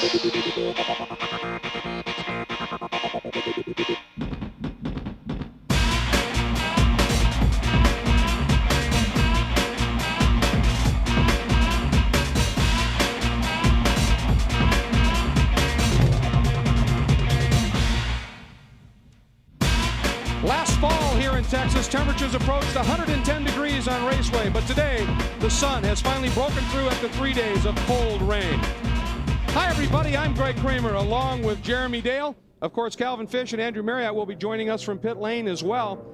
Last fall here in Texas, temperatures approached 110 degrees on Raceway, but today the sun has finally broken through after 3 days of cold rain. Hi everybody, I'm Greg Kramer along with Jeremy Dale. Of course, Calvin Fish and Andrew Marriott will be joining us from pit lane as well.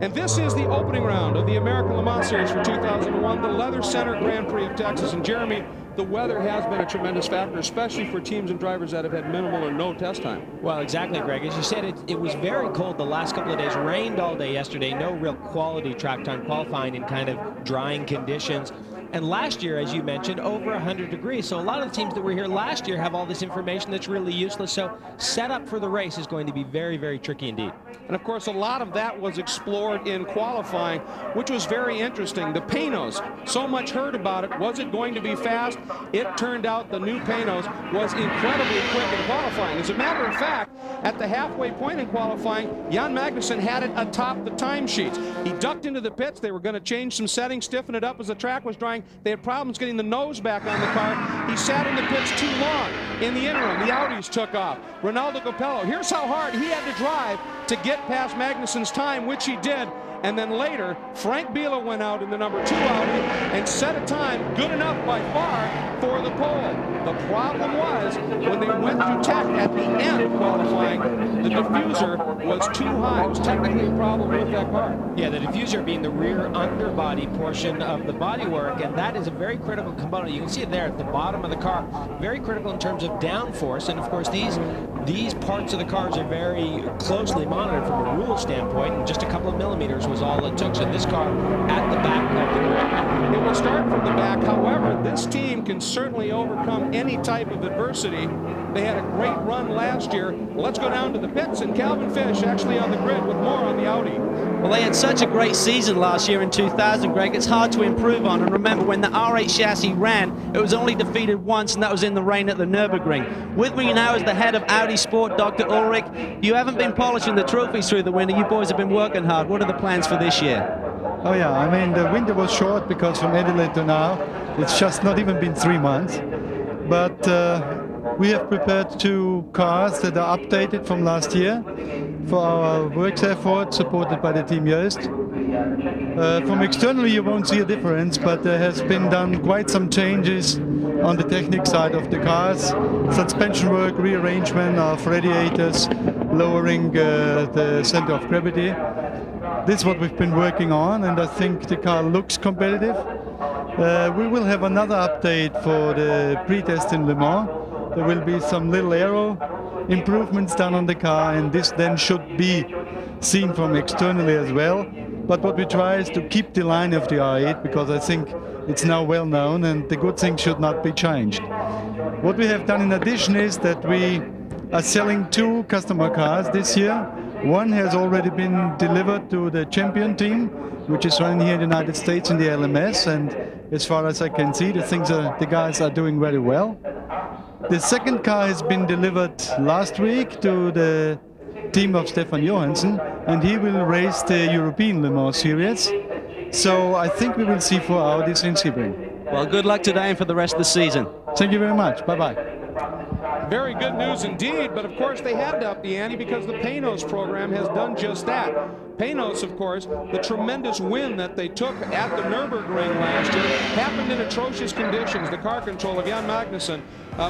And this is the opening round of the American Le Mans Series for 2001, the Leather Center Grand Prix of Texas. And Jeremy, the weather has been a tremendous factor, especially for teams and drivers that have had minimal or no test time. Well, exactly, Greg. As you said, it was very cold the last couple of days. Rained all day yesterday. No real quality track time qualifying in kind of drying conditions. And last year, as you mentioned, over 100 degrees. So a lot of the teams that were here last year have all this information that's really useless. So setup for the race is going to be very, very tricky indeed. And of course, a lot of that was explored in qualifying, which was very interesting. The Panoz, so much heard about it. Was it going to be fast? It turned out the new Panoz was incredibly quick in qualifying. As a matter of fact, at the halfway point in qualifying, Jan Magnussen had it atop the timesheets. He ducked into the pits. They were going to change some settings, stiffen it up as the track was drying. They had problems getting the nose back on the car. He sat in the pits too long. In the interim, the Audis took off. Ronaldo Capello, here's how hard he had to drive to get past Magnussen's time, which he did. And then later, Frank Biela went out in the number 2 Audi and set a time good enough by far for the pole. The problem was when they went through tech at the end of qualifying, the diffuser was too high. It was technically a problem with that car. Yeah, the diffuser being the rear underbody portion of the bodywork, and that is a very critical component. You can see it there at the bottom of the car. Very critical in terms of downforce, and of course these parts of the cars are very closely monitored from a rule standpoint, and just a couple of millimeters was all it took. So this car at the back of the grid. It will start from the back. However, this team can certainly overcome any type of adversity. They had a great run last year. Let's go down to the pits, and Calvin Fish actually on the grid with more on the Audi. Well, they had such a great season last year in 2000, Greg. It's hard to improve on. And remember, when the R8 chassis ran, it was only defeated once, and that was in the rain at the Nürburgring. With me now is the head of Audi Sport, Dr. Ulrich. You haven't been polishing the trophies through the winter. You boys have been working hard. What are the plans for this year? Oh yeah, I mean, the winter was short because from Adelaide to now, it's just not even been 3 months. But we have prepared 2 cars that are updated from last year for our works effort, supported by the Team Joest. From externally, you won't see a difference, but there has been done quite some changes on the technical side of the cars. Suspension work, rearrangement of radiators, lowering the center of gravity. This is what we've been working on, and I think the car looks competitive. We will have another update for the pre-test in Le Mans. There will be some little aero improvements done on the car, and this then should be seen from externally as well. But what we try is to keep the line of the R8, because I think it's now well known and the good things should not be changed. What we have done in addition is that we are selling 2 customer cars this year. One has already been delivered to the champion team, which is running here in the United States in the ALMS, and as far as I can see, the guys are doing very well. The second car has been delivered last week to the team of Stefan Johansson, and he will race the European Le Mans Series. So I think we will see 4 Audis in Sebring. Well, good luck today and for the rest of the season. Thank you very much. Bye-bye. Very good news indeed, but of course they had to up the ante because the Panoz program has done just that. Panoz, of course, the tremendous win that they took at the Nürburgring last year happened in atrocious conditions. The car control of Jan Magnussen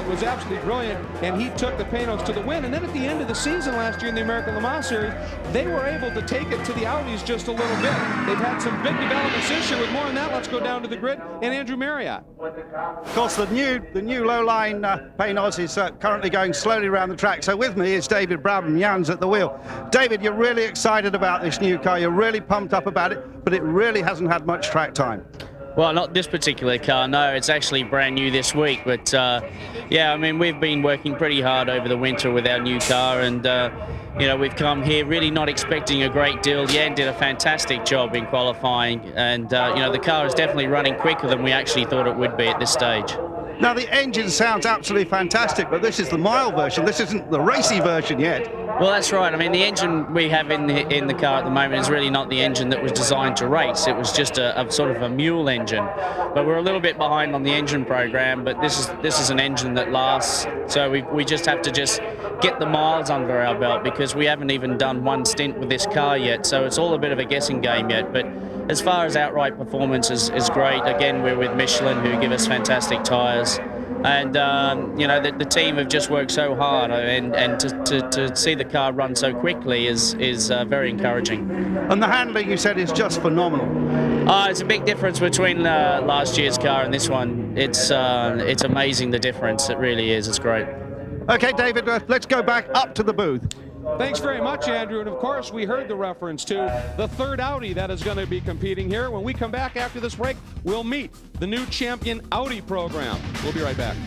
was absolutely brilliant, and he took the Panoz to the win. And then at the end of the season last year in the American Le Mans Series, they were able to take it to the Audis just a little bit. They've had some big developments this year. With more on that, let's go down to the grid and Andrew Marriott. Of course, the new low-line Panoz is currently going slowly around the track. So with me is David Brabham, Jan's at the wheel. David, you're really excited about this new car. You're really pumped up about it, but it really hasn't had much track time. Well, not this particular car, no. It's actually brand new this week. But, yeah, I mean, we've been working pretty hard over the winter with our new car. And, you know, we've come here really not expecting a great deal. Jan did a fantastic job in qualifying. And, you know, the car is definitely running quicker than we actually thought it would be at this stage. Now, the engine sounds absolutely fantastic, but this is the mild version. This isn't the racy version yet. Well, that's right. I mean, the engine we have in the car at the moment is really not the engine that was designed to race. It was just a sort of a mule engine. But we're a little bit behind on the engine program, but this is an engine that lasts. So we just have to get the miles under our belt, because we haven't even done one stint with this car yet. So it's all a bit of a guessing game yet. But as far as outright performance is great. Again, we're with Michelin, who give us fantastic tyres. And you know, the team have just worked so hard, and to see the car run so quickly is very encouraging. And the handling, you said, is just phenomenal. It's a big difference between last year's car and this one. It's amazing, the difference. It really is. It's great. Okay, David, let's go back up to the booth. Thanks very much, Andrew. And of course, we heard the reference to the third Audi that is going to be competing here. When we come back after this break, we'll meet the new champion Audi program. We'll be right back.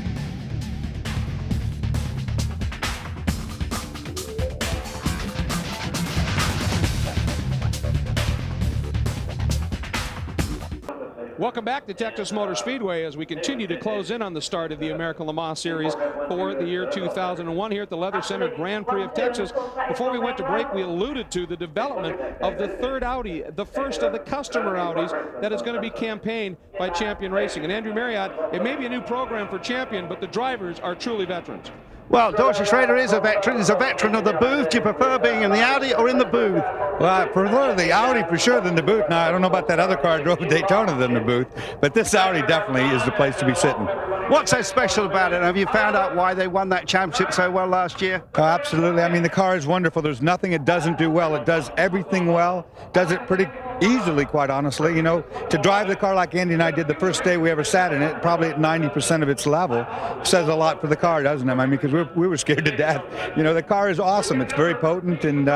Welcome back to Texas Motor Speedway as we continue to close in on the start of the American Le Mans Series for the year 2001 here at the Leather Center Grand Prix of Texas. Before we went to break, we alluded to the development of the third Audi, the first of the customer Audis that is going to be campaigned by Champion Racing. And Andrew Marriott, it may be a new program for Champion, but the drivers are truly veterans. Well, Dorsey Schrader is a veteran. He's a veteran of the booth. Do you prefer being in the Audi or in the booth? Well, I prefer the Audi for sure than the booth. Now, I don't know about that other car I drove at Daytona than the booth, but this Audi definitely is the place to be sitting. What's so special about it? Have you found out why they won that championship so well last year? Absolutely. I mean, the car is wonderful. There's nothing it doesn't do well. It does everything well. Does it pretty easily, quite honestly. You know, to drive the car like Andy and I did the first day we ever sat in it, probably at 90% of its level, says a lot for the car, doesn't it? I mean, because we were scared to death. You know, the car is awesome. It's very potent, and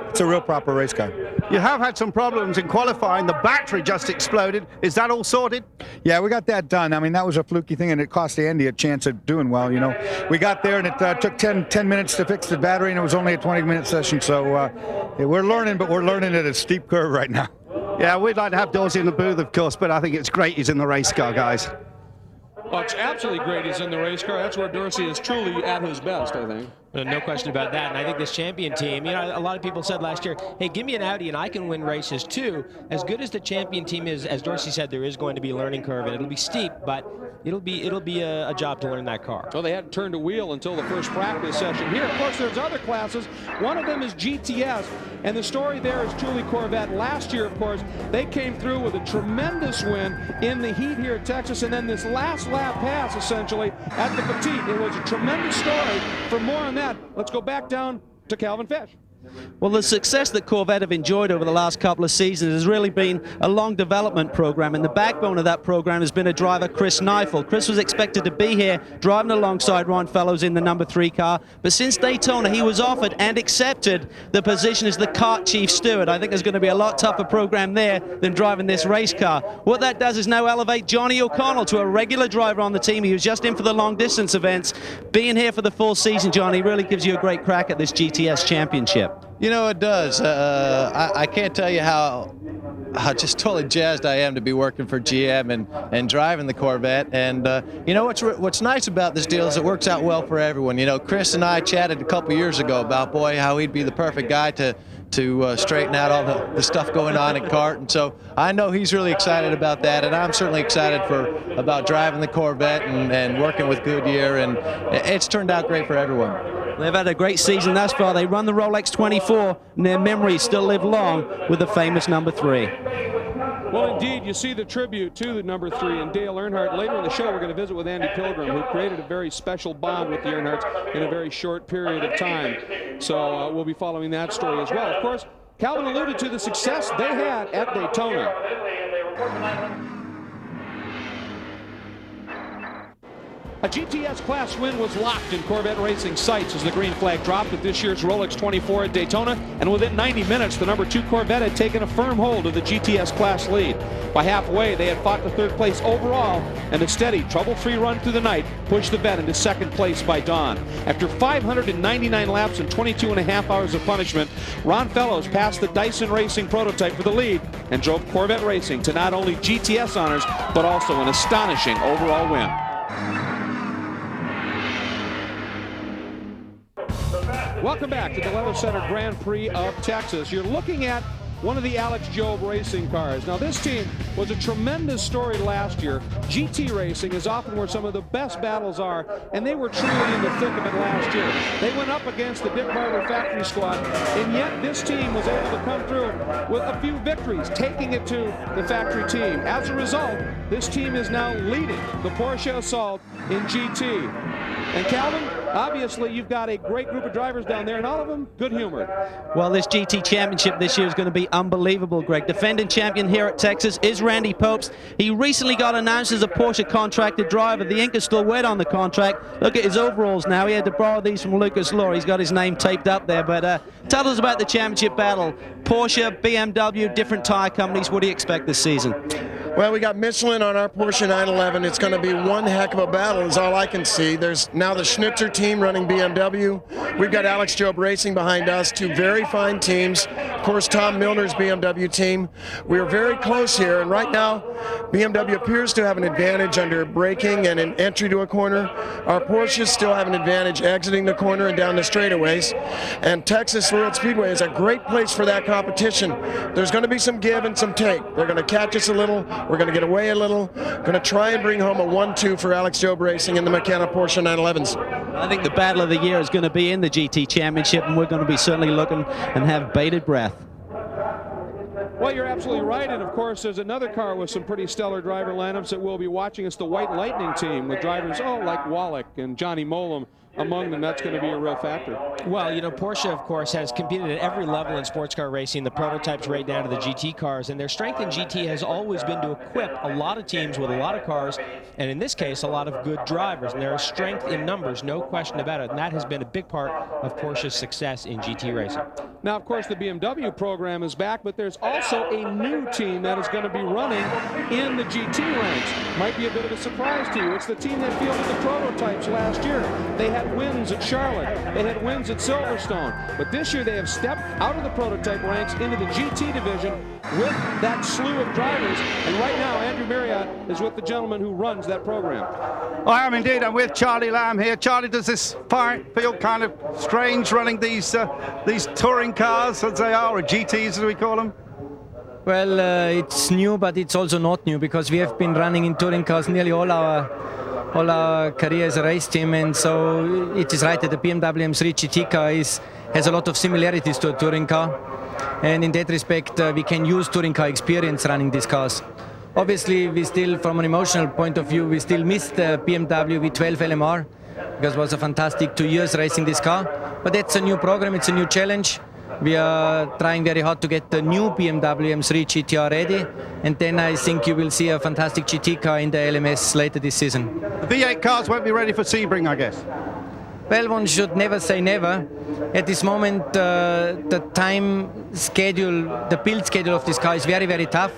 it's a real proper race car. You have had some problems in qualifying. The battery just exploded. Is that all sorted? Yeah, we got that done. I mean, that was a fluky thing, and it cost Andy a chance of doing well. You know, we got there, and it took 10 minutes to fix the battery, and it was only a 20-minute session. So we're learning, but we're learning at a steep curve right now. Yeah, we'd like to have Dorsey in the booth, of course, but I think it's great he's in the race car, guys. Well, it's absolutely great he's in the race car. That's where Dorsey is truly at his best, I think. No question about that. And I think this champion team, you know, a lot of people said last year, hey, give me an Audi and I can win races too. As good as the champion team is, as Dorsey said, there is going to be a learning curve, and it'll be steep, but it'll be a job to learn that car. Well, they hadn't turned a wheel until the first practice session here. Of course, there's other classes. One of them is GTS, and the story there is truly Corvette. Last year, of course, they came through with a tremendous win in the heat here at Texas, and then this last lap pass, essentially, at the Petite. It was a tremendous story. For more on that, let's go back down to Calvin Fish. Well, the success that Corvette have enjoyed over the last couple of seasons has really been a long development program, and the backbone of that program has been a driver, Chris Neifel. Chris was expected to be here driving alongside Ron Fellows in the number 3 car, but since Daytona he was offered and accepted the position as the kart chief steward. I think there's going to be a lot tougher program there than driving this race car. What that does is now elevate Johnny O'Connell to a regular driver on the team. He was just in for the long distance events. Being here for the full season, Johnny, really gives you a great crack at this GTS championship. You know, it does. I can't tell you how just totally jazzed I am to be working for GM and driving the Corvette. And you know, what's nice about this deal is it works out well for everyone. You know, Chris and I chatted a couple years ago about, boy, how he'd be the perfect guy to straighten out all the stuff going on at CART, and so I know he's really excited about that, and I'm certainly excited about driving the Corvette and working with Goodyear, and it's turned out great for everyone. They've had a great season thus far. They run the Rolex 24, and their memories still live long with the famous number 3. Well, indeed, you see the tribute to the number 3 and Dale Earnhardt. Later in the show, we're going to visit with Andy Pilgrim, who created a very special bond with the Earnhardts in a very short period of time. So we'll be following that story as well. Of course, Calvin alluded to the success they had at Daytona. A GTS class win was locked in Corvette Racing sights as the green flag dropped at this year's Rolex 24 at Daytona, and within 90 minutes the number 2 Corvette had taken a firm hold of the GTS class lead. By halfway they had fought the 3rd place overall, and a steady trouble-free run through the night pushed the Vet into 2nd place by dawn. After 599 laps and 22.5 hours of punishment, Ron Fellows passed the Dyson Racing prototype for the lead and drove Corvette Racing to not only GTS honors but also an astonishing overall win. Welcome back to the Leather Center Grand Prix of Texas. You're looking at one of the Alex Job racing cars. Now, this team was a tremendous story last year. GT racing is often where some of the best battles are, and they were truly in the thick of it last year. They went up against the Dick Barber factory squad, and yet this team was able to come through with a few victories, taking it to the factory team. As a result, this team is now leading the Porsche Assault in GT. And Calvin, obviously you've got a great group of drivers down there, and all of them good-humored. Well, this GT championship this year is going to be unbelievable, Greg. Defending champion here at Texas is Randy Popes. He recently got announced as a Porsche contracted driver. The ink is still wet on the contract. Look at his overalls now. He had to borrow these from Lucas Law. He's got his name taped up there. But tell us about the championship battle. Porsche, BMW, different tire companies. What do you expect this season? Well, we got Michelin on our Porsche 911. It's going to be one heck of a battle is all I can see. There's now the Schnitzer team running BMW. We've got Alex Job Racing behind us, two very fine teams. Of course, Tom Milner's BMW team. We're very close here, and right now, BMW appears to have an advantage under braking and an entry to a corner. Our Porsches still have an advantage exiting the corner and down the straightaways. And Texas World Speedway is a great place for that competition. There's going to be some give and some take. They're going to catch us a little. We're going to get away a little. Going to try and bring home a 1-2 for Alex Job Racing in the McKenna Porsche 911s. I think the battle of the year is going to be in the GT Championship, and we're going to be certainly looking and have bated breath. Well, you're absolutely right, and of course there's another car with some pretty stellar driver lineups that we'll be watching. It's the White Lightning team with drivers like Wallach and Johnny Mollem among them. That's going to be a real factor. Well, you know, Porsche, of course, has competed at every level in sports car racing, the prototypes right down to the GT cars, and their strength in GT has always been to equip a lot of teams with a lot of cars, and in this case, a lot of good drivers, and there is strength in numbers, no question about it, and that has been a big part of Porsche's success in GT racing. Now, of course, the BMW program is back, but there's also a new team that is going to be running in the GT ranks. Might be a bit of a surprise to you. It's the team that fielded the prototypes last year. They had wins at Charlotte. They had wins at Silverstone. But this year they have stepped out of the prototype ranks into the GT division with that slew of drivers. And right now, Andrew Marriott is with the gentleman who runs that program. I am indeed. I'm with Charlie Lamb here. Charlie, does this feel kind of strange running these touring cars as they are, or GTs as we call them? Well, it's new, but it's also not new, because we have been running in touring cars nearly all our career as a race team, and so it is right that the BMW M3 GT car has a lot of similarities to a touring car, and in that respect we can use touring car experience running these cars. Obviously, we still, from an emotional point of view, we still miss the BMW V12 LMR, because it was a fantastic 2 years racing this car, but that's a new program, it's a new challenge. We are trying very hard to get the new BMW M3 GTR ready, and then I think you will see a fantastic GT car in the ALMS later this season. The V8 cars won't be ready for Sebring, I guess. Well, one should never say never. At this moment, the time schedule, the build schedule of this car is very, very tough.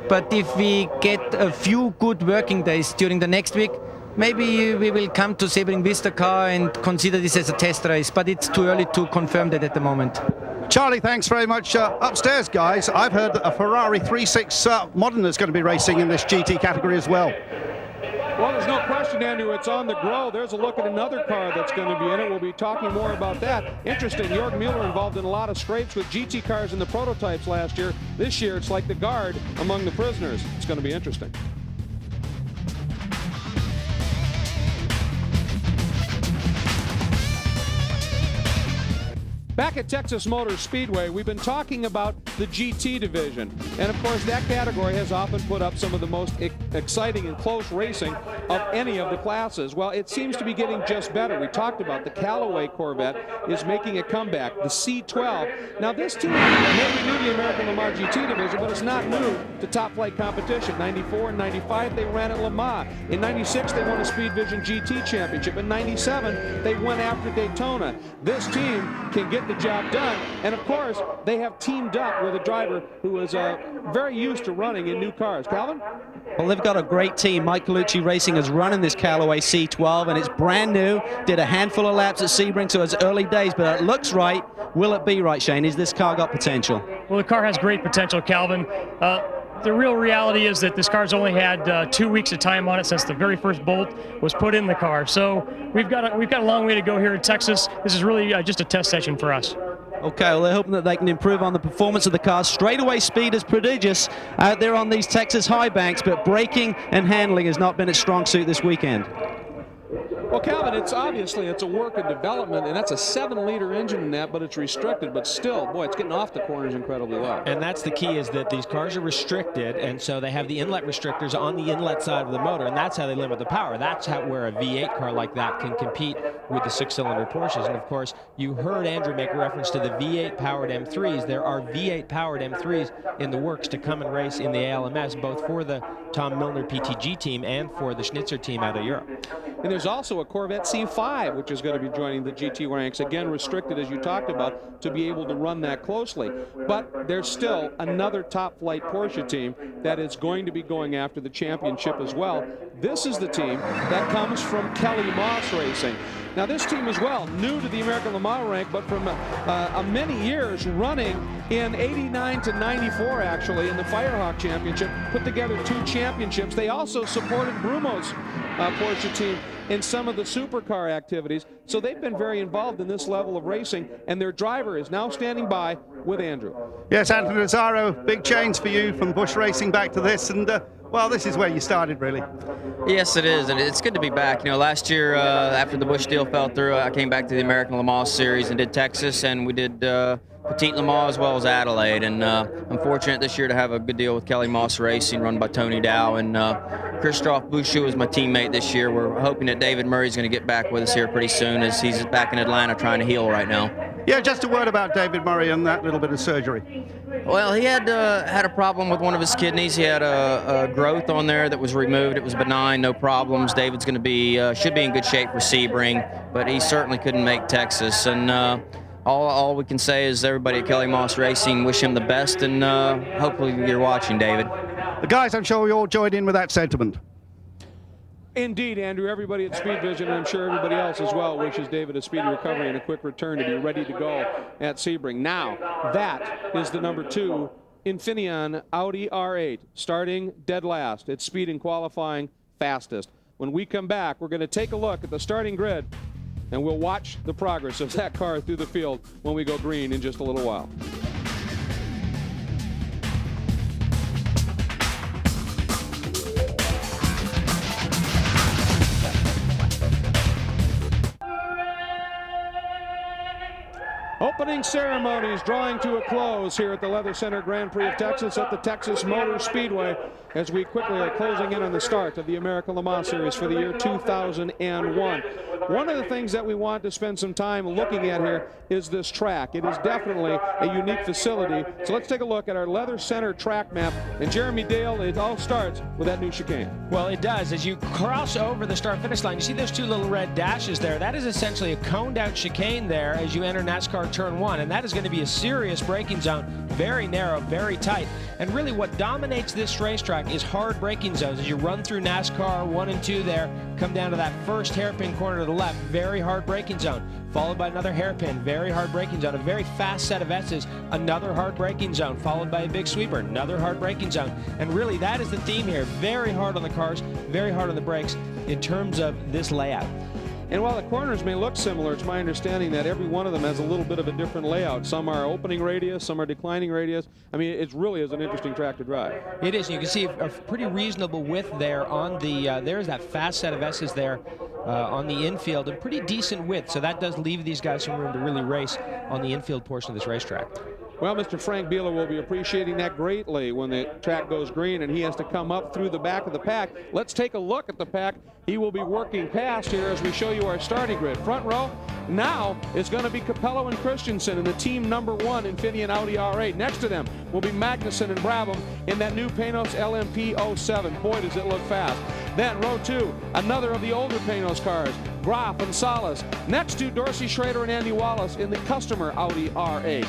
But if we get a few good working days during the next week, maybe we will come to Sebring with the car and consider this as a test race, but it's too early to confirm that at the moment. Charlie, thanks very much. Upstairs, guys, I've heard that a Ferrari 36 Modena is going to be racing in this GT category as well. Well, there's no question, Andrew, it's on the grow. There's a look at another car that's going to be in it. We'll be talking more about that. Interesting, Jörg Mueller involved in a lot of scrapes with GT cars in the prototypes last year. This year, it's like the guard among the prisoners. It's going to be interesting. Back at Texas Motor Speedway, we've been talking about the GT division. And of course, that category has often put up some of the most exciting and close racing of any of the classes. Well, it seems to be getting just better. We talked about the Callaway Corvette is making a comeback, the C12. Now, this team may be new to the American Le Mans GT division, but it's not new to top flight competition. 94 and 95, they ran at Le Mans. In 96, they won a Speed Vision GT championship. In 97, they went after Daytona. This team can get the job done, and of course they have teamed up with a driver who is very used to running in new cars. Calvin? Well, they've got a great team. Mike Colucci Racing is running this Callaway C12, and it's brand new. Did a handful of laps at Sebring, so it's early days, but it looks right. Will it be right, Shane? Is this car got potential? Well, the car has great potential, Calvin. the real reality is that this car's only had 2 weeks of time on it since the very first bolt was put in the car. So we've got a long way to go here in Texas. This is really just a test session for us. Okay, well, they're hoping that they can improve on the performance of the car. Straightaway speed is prodigious out there on these Texas high banks, but braking and handling has not been its strong suit this weekend. Well, Calvin, it's a work in development, and that's a 7-liter engine in that, but it's restricted. But still, boy, it's getting off the corners incredibly well. And that's the key, is that these cars are restricted, and so they have the inlet restrictors on the inlet side of the motor, and that's how they limit the power. That's where a V8 car like that can compete with the 6-cylinder Porsches. And of course, you heard Andrew make a reference to the V8 powered M3s. There are V8 powered M3s in the works to come and race in the ALMS, both for the Tom Milner PTG team and for the Schnitzer team out of Europe. And there's also a Corvette C5, which is going to be joining the GT ranks, again restricted, as you talked about, to be able to run that closely. But there's still another top-flight Porsche team that is going to be going after the championship as well. This is the team that comes from Kelly Moss Racing. Now, this team as well, new to the American Le Mans rank, but from many years running in 89 to 94, actually, in the Firehawk Championship, put together 2 championships. They also supported Brumo's Porsche team in some of the supercar activities, so they've been very involved in this level of racing, and their driver is now standing by with Andrew. Yes, Anthony Lazzaro, big change for you from Busch Racing back to this, and well, this is where you started, really. Yes, it is, and it's good to be back. You know, last year after the Busch deal fell through, I came back to the American Le Mans Series and did Texas, and we did Petit Le Mans as well as Adelaide. And I'm fortunate this year to have a good deal with Kelly Moss Racing, run by Tony Dow, and Christophe Bouchou is my teammate this year. We're hoping that David Murray's going to get back with us here pretty soon, as he's back in Atlanta trying to heal right now. Yeah, just a word about David Murray and that little bit of surgery. Well, he had a problem with one of his kidneys. He had a growth on there that was removed. It was benign, no problems. David's going to be should be in good shape for Sebring, but he certainly couldn't make Texas. And all we can say is everybody at Kelly Moss Racing wish him the best, and hopefully you're watching, David. The guys, I'm sure we all joined in with that sentiment. Indeed, Andrew. Everybody at Speed Vision, and I'm sure everybody else as well, wishes David a speedy recovery and a quick return to be ready to go at Sebring. Now, that is the number 2 Infineon Audi R8, starting dead last. It's speed and qualifying fastest. When we come back, we're going to take a look at the starting grid, and we'll watch the progress of that car through the field when we go green in just a little while. Opening ceremonies drawing to a close here at the Leather Center Grand Prix of Texas at the Texas Motor Speedway, as we quickly are closing in on the start of the American Le Mans Series for the year 2001. One of the things that we want to spend some time looking at here is this track. It is definitely a unique facility. So let's take a look at our Leather Center track map. And Jeremy Dale, it all starts with that new chicane. Well, it does. As you cross over the start-finish line, you see those 2 little red dashes there. That is essentially a coned-out chicane there as you enter NASCAR Turn 1, and that is going to be a serious braking zone. Very narrow, very tight. And really what dominates this racetrack is hard braking zones. As you run through NASCAR 1 and 2 there, come down to that first hairpin corner to the left, very hard braking zone, followed by another hairpin, very hard braking zone, a very fast set of S's, another hard braking zone, followed by a big sweeper, another hard braking zone. And really that is the theme here. Very hard on the cars, very hard on the brakes in terms of this layout. And while the corners may look similar, it's my understanding that every one of them has a little bit of a different layout. Some are opening radius, some are declining radius. I mean, it really is an interesting track to drive. It is. You can see a pretty reasonable width there on the, there's that fast set of S's there on the infield, and pretty decent width. So that does leave these guys some room to really race on the infield portion of this racetrack. Well, Mr. Frank Biela will be appreciating that greatly when the track goes green and he has to come up through the back of the pack. Let's take a look at the pack he will be working past here as we show you our starting grid. Front row now is going to be Capello and Christensen in the team number 1 Infineon Audi R8. Next to them will be Magnussen and Brabham in that new Panoz LMP 07. Boy, does it look fast. Then row 2, another of the older Panoz cars, Graf and Salas. Next to Dorsey Schrader and Andy Wallace in the customer Audi R8.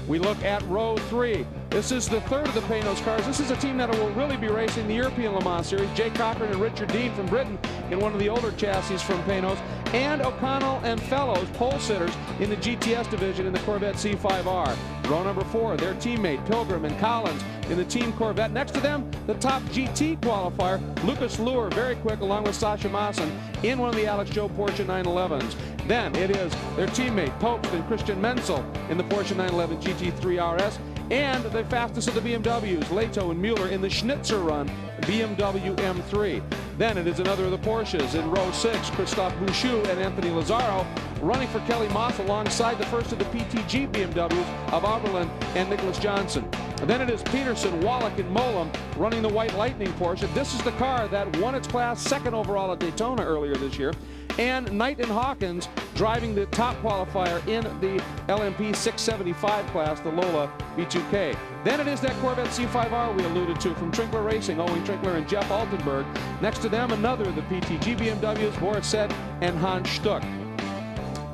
We look at row 3. This is the third of the Panoz cars. This is a team that will really be racing the European Le Mans Series. Jay Cochran and Richard Dean from Britain in one of the older chassis from Panoz. and O'Connell and Fellows, pole sitters in the GTS division in the Corvette C5R. Row number 4, their teammate Pilgrim and Collins in the Team Corvette. Next to them, the top GT qualifier, Lucas Luhr, very quick, along with Sasha Maassen in one of the Alex Joe Porsche 911s. Then it is their teammate Popst and Christian Menzel in the Porsche 911 GT3 RS. And the fastest of the BMWs, Leto and Mueller in the Schnitzer run, BMW M3. Then it is another of the Porsches in row 6, Christophe Bouchou and Anthony Lazzaro running for Kelly Moss alongside the first of the PTG BMWs of Oberlin and Nicholas Johnson. And then it is Peterson, Wallach, and Mollem running the White Lightning Porsche. This is the car that won its class second overall at Daytona earlier this year. And Knight and Hawkins driving the top qualifier in the LMP 675 class, the Lola V2K. Then it is that Corvette C5R we alluded to from Trinkler Racing, Owen Trinkler and Jeff Altenberg. Next to them, another of the PTG BMWs, Morissette and Hans Stuck.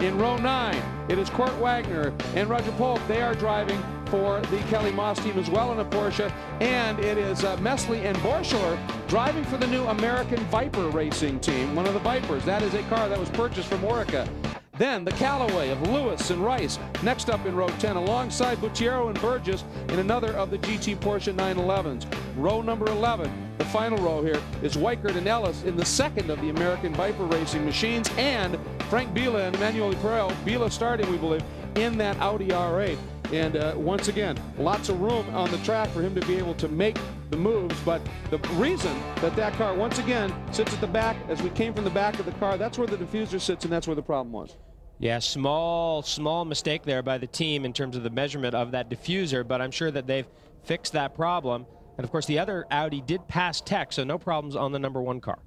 In row 9, it is Kurt Wagner and Roger Polk. They are driving for the Kelly Moss team as well in a Porsche. And it is Messley and Borschler driving for the new American Viper Racing team, one of the Vipers. That is a car that was purchased from Orica. Then the Callaway of Lewis and Rice next up in row 10 alongside Buttiero and Burgess in another of the GT Porsche 911s. Row number 11, the final row here, is Weichert and Ellis in the second of the American Viper Racing machines, and Frank Biela and Emmanuel Perel, Biela starting, we believe, in that Audi R8. And once again, lots of room on the track for him to be able to make the moves. But the reason that that car, once again, sits at the back, as we came from the back of the car, that's where the diffuser sits, and that's where the problem was. Yeah, small mistake there by the team in terms of the measurement of that diffuser, but I'm sure that they've fixed that problem. And of course, the other Audi did pass tech, so no problems on the number 1 car.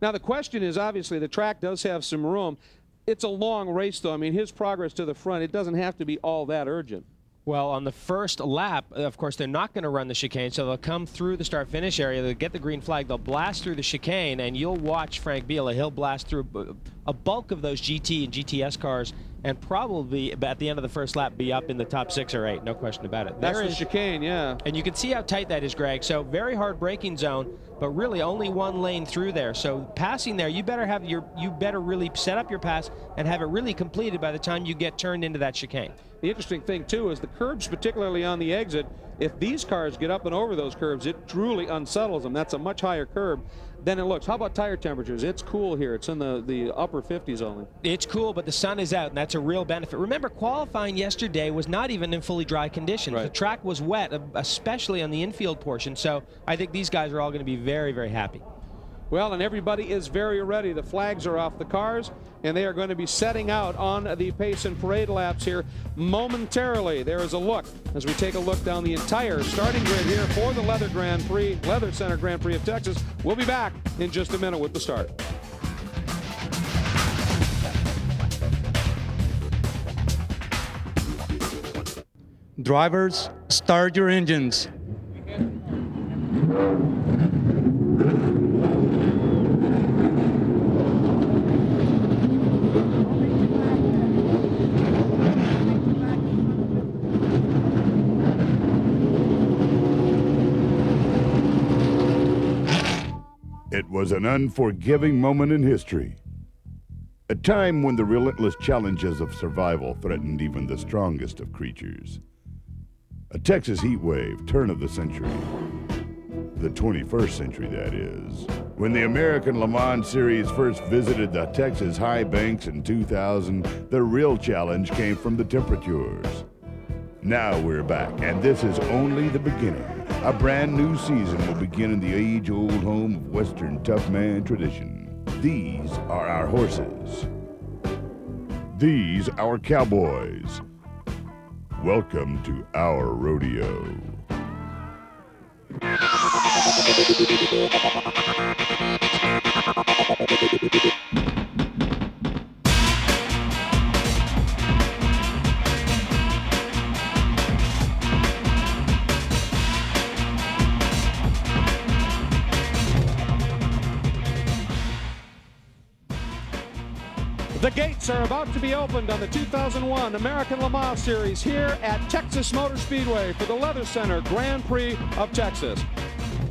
Now, the question is, obviously, the track does have some room. It's a long race, though. I mean, his progress to the front, it doesn't have to be all that urgent. Well, on the first lap, of course, they're not going to run the chicane, so they'll come through the start-finish area, they'll get the green flag, they'll blast through the chicane, and you'll watch Frank Biela. He'll blast through a bulk of those GT and GTS cars, and probably at the end of the first lap be up in the top 6 or 8, no question about it. That's the chicane, yeah. And you can see how tight that is, Greg. So very hard braking zone, but really only one lane through there. So passing there, you better really set up your pass and have it really completed by the time you get turned into that chicane. The interesting thing, too, is the curbs, particularly on the exit, if these cars get up and over those curbs, it truly unsettles them. That's a much higher curb than it looks. How about tire temperatures? It's cool here. It's in the upper 50s only. It's cool, but the sun is out, and that's a real benefit. Remember, qualifying yesterday was not even in fully dry conditions. Right. The track was wet, especially on the infield portion, so I think these guys are all going to be very, very happy. Well, and everybody is very ready. The flags are off the cars, and they are going to be setting out on the pace and parade laps here momentarily. There is a look as we take a look down the entire starting grid here for the Leather Center Grand Prix of Texas. We'll be back in just a minute with the start. Drivers, start your engines. It was an unforgiving moment in history. A time when the relentless challenges of survival threatened even the strongest of creatures. A Texas heat wave, turn of the century. The 21st century, that is. When the American Le Mans Series first visited the Texas high banks in 2000, the real challenge came from the temperatures. Now we're back, and this is only the beginning. A brand new season will begin in the age-old home of Western tough man tradition. These are our horses. These our cowboys. Welcome to our rodeo. The gates are about to be opened on the 2001 American Le Mans Series here at Texas Motor Speedway for the Leather Center Grand Prix of Texas.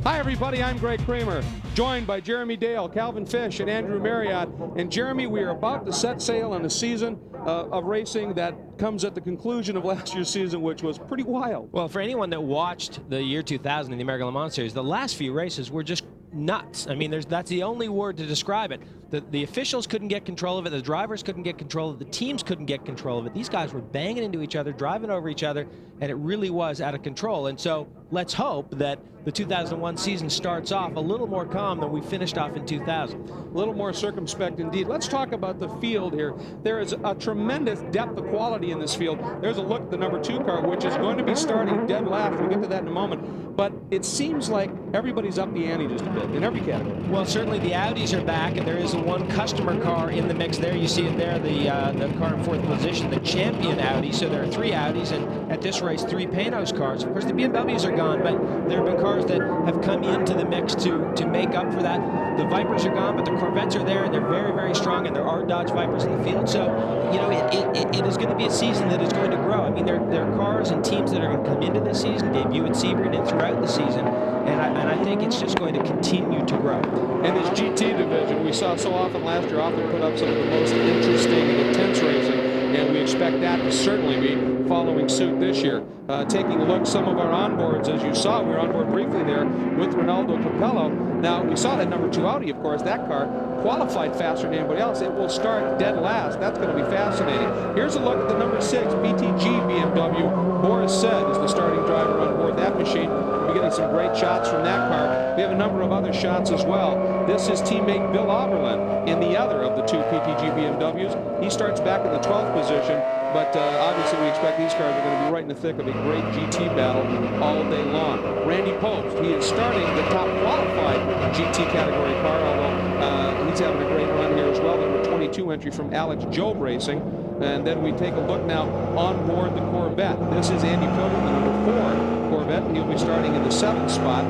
Hi, everybody. I'm Greg Kramer, joined by Jeremy Dale, Calvin Fish, and Andrew Marriott. And Jeremy, we are about to set sail on a season of racing that comes at the conclusion of last year's season, which was pretty wild. Well, for anyone that watched the year 2000 in the American Le Mans Series, the last few races were just nuts. I mean, that's the only word to describe it. The officials couldn't get control of it. The drivers couldn't get control of it. The teams couldn't get control of it. These guys were banging into each other, driving over each other, and it really was out of control. And so let's hope that the 2001 season starts off a little more calm than we finished off in 2000. A little more circumspect indeed. Let's talk about the field here. There is a tremendous depth of quality in this field. There's a look at the number 2 car, which is going to be starting dead last. We'll get to that in a moment. But it seems like everybody's up the ante just a bit in every category. Well, certainly the Audis are back, and there is one customer car in the mix there. You see it there, the car in 4th position, the champion Audi. So there are 3 Audis, and at this race, 3 Panoz cars. Of course, the BMWs are gone, but there have been cars that have come into the mix to make up for that. The Vipers are gone, but the Corvettes are there, and they're very, very strong, and there are Dodge Vipers in the field. So, you know, it is going to be a season that is going to grow. I mean, there are cars and teams that are going to come into this season, debut at Sebring and throughout the season, and I think it's just going to continue to grow. And this GT division, we saw so often last year, often put up some of the most interesting and intense racing, and we expect that to certainly be following suit this year. Taking a look, some of our onboards, as you saw, we were on board briefly there with Ronaldo Capello. Now, we saw that number 2 Audi, of course. That car qualified faster than anybody else. It will start dead last. That's going to be fascinating. Here's a look at the number 6 BTG BMW. Boris Said is the starting driver on board that machine. We're getting some great shots from that car. We have a number of other shots as well. This is teammate Bill Oberlin in the other of the 2 PTG BMWs. He starts back in the 12th position, but obviously we expect these cars are going to be right in the thick of a great GT battle all day long. Randy Post, he is starting the top qualified GT category car, although he's having a great run here as well. Number 22 entry from Alex Job Racing. And then we take a look now on board the Corvette. This is Andy Pilgrim, the number 4 Corvette. He'll be starting in the 7th spot.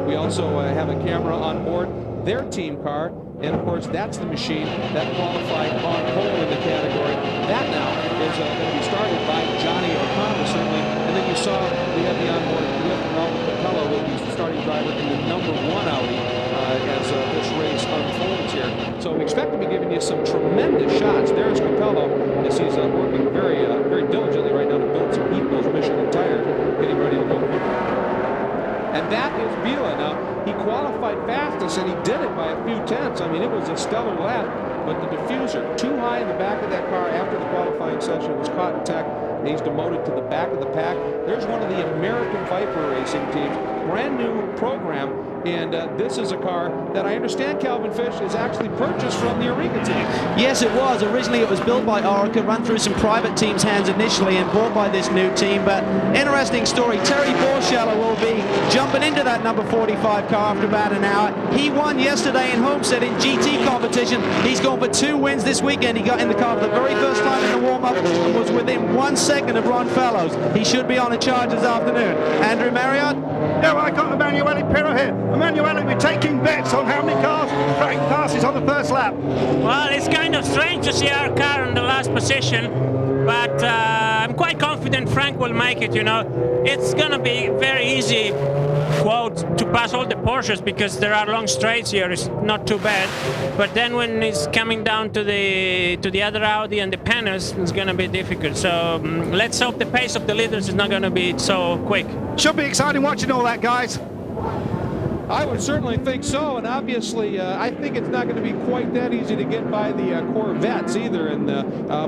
We also have a camera on board their team car. And, of course, that's the machine that qualified on pole in the category. That now is going to be started by Johnny O'Connell, certainly. And then you saw we have the onboard with Ronaldo Capello, will be the starting driver in the number 1 Audi as this race unfolds here. So we expect to be giving you some tremendous shots. There's Capello, as he's working very, very diligently right now to build some heat those Michelin tires, getting ready to go quicker. And that is Bila. Now, he qualified fastest, and he did it by a few tenths. I mean, it was a stellar lap, but the diffuser too high in the back of that car after the qualifying session was caught in tech, and he's demoted to the back of the pack. There's one of the American Viper racing teams, brand new program, and this is a car that I understand Calvin Fish is actually purchased from the Orica team. Yes, it was. Originally, it was built by Orica, run through some private teams' hands initially, and bought by this new team. But interesting story. Terry Borscheller will be jumping into that number 45 car after about an hour. He won yesterday in Homestead in GT competition. He's gone for 2 wins this weekend. He got in the car for the very first time in the warm-up and was within 1 second of Ron Fellows. He should be on a charge this afternoon. Andrew Marriott? Yeah, well, I got Emanuele Pirro here. Emanuele, we're taking bets on how many cars Frank passes on the first lap. Well, it's kind of strange to see our car in the last position, but I'm quite confident Frank will make it, you know. It's going to be very easy, quote, to pass all the Porsches because there are long straights here. It's not too bad. But then when it's coming down to the other Audi and the Panoz, it's going to be difficult. So let's hope the pace of the leaders is not going to be so quick. Should be exciting watching all that, guys. I would certainly think so, and obviously I think it's not going to be quite that easy to get by the Corvettes either, and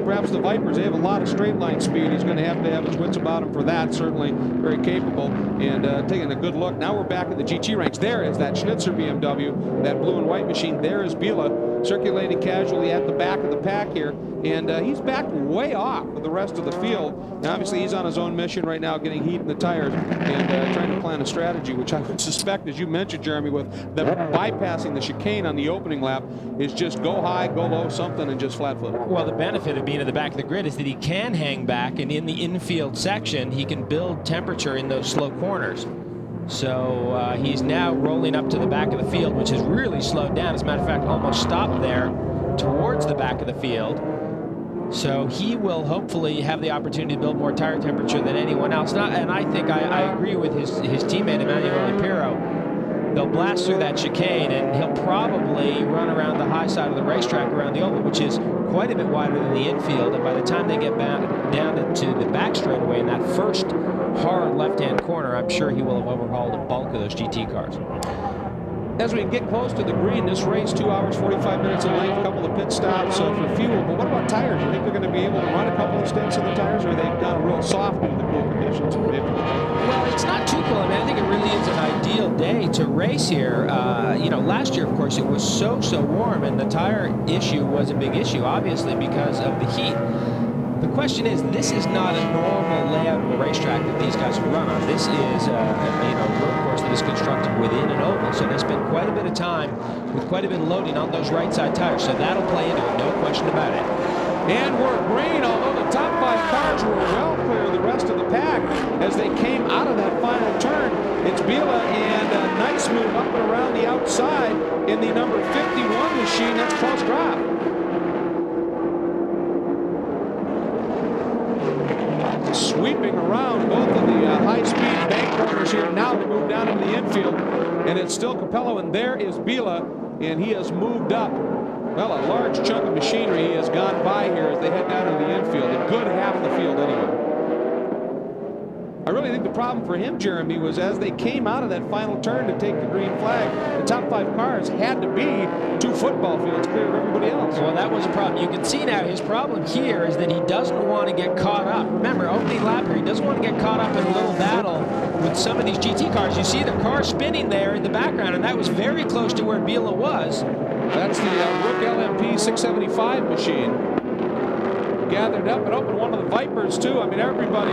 perhaps the Vipers. They have a lot of straight line speed. He's going to have his wits about him for that, certainly very capable, and taking a good look. Now we're back in the GT ranks. There is that Schnitzer BMW, that blue and white machine. There is Bila circulating casually at the back of the pack here, and he's backed way off of the rest of the field. And obviously he's on his own mission right now, getting heat in the tires and trying to plan a strategy, which I would suspect, as you mentioned, Jeremy, with them bypassing the chicane on the opening lap, is just go high, go low, something, and just flat foot. Well, the benefit of being at the back of the grid is that he can hang back, and in the infield section, he can build temperature in those slow corners. So he's now rolling up to the back of the field, which has really slowed down. As a matter of fact, almost stopped there towards the back of the field. So he will hopefully have the opportunity to build more tire temperature than anyone else. And I think I agree with his teammate, Emanuele Pirro. they'll blast through that chicane, and he'll probably run around the high side of the racetrack around the oval, which is quite a bit wider than the infield. And by the time they get down into the back straightaway in that first hard left-hand corner, I'm sure he will have overhauled a bulk of those GT cars. As we get close to the green, this race, 2 hours, 45 minutes in length, a couple of pit stops for fuel. But what about tires? You think they're going to be able to run a couple of stints in the tires, or are they kind of real soft in the cool conditions? Well, it's not too cool. I mean, I think it really is an ideal day to race here. You know, last year, of course, it was so warm, and the tire issue was a big issue, obviously, because of the heat. The question is, this is not a normal layout of a racetrack that these guys run on. This is a road course that is constructed within an oval, so they spend quite a bit of time with quite a bit of loading on those right side tires, so that'll play into it, no question about it. And we're green, although the top 5 cars were well clear of the rest of the pack as they came out of that final turn. It's Biela and a nice move up and around the outside in the number 51 machine. That's Klaus Graf. Sweeping around both of the high-speed bank corners here now to move down into the infield. And it's still Capello, and there is Biela, and he has moved up. Well, a large chunk of machinery has gone by here as they head down into the infield, a good half of the field anyway. I really think the problem for him, Jeremy, was as they came out of that final turn to take the green flag, the top 5 cars had to be 2 football fields clear of everybody else. Well, that was a problem. You can see now his problem here is that he doesn't want to get caught up. Remember, opening lap here, he doesn't want to get caught up in a little battle with some of these GT cars. You see the car spinning there in the background, and that was very close to where Biela was. That's the Rook LMP 675 machine. Gathered up and opened one of the Vipers, too. I mean, everybody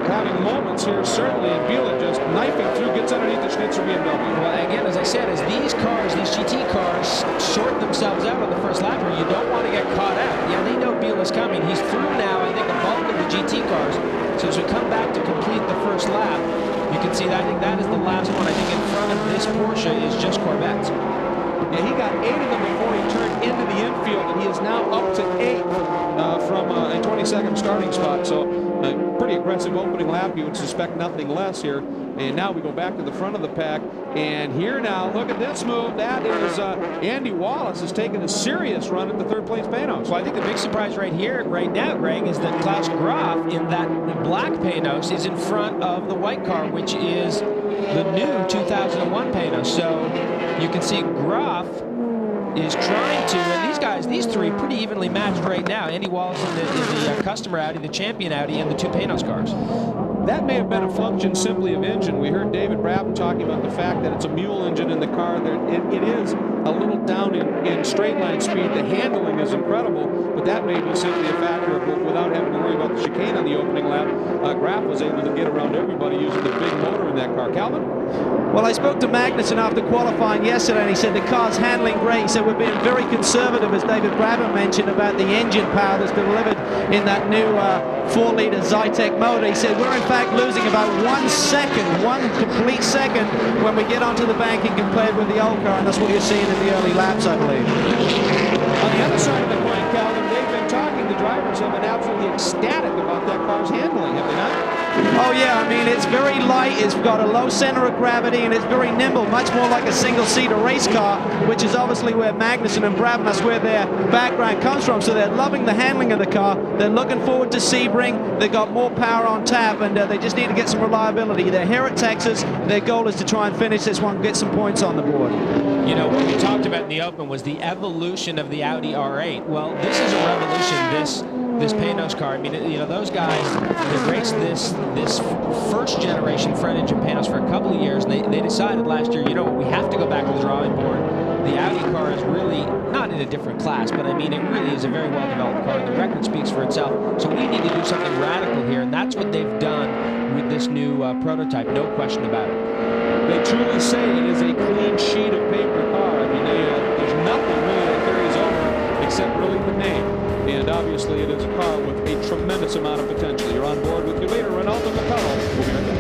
having moments here, certainly. And Biela just knifing through, gets underneath the Schnitzer BMW. Well, again, as I said, as these cars, these GT cars, sort themselves out on the first lap here, you don't want to get caught out. Yeah, they know Biela's coming. He's through now, I think, a bulk of the GT cars. So as we come back to complete the first lap, you can see that I think that is the last one. I think in front of this Porsche is just Corvettes. Yeah, he got 8 of them before he turned into the infield, and he is now up to 8 from a 22nd starting spot. So pretty aggressive opening lap. You would suspect nothing less here. And now we go back to the front of the pack. And here now, look at this move. That is Andy Wallace has taken a serious run at the 3rd place Panoz. Well, I think the big surprise right now, Greg, is that Klaus Graf in that black Panoz is in front of the white car, which is the new 2001 Panoz. So you can see Graf is trying to, and these guys, these 3 pretty evenly matched right now. Andy Wallace in the customer Audi, the champion Audi, and the 2 Panoz cars. That may have been a function simply of engine. We heard David Brabham talking about the fact that it's a mule engine in the car. It is a little down in straight line speed. The handling is incredible, but that may be simply a factor of without having to worry about the chicane on the opening lap. Graf was able to get around everybody using the big motor in that car. Calvin? Well, I spoke to Magnussen after qualifying yesterday, and he said the car's handling great. He said we're being very conservative, as David Brabham mentioned, about the engine power that's delivered in that new 4-liter Zytec motor. He said we're in fact losing about 1 second, 1 complete second, when we get onto the banking compared with the old car, and that's what you're seeing in the early laps, I believe. On the other side of the coin, Calvin, they've been talking, the drivers have been absolutely ecstatic about that car's handling, have they not? Oh yeah, I mean, it's very light, it's got a low center of gravity, and it's very nimble, much more like a single-seater race car, which is obviously where Magnussen and Brabham, that's where their background comes from. So they're loving the handling of the car. They're looking forward to Sebring. They've got more power on tap, and they just need to get some reliability. They're here at Texas. Their goal is to try and finish this one, get some points on the board. You know, what we talked about in the Open was the evolution of the Audi R8. Well, this is a revolution, this Panoz car. I mean, you know, those guys, they raced this first generation front engine Panoz for a couple of years, and they decided last year, you know what, we have to go back to the drawing board. The Audi car is really not in a different class, but I mean, it really is a very well-developed car. The record speaks for itself. So we need to do something radical here, and that's what they've done with this new prototype, no question about it. They truly say it is a clean sheet of paper car. I mean, there's nothing really that carries over except really the name. And obviously, it is a car with a tremendous amount of potential. You're on board with your leader, Ronaldo Capello. We'll be right back.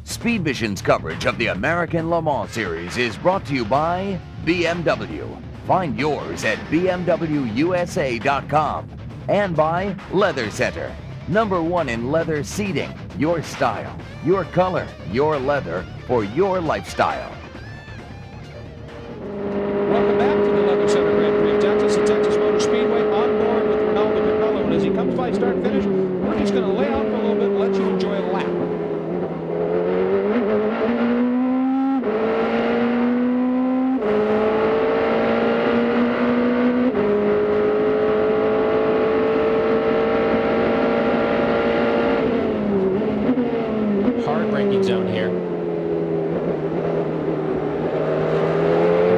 Speed Vision's coverage of the American Le Mans Series is brought to you by BMW. Find yours at bmwusa.com and by Leather Center. #1 in leather seating. Your style, your color, your leather for your lifestyle. Welcome back to the Leather Center Grand Prix of Texas at Texas Motor Speedway. On board with Ronaldo Capello, and as he comes by start finish, we're just going to lay out for a little bit and let you enjoy a lap. Hard braking zone here.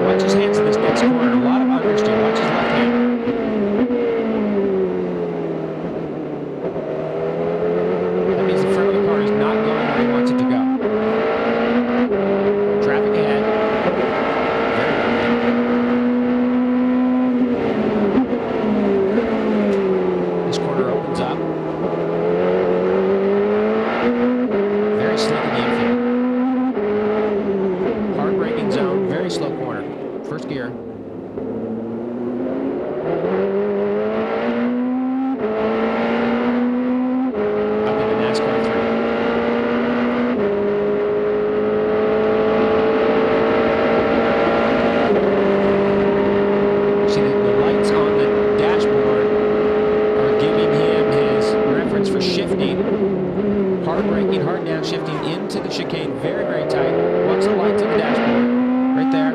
Watch his hands in this next corner. A lot of understeer. Watch his left hand. That means the front of the car is not going where he wants it to go. Traffic ahead. This corner opens up. Very slick in the infield. Hard braking zone. Very slow corner. First gear. Up into NASCAR 3. See the lights on the dashboard are giving him his reference for shifting. Hard braking, hard downshifting into the chicane. Very, very tight. Watch the lights on the dashboard. Right there.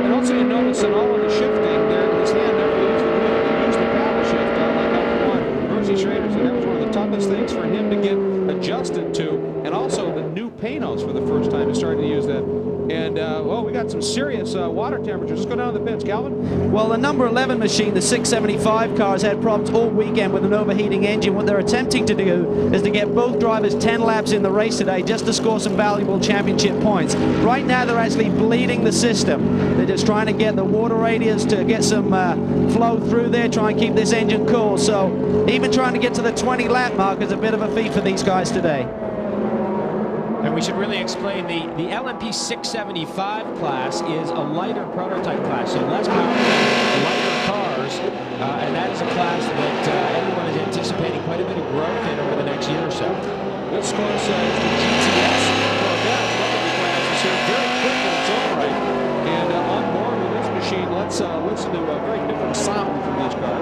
And also you notice in all of the shifting there, his hand never leaves the wheel. He used the paddle shift like F1. Mercy Schrader said that was one of the toughest things for him to get adjusted to. And also the new Panoz for the first time is starting to use that. And, well, we got some serious water temperatures. Let's go down to the pits. Calvin? Well, the number 11 machine, the 675 car, has had problems all weekend with an overheating engine. What they're attempting to do is to get both drivers 10 laps in the race today just to score some valuable championship points. Right now, they're actually bleeding the system. They're just trying to get the water radiators to get some flow through there, try and keep this engine cool. So even trying to get to the 20 lap mark is a bit of a feat for these guys today. And we should really explain the LMP 675 class is a lighter prototype class, so less powerful, lighter cars, and that is a class that everyone is anticipating quite a bit of growth in over the next year or so. This, of course, is the GTS Corvette. One of the classes here, very quick in its own right. And on board with this machine, let's listen to a very different sound from this car.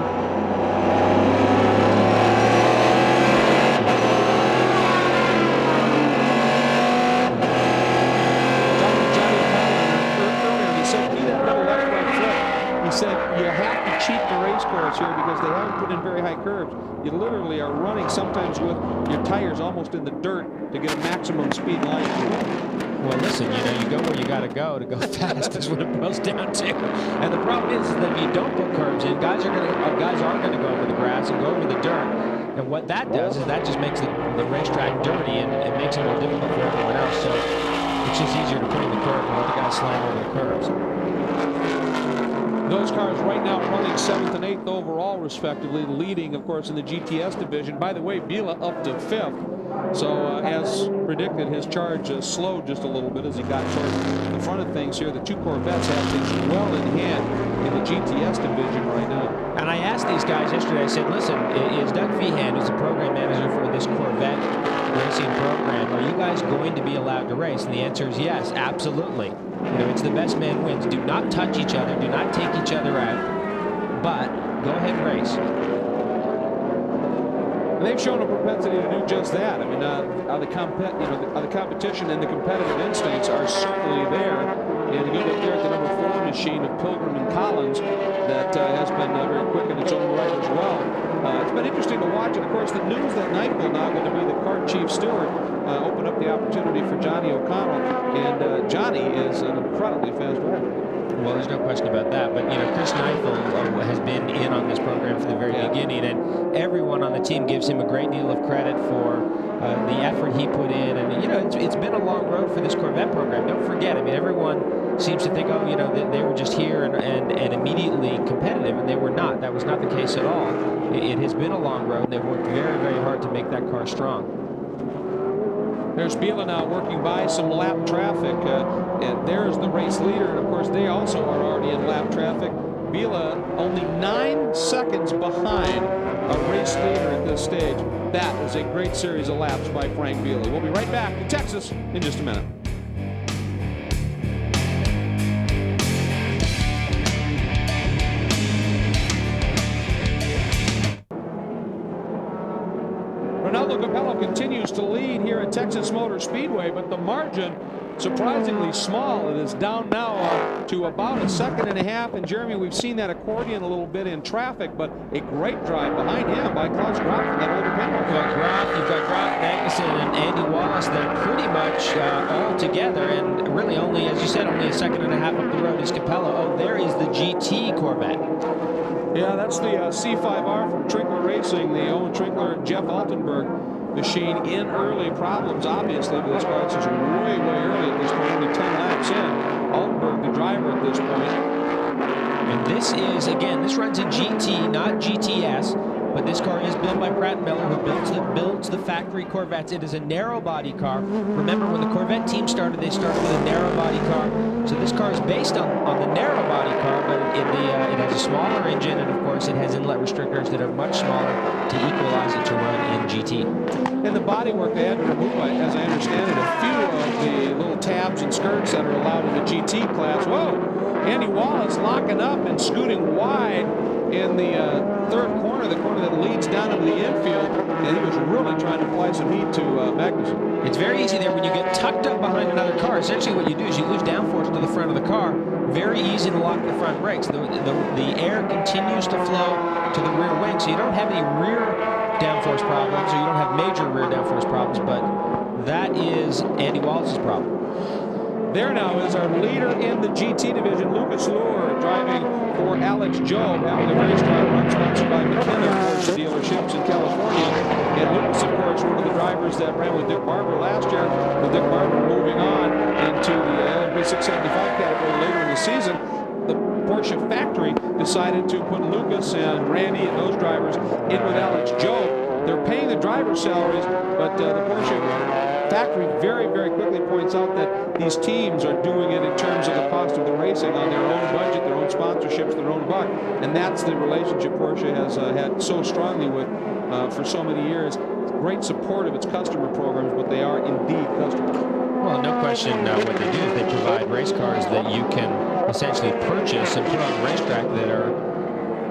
He said you have to cheat the race course here because they haven't put in very high curves. You literally are running sometimes with your tires almost in the dirt to get a maximum speed line. Well, listen, you know, you go where you got to go fast is what it boils down to. And the problem is that if you don't put curbs in, guys are going to go over the grass and go over the dirt. And what that does is that just makes the racetrack dirty and it makes it more difficult for everyone else. So it's just easier to put in the curb and let the guys slam over the curbs. Those cars right now running 7th and 8th overall, respectively, leading, of course, in the GTS division. By the way, Bila up to 5th. So, as predicted, his charge slowed just a little bit as he got toward the front of things here. The two Corvettes have things well in hand in the GTS division right now. And I asked these guys yesterday, I said, listen, is Doug Feehan, who's the program manager for this Corvette racing program, are you guys going to be allowed to race? And the answer is yes, absolutely. You know, it's the best man wins. Do not touch each other. Do not take each other out. But go ahead and race. They've shown a propensity to do just that. I mean, the competition and the competitive instincts are certainly there. And you look there at the number 4 machine of Pilgrim and Collins that has been very quick in its own right as well. It's been interesting to watch. And, of course, the news that night will now going to be the car chief steward open up the opportunity for Johnny O'Connell. And Johnny is an incredibly fast driver. Well, there's no question about that. But, you know, Chris Neifel has been in on this program from the very beginning, and everyone on the team gives him a great deal of credit for the effort he put in. And, you know, it's been a long road for this Corvette program. Don't forget, I mean, everyone seems to think, oh, you know, they were just here and immediately competitive, and they were not. That was not the case at all. It has been a long road, and they've worked very, very hard to make that car strong. There's Biela now working by some lap traffic, and there's the race leader, and of course they also are already in lap traffic. Biela only 9 seconds behind a race leader at this stage. That is a great series of laps by Frank Biela. We'll be right back to Texas in just a minute. Continues to lead here at Texas Motor Speedway, but the margin surprisingly small. It is down now to about 1.5 seconds. And Jeremy, we've seen that accordion a little bit in traffic, but a great drive behind him by Klaus Graf from that older panel. You've got Graf, Magnussen, and Andy Wallace. They're pretty much all together, and really only, as you said, only 1.5 seconds up the road is Capello. Oh, there is the GT Corvette. Yeah, that's the C5R from Trinkler Racing, the Owen Trinkler and Jeff Altenberg machine in early. Problems, obviously, but this car is way early at this point, only 10 laps in. Altenberg, the driver at this point. And this is, again, this runs in GT, not GTS, but this car is built by Pratt & Miller, who builds the factory Corvettes. It is a narrow body car. Remember, when the Corvette team started, they started with a narrow body car. So this car is based on the narrow body car, but it has a smaller engine, and of course it has inlet restrictors that are much smaller to equalize it to run in GT. In the bodywork, they had to remove, as I understand it, a few of the little tabs and skirts that are allowed in the GT class. Whoa! Andy Wallace locking up and scooting wide in the third corner, the corner that leads down into the infield, and he was really trying to apply some heat to Magnussen. It's very easy there when you get tucked up behind another car. Essentially what you do is you lose downforce to the front of the car. Very easy to lock the front brakes. The air continues to flow to the rear wing, so you don't have any rear downforce problems, or you don't have major rear downforce problems, but that is Andy Wallace's problem. There now is our leader in the GT division, Lucas Luhr, driving for Alex Job, having a very strong run sponsored by McKenna Porsche dealerships in California. And Lucas, of course, one of the drivers that ran with Dick Barber last year, with Dick Barber moving on into the LMP 675 category later in the season. The Porsche factory decided to put Lucas and Randy and those drivers in with Alex Job. They're paying the driver's salaries, but the Porsche factory very quickly points out that these teams are doing it in terms of the cost of the racing on their own budget, their own sponsorships, their own buck, and that's the relationship Porsche has had so strongly with for so many years. Great support of its customer programs, but they are indeed customers. Well, no question. What they do is they provide race cars that you can essentially purchase and put on the racetrack that are,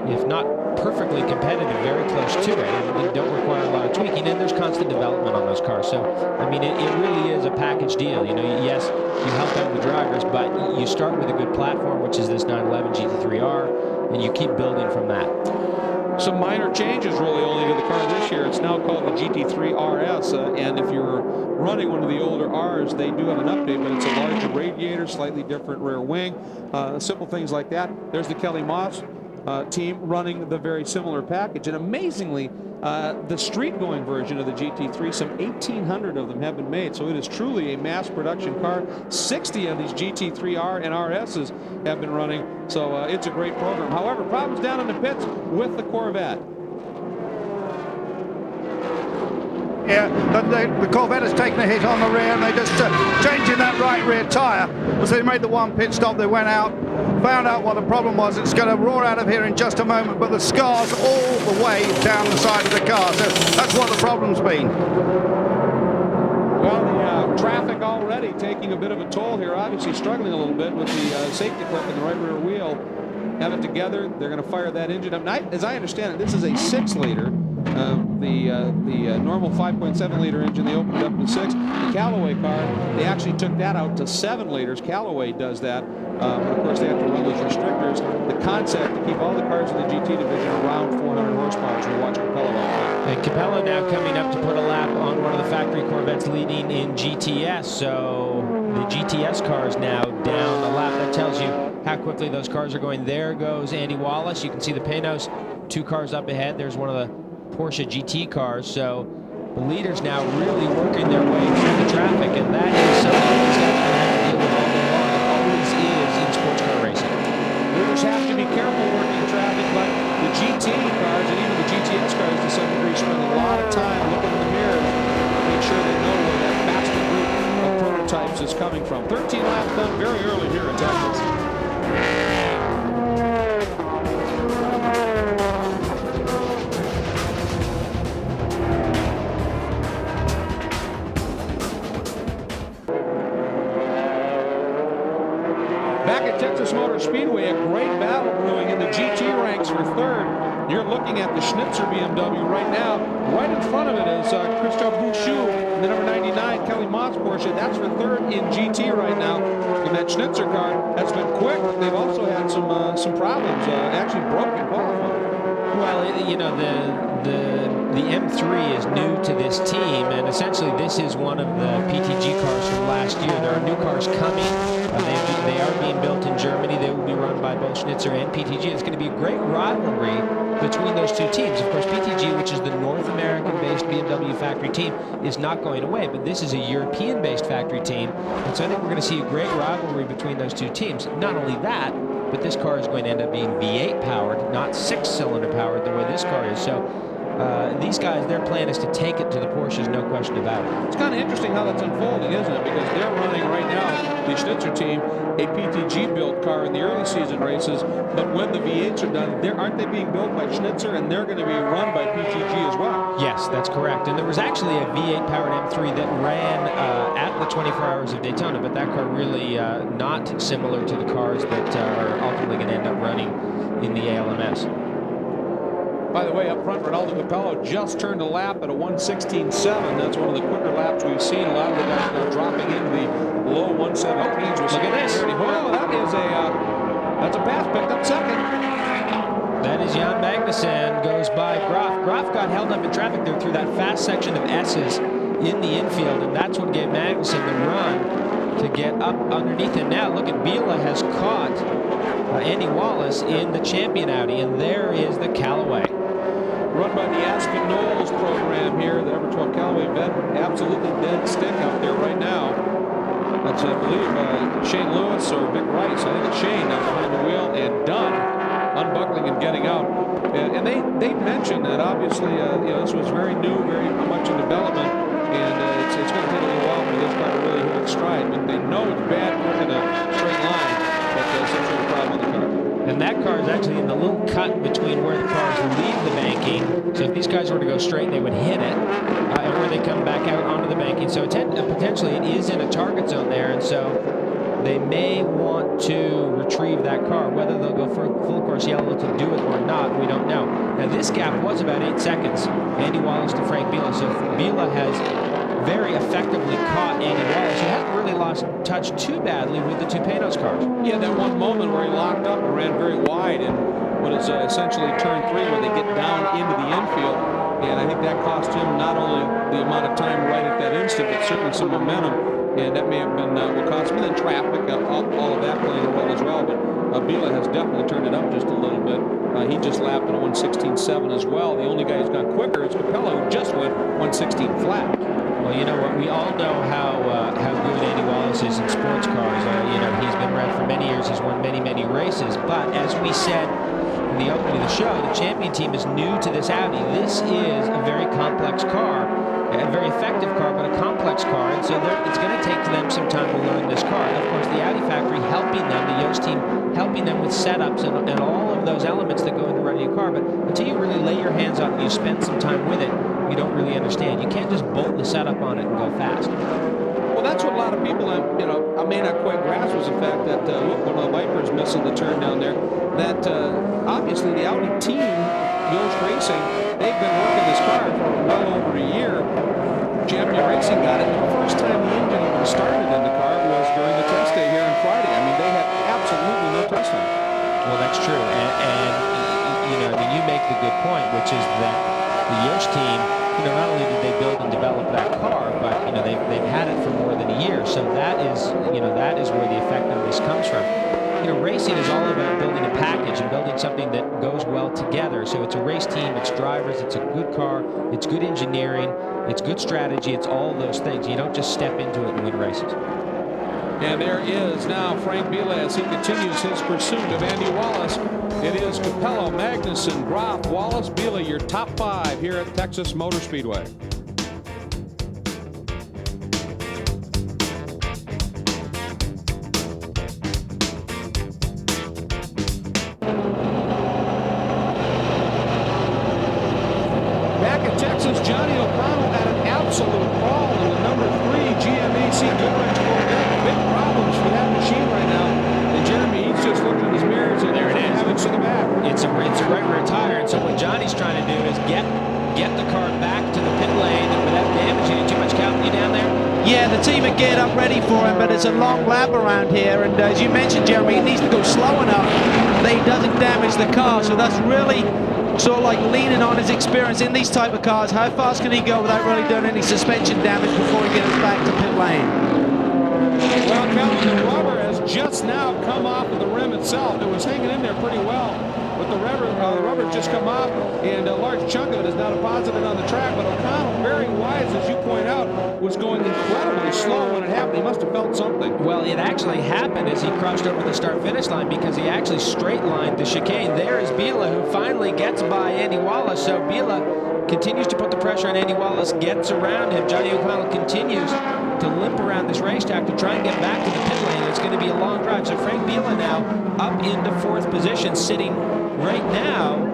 if not perfectly competitive, very close to it, and don't require a lot of tweaking, and there's constant development on those cars. So, I mean, it really is a package deal. You know, yes, you help out the drivers, but you start with a good platform, which is this 911 GT3R, and you keep building from that. Some minor changes really only to the car this year. It's now called the GT3 RS, and if you're running one of the older Rs, they do have an update, but it's a larger radiator, slightly different rear wing, simple things like that. There's the Kelly Moss team running the very similar package, and amazingly the street-going version of the GT3, some 1,800 of them have been made, so it is truly a mass production car. 60 of these GT3R and RSs have been running, so it's a great program. However, problems down in the pits with the Corvette. Yeah, the Corvette has taken a hit on the rear, and they just changing that right rear tyre. So they made the one pit stop, they went out, found out what the problem was. It's going to roar out of here in just a moment, but the scars all the way down the side of the car. So that's what the problem's been. Well, the traffic already taking a bit of a toll here, obviously struggling a little bit with the safety clip in the right rear wheel. Have it together, they're going to fire that engine up. Now, as I understand it, this is a 6-liter. The normal 5.7-liter engine, they opened it up to 6. The Callaway car, they actually took that out to 7 liters. Callaway does that. But of course, they have to run those restrictors. The concept to keep all the cars in the GT division around 400 horsepower. So we watch Capello all the time. And Capello now coming up to put a lap on one of the factory Corvettes leading in GTS. So the GTS car is now down a lap. That tells you how quickly those cars are going. There goes Andy Wallace. You can see the Panoz 2 cars up ahead. There's one of the Porsche GT cars. So the leaders now really working their way through the traffic, and that is something these guys are going to have to deal with all day long. It always is in sports car racing. Leaders have to be careful working traffic, but the GT cars and even the GTS cars to some degree spend a lot of time looking in the mirror to make sure they know where that faster is coming from. 13 laps done very early here in Texas. Back at Texas Motor Speedway, a great battle brewing in the GT ranks for third. You're looking at the Schnitzer BMW right now. Right in front of it is Christophe Bouchou in the number 99 Kelly Mott's Porsche. That's for third in GT right now. And that Schnitzer car has been quick, but they've also had some problems, actually broken qualifying. Well, you know, the M3 is new to this team, and essentially this is one of the PTG cars from last year. There are new cars coming. They are being built in Germany. They will be run by both Schnitzer and PTG. It's going to be a great rivalry between those two teams. Of course, PTG, which is the North American-based BMW factory team, is not going away, but this is a European-based factory team, and so I think we're going to see a great rivalry between those two teams. Not only that, but this car is going to end up being V8 powered, not 6-cylinder powered the way this car is. So these guys, their plan is to take it to the Porsches, no question about it. It's kind of interesting how that's unfolding, isn't it? Because they're running right now, the Schnitzer team, a PTG-built car in the early season races, but when the V8s are done, aren't they being built by Schnitzer, and they're going to be run by PTG as well? Yes, that's correct. And there was actually a V8-powered M3 that ran at the 24 Hours of Daytona, but that car really not similar to the cars that are ultimately going to end up running in the ALMS. By the way, up front, Ronaldo Capello just turned a lap at a 1:16.7. That's one of the quicker laps we've seen. A lot of the guys now dropping in the low 1:17s. Look at this. Whoa, that's a pass, picked up second. That is Jan Magnussen, goes by Graf. Graf got held up in traffic there through that fast section of S's in the infield, and that's what gave Magnussen the run to get up underneath him. Now look at Biela has caught Andy Wallace in the champion Audi, and there is the Callaway. Run by the Aspen Knowles program here, the number 12 Callaway vet, absolutely dead stick out there right now. That's, I believe, Shane Lewis or Vic Rice. I think it's Shane now behind the wheel, and done, unbuckling and getting out. And they mentioned that obviously, this was very new, very much in development, and it's going to take a little while for this car to really hit its stride. But they know it's bad going in a straight line, but there's some sort of problem with the car. And that car is actually in the little cut between where the cars leave the banking. So if these guys were to go straight, they would hit it, and where they come back out onto the banking. So potentially it is in a target zone there, and so they may want to retrieve that car. Whether they'll go for full course yellow to do it or not, we don't know. Now this gap was about 8 seconds. Andy Wallace to Frank Biela. So Biela has very effectively caught Andy Wallace. He hasn't really lost touch too badly with the two Panoz cars. Yeah, that one moment where he locked up and ran very wide in what is essentially turn 3, where they get down into the infield. And I think that cost him not only the amount of time right at that instant, but certainly some momentum. And that may have been what cost him. And then traffic, all of that playing a role as well. But Biela has definitely turned it up just a little bit. He just lapped at a 1:16.7 as well. The only guy who's gone quicker is Capello, who just went 1:16 flat. Well, you know what? We all know how good Andy Wallace is in sports cars. He's been around for many years. He's won many, many races. But as we said in the opening of the show, the champion team is new to this Audi. This is a very complex car, a very effective car, but a complex car. And so it's going to take them some time to learn this car. Of course, the Audi factory helping them, the Yost team helping them with setups and all of those elements that go into running a car. But until you really lay your hands on it and you spend some time with it, you don't really understand. You can't just bolt the setup on it and go fast. Well, that's what a lot of people, I may not quite grasp, was the fact that, look, one of the Vipers missing the turn down there, that obviously the Audi team, Yost Racing, they've been working this car for well over a year. Champion Racing got it. The first time the engine even started in the car was during the test day here on Friday. I mean, they had absolutely no test time. Well, that's true. And you make the good point, which is that the Yost team, not only did they build and develop that car, but they've had it for more than a year. So that is where the effectiveness comes from. Racing is all about building a package and building something that goes well together. So it's a race team, it's drivers, it's a good car, it's good engineering, it's good strategy, it's all those things. You don't just step into it and win races. And there is now Frank Biela as he continues his pursuit of Andy Wallace. It is Capello, Magnussen, Graf, Wallace, Biela, your top 5 here at Texas Motor Speedway. Yeah, the team are geared up ready for him, but it's a long lap around here, and as you mentioned, Jeremy, he needs to go slow enough that he doesn't damage the car, so that's really sort of like leaning on his experience in these type of cars. How fast can he go without really doing any suspension damage before he gets back to pit lane? Well, Calvin, the rubber has just now come off of the rim itself. It was hanging in there pretty well, but the rubber just come off, and a large chunk of it is now deposited on the track. But O'Connell, very wise, as you point out, was going incredibly slow when it happened. He must have felt something. Well, it actually happened as he crossed over the start-finish line, because he actually straight-lined the chicane. There is Biela, who finally gets by Andy Wallace. So Biela continues to put the pressure on Andy Wallace, gets around him. Johnny O'Connell continues to limp around this racetrack to try and get back to the pit lane. It's going to be a long drive. So Frank Biela now up into 4th position, sitting right now,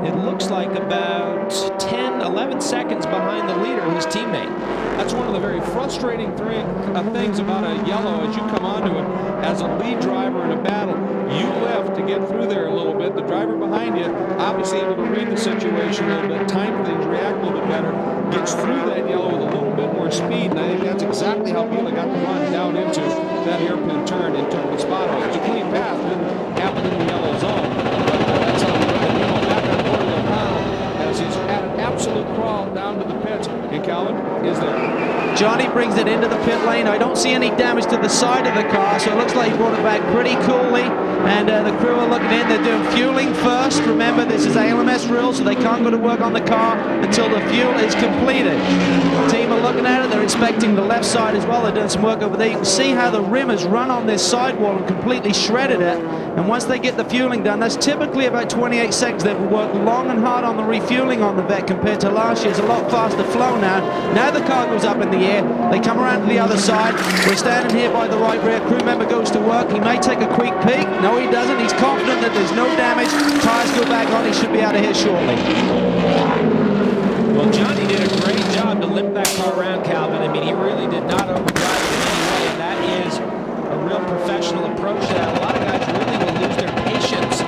it looks like about 10, 11 seconds behind the leader, his teammate. That's one of the very frustrating things about a yellow as you come onto it. As a lead driver in a battle, you lift to get through there a little bit. The driver behind you, obviously able to read the situation a little bit, time things, react a little bit better, gets through that yellow with a little bit more speed, and I think that's exactly how Biela got the run down into that hairpin turn and took the spot out. It was a clean path, didn't happen in the yellow zone. That's how we look at Biela back on board with O'Connell as he's at an absolute crawl down to the pits. And Calvin is there. Johnny brings it into the pit lane. I don't see any damage to the side of the car, so it looks like he brought it back pretty coolly. And the crew are looking in. They're doing fueling first. Remember, this is ALMS rules, so they can't go to work on the car until the fuel is completed. The team are looking at it. They're inspecting the left side as well. They're doing some work over there. You can see how the rim has run on this sidewall and completely shredded it. And once they get the fueling done, that's typically about 28 seconds. They've worked long and hard on the refueling on the Vette compared to last year. It's a lot faster flow now. Now the car goes up in the air. They come around to the other side. We're standing here by the right rear. Crew member goes to work. He may take a quick peek. No, he doesn't. He's confident that there's no damage. Tires go back on. He should be out of here shortly. Well, Johnny did a great job to limp that car around, Calvin. I mean, he really did not overdrive it in any way, and that is a real professional approach to that. A lot of guys really will lose their patience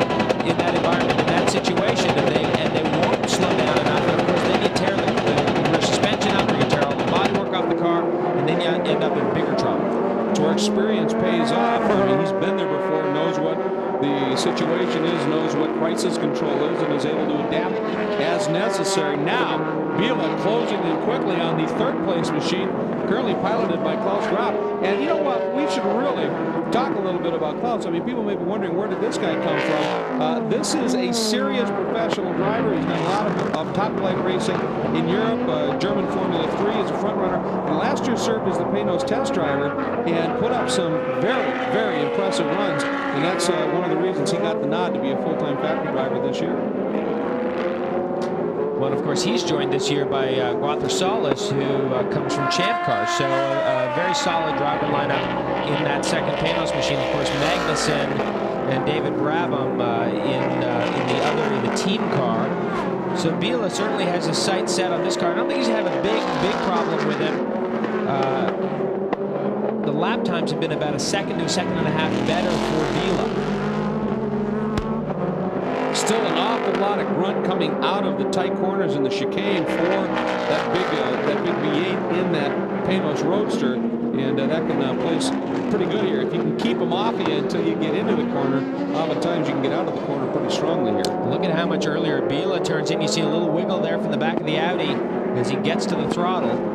in that environment, in that situation, and they won't slow down enough. And of course, then you tear the rear suspension up, or you tear all the bodywork off the car, and then you end up in bigger trouble. It's where experience pays off. I mean, he's been there before, knows what the situation is, knows what crisis control is, and is able to adapt as necessary. Now, Biela closing in quickly on the 3rd place machine, currently piloted by Klaus Graf. And you know what? We should really talk a little bit about Klaus. I mean, people may be wondering, where did this guy come from? This is a serious professional driver. He's done a lot of top flight racing in Europe, German Formula 3 as a front runner, and last year served as the Panoz test driver and put up some very, very impressive runs. And that's one of the reasons he got the nod to be a full-time factory driver this year. Well, of course, he's joined this year by Gauthur Solis, who comes from Champ Cars. So a very solid driver lineup in that 2nd Panoz machine. Of course, Magnussen and David Brabham in the team car. So Biela certainly has his sights set on this car. I don't think he's had a big problem with him. The lap times have been about a second to a second and a half better for Biela. Still an awful lot of grunt coming out of the tight corners in the chicane for that big V8 in that Panoz Roadster, and that can place pretty good here. If you can keep them off you until you get into the corner, oftentimes you can get out of the corner pretty strongly here. Look at how much earlier Biela turns in. You see a little wiggle there from the back of the Audi as he gets to the throttle.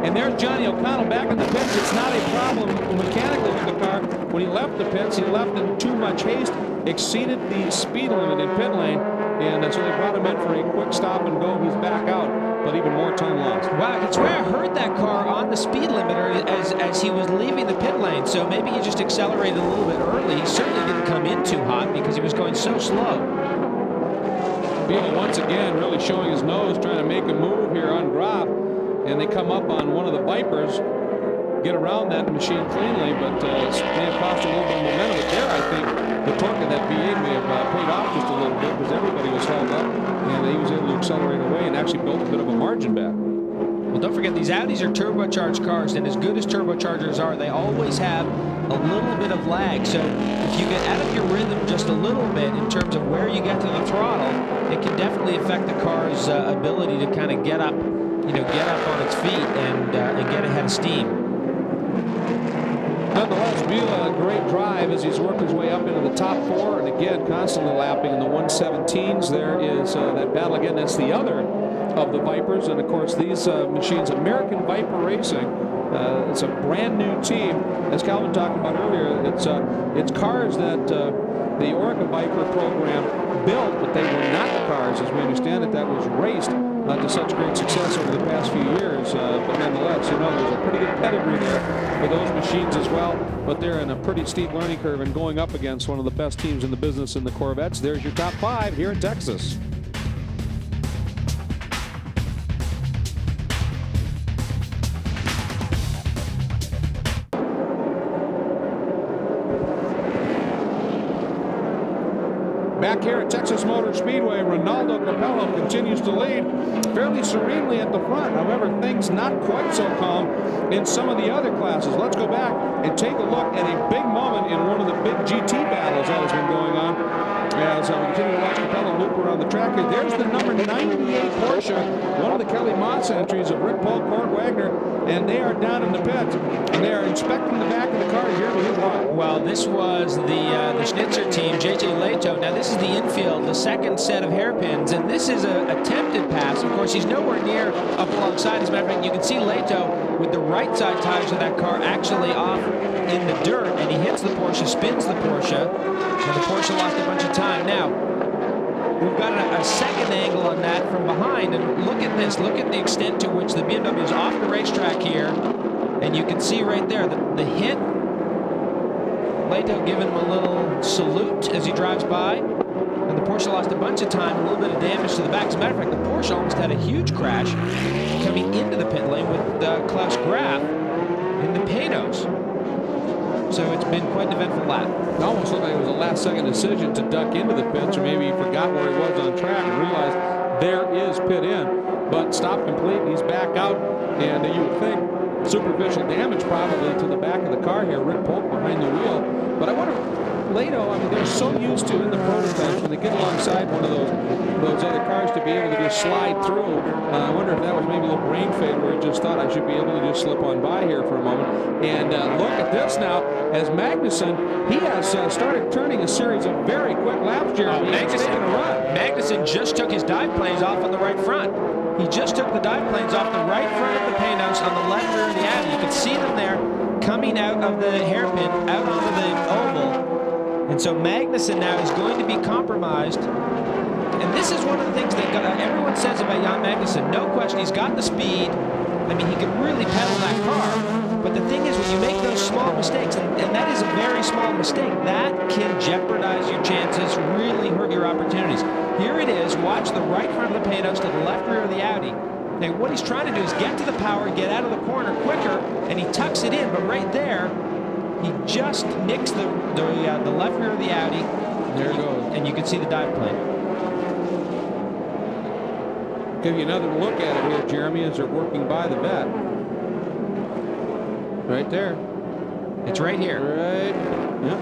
And there's Johnny O'Connell back in the pits. It's not a problem mechanically with the car. When he left the pits, he left in too much haste, exceeded the speed limit in pit lane, and so they brought him in for a quick stop and go. He's back out, but even more time lost. Wow, that's where I heard that car on the speed limiter as he was leaving the pit lane, so maybe he just accelerated a little bit early. He certainly didn't come in too hot because he was going so slow. Biela once again really showing his nose, trying to make a move here on Graf. And they come up on one of the Vipers, get around that machine cleanly, but may have cost a little bit of momentum. But there, I think the torque of that V8 may have paid off just a little bit because everybody was held up, and he was able to accelerate away and actually built a bit of a margin back. Well, don't forget, these Audis are turbocharged cars, and as good as turbochargers are, they always have a little bit of lag. So if you get out of your rhythm just a little bit in terms of where you get to the throttle, it can definitely affect the car's ability to kind of get up get up on its feet and get ahead of steam. Nonetheless, Vila, a great drive as he's worked his way up into the top 4, and again, constantly lapping in the 117s. There is that battle again. That's the other of the Vipers, and of course, these machines, American Viper Racing, it's a brand new team. As Calvin talked about earlier, it's cars that the Orica Viper program built, but they were not the cars, as we understand it, that was raced to such great success over the past few years. But nonetheless, there's a pretty good pedigree there for those machines as well. But they're in a pretty steep learning curve and going up against one of the best teams in the business in the Corvettes. There's your top 5 here in Texas. Back here at Texas Motor Speedway, Ronaldo Capello continues to lead fairly serenely at the front. However, things not quite so calm in some of the other classes. Let's go back and take a look at a big moment in one of the big GT battles that has been going on. As we continue to watch Capello loop around the track here. There's the number 98 Porsche, one of the Kelly Moss entries of Rick Polk, Cord Wagner, and they are down in the pit, and they are inspecting the back of the car here. Here's why. Well, this was the Schnitzer team, J.J. Leto. Now, this is the infield, the second set of hairpins, and this is an attempted pass. Of course, he's nowhere near up alongside. As a matter of fact, you can see Leto with the right side tires of that car actually off in the dirt, and he hits the Porsche, spins the Porsche, and the Porsche lost a bunch of time. Now, we've got a second angle on that from behind, and look at this. Look at the extent to which the BMW is off the racetrack here, and you can see right there the hit. Leto giving him a little salute as he drives by, and the Porsche lost a bunch of time, a little bit of damage to the back. As a matter of fact, the Porsche almost had a huge crash coming into the pit lane with Klaus Graf in the Panoz. So it's been quite an eventful lap. It almost looked like it was a last-second decision to duck into the pits, or maybe he forgot where he was on track and realized there is pit in. But stop complete, he's back out, and you would think superficial damage probably to the back of the car here. Rick Polk behind the wheel. But I wonder, Leto, I mean, they're so used to in the prototypes when they get alongside one of those other cars to be able to just slide through. I wonder if that was maybe a little brain fade where he just thought I should be able to just slip on by here for a moment. And look at this now, as Magnussen, he has started turning a series of very quick laps, Jeremy. Magnussen just took his dive planes off on the right front. He just took the dive planes off the right front of the Panoz on the left rear of the Audi. You can see them there coming out of the hairpin, out onto the oval. And so Magnussen now is going to be compromised. And this is one of the things that everyone says about Jan Magnussen. No question, he's got the speed. I mean, he can really pedal that car. But the thing is, when you make those small mistakes, and that is a very small mistake, that can jeopardize your chances, really hurt your opportunities. Here it is. Watch the right front of the Panoz to the left rear of the Audi. Now, what he's trying to do is get to the power, get out of the corner quicker, and he tucks it in. But right there, he just nicks the left rear of the Audi. There it goes. And you can see the dive plane. Give you another look at it here, Jeremy, as they're working by the vet. Right there. It's right here. Right. Yep.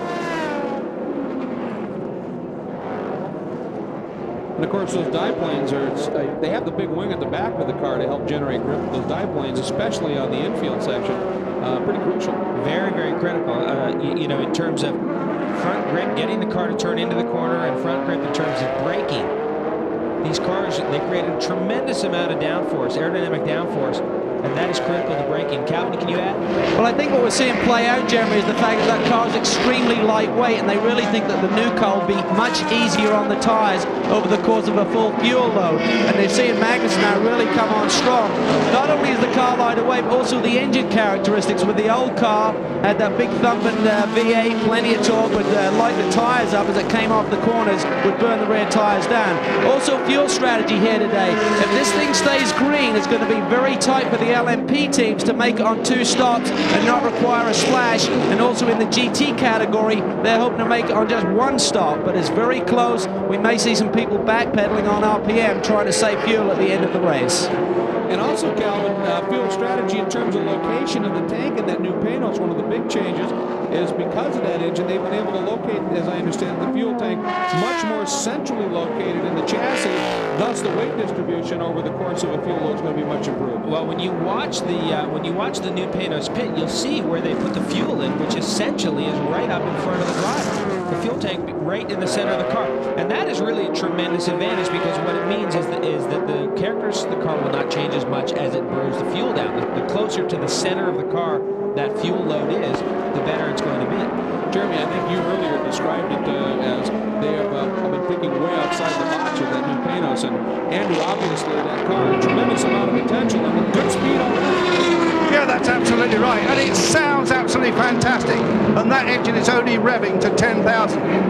And of course, those dive planes they have the big wing at the back of the car to help generate grip. Those dive planes, especially on the infield section, pretty crucial. Very, very critical. In terms of front grip, getting the car to turn into the corner, and front grip in terms of braking. These cars, they create a tremendous amount of downforce, aerodynamic downforce, and that is critical to braking. Calvin, can you add? Well, I think what we're seeing play out, Jeremy, is the fact that car is extremely lightweight, and they really think that the new car will be much easier on the tires over the course of a full fuel load. And they're seeing Magnussen now really come on strong. Not only is the car lightweight, but also the engine characteristics. With the old car, had that big thumping V8, plenty of torque, would light the tires up as it came off the corners, would burn the rear tires down. Also, fuel strategy here today. If this thing stays green, it's going to be very tight for the LMP teams to make it on 2 stops and not require a splash. And also in the GT category, they're hoping to make it on just 1 stop, but it's very close. We may see some people backpedaling on RPM trying to save fuel at the end of the race. And also, Calvin, fuel strategy in terms of location of the tank in that new Panoz, one of the big changes is because of that engine, they've been able to locate, as I understand, the fuel tank much more centrally located in the chassis Thus, the weight distribution over the course of a fuel load is going to be much improved. Well, when you watch the new Panoz pit, you'll see where they put the fuel in, which essentially is right up in front of the driver. The fuel tank right in the center of the car, and that is really a tremendous advantage because what it means is that the characteristics of the car will not change as much as it burns the fuel down. The closer to the center of the car that fuel load is, the better it's going to be. Jeremy, I think you earlier described it as they have been thinking way outside the box with that new Panoz, and Andrew, obviously that car, a tremendous amount of potential and good speed already. Yeah, that's absolutely right, and it sounds absolutely fantastic, and that engine is only revving to 10,000,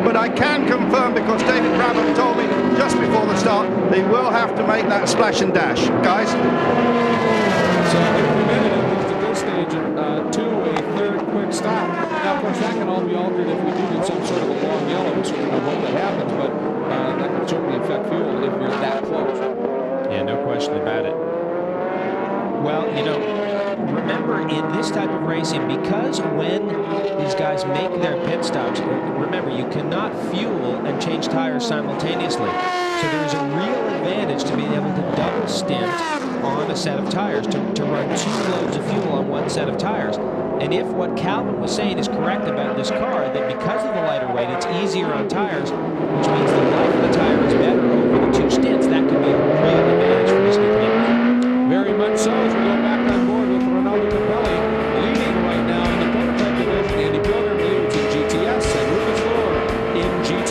but I can confirm, because David Brabham told me just before the start, they will have to make that splash and dash, guys. So they're committed, at least at this stage, to a third quick stop. Now, of course, that can all be altered if we do get some sort of a long yellow. We certainly don't hope that happens, but that can certainly affect fuel if you're that close. Yeah, no question about it. Well, you know, remember in this type of racing, because when these guys make their pit stops, remember you cannot fuel and change tires simultaneously. So there's a real advantage to being able to double stint on a set of tires, to run 2 loads of fuel on one set of tires. And if what Calvin was saying is correct about this car, that because of the lighter weight, it's easier on tires, which means the life of the tire is better over the 2 stints, that could be a real advantage for this new Panoz. Very much so, as we go back on board with Ronaldo Capelli leading right now in the prototype division. Andy Pilgrim leads in GTS and Lucas Luhr in GT.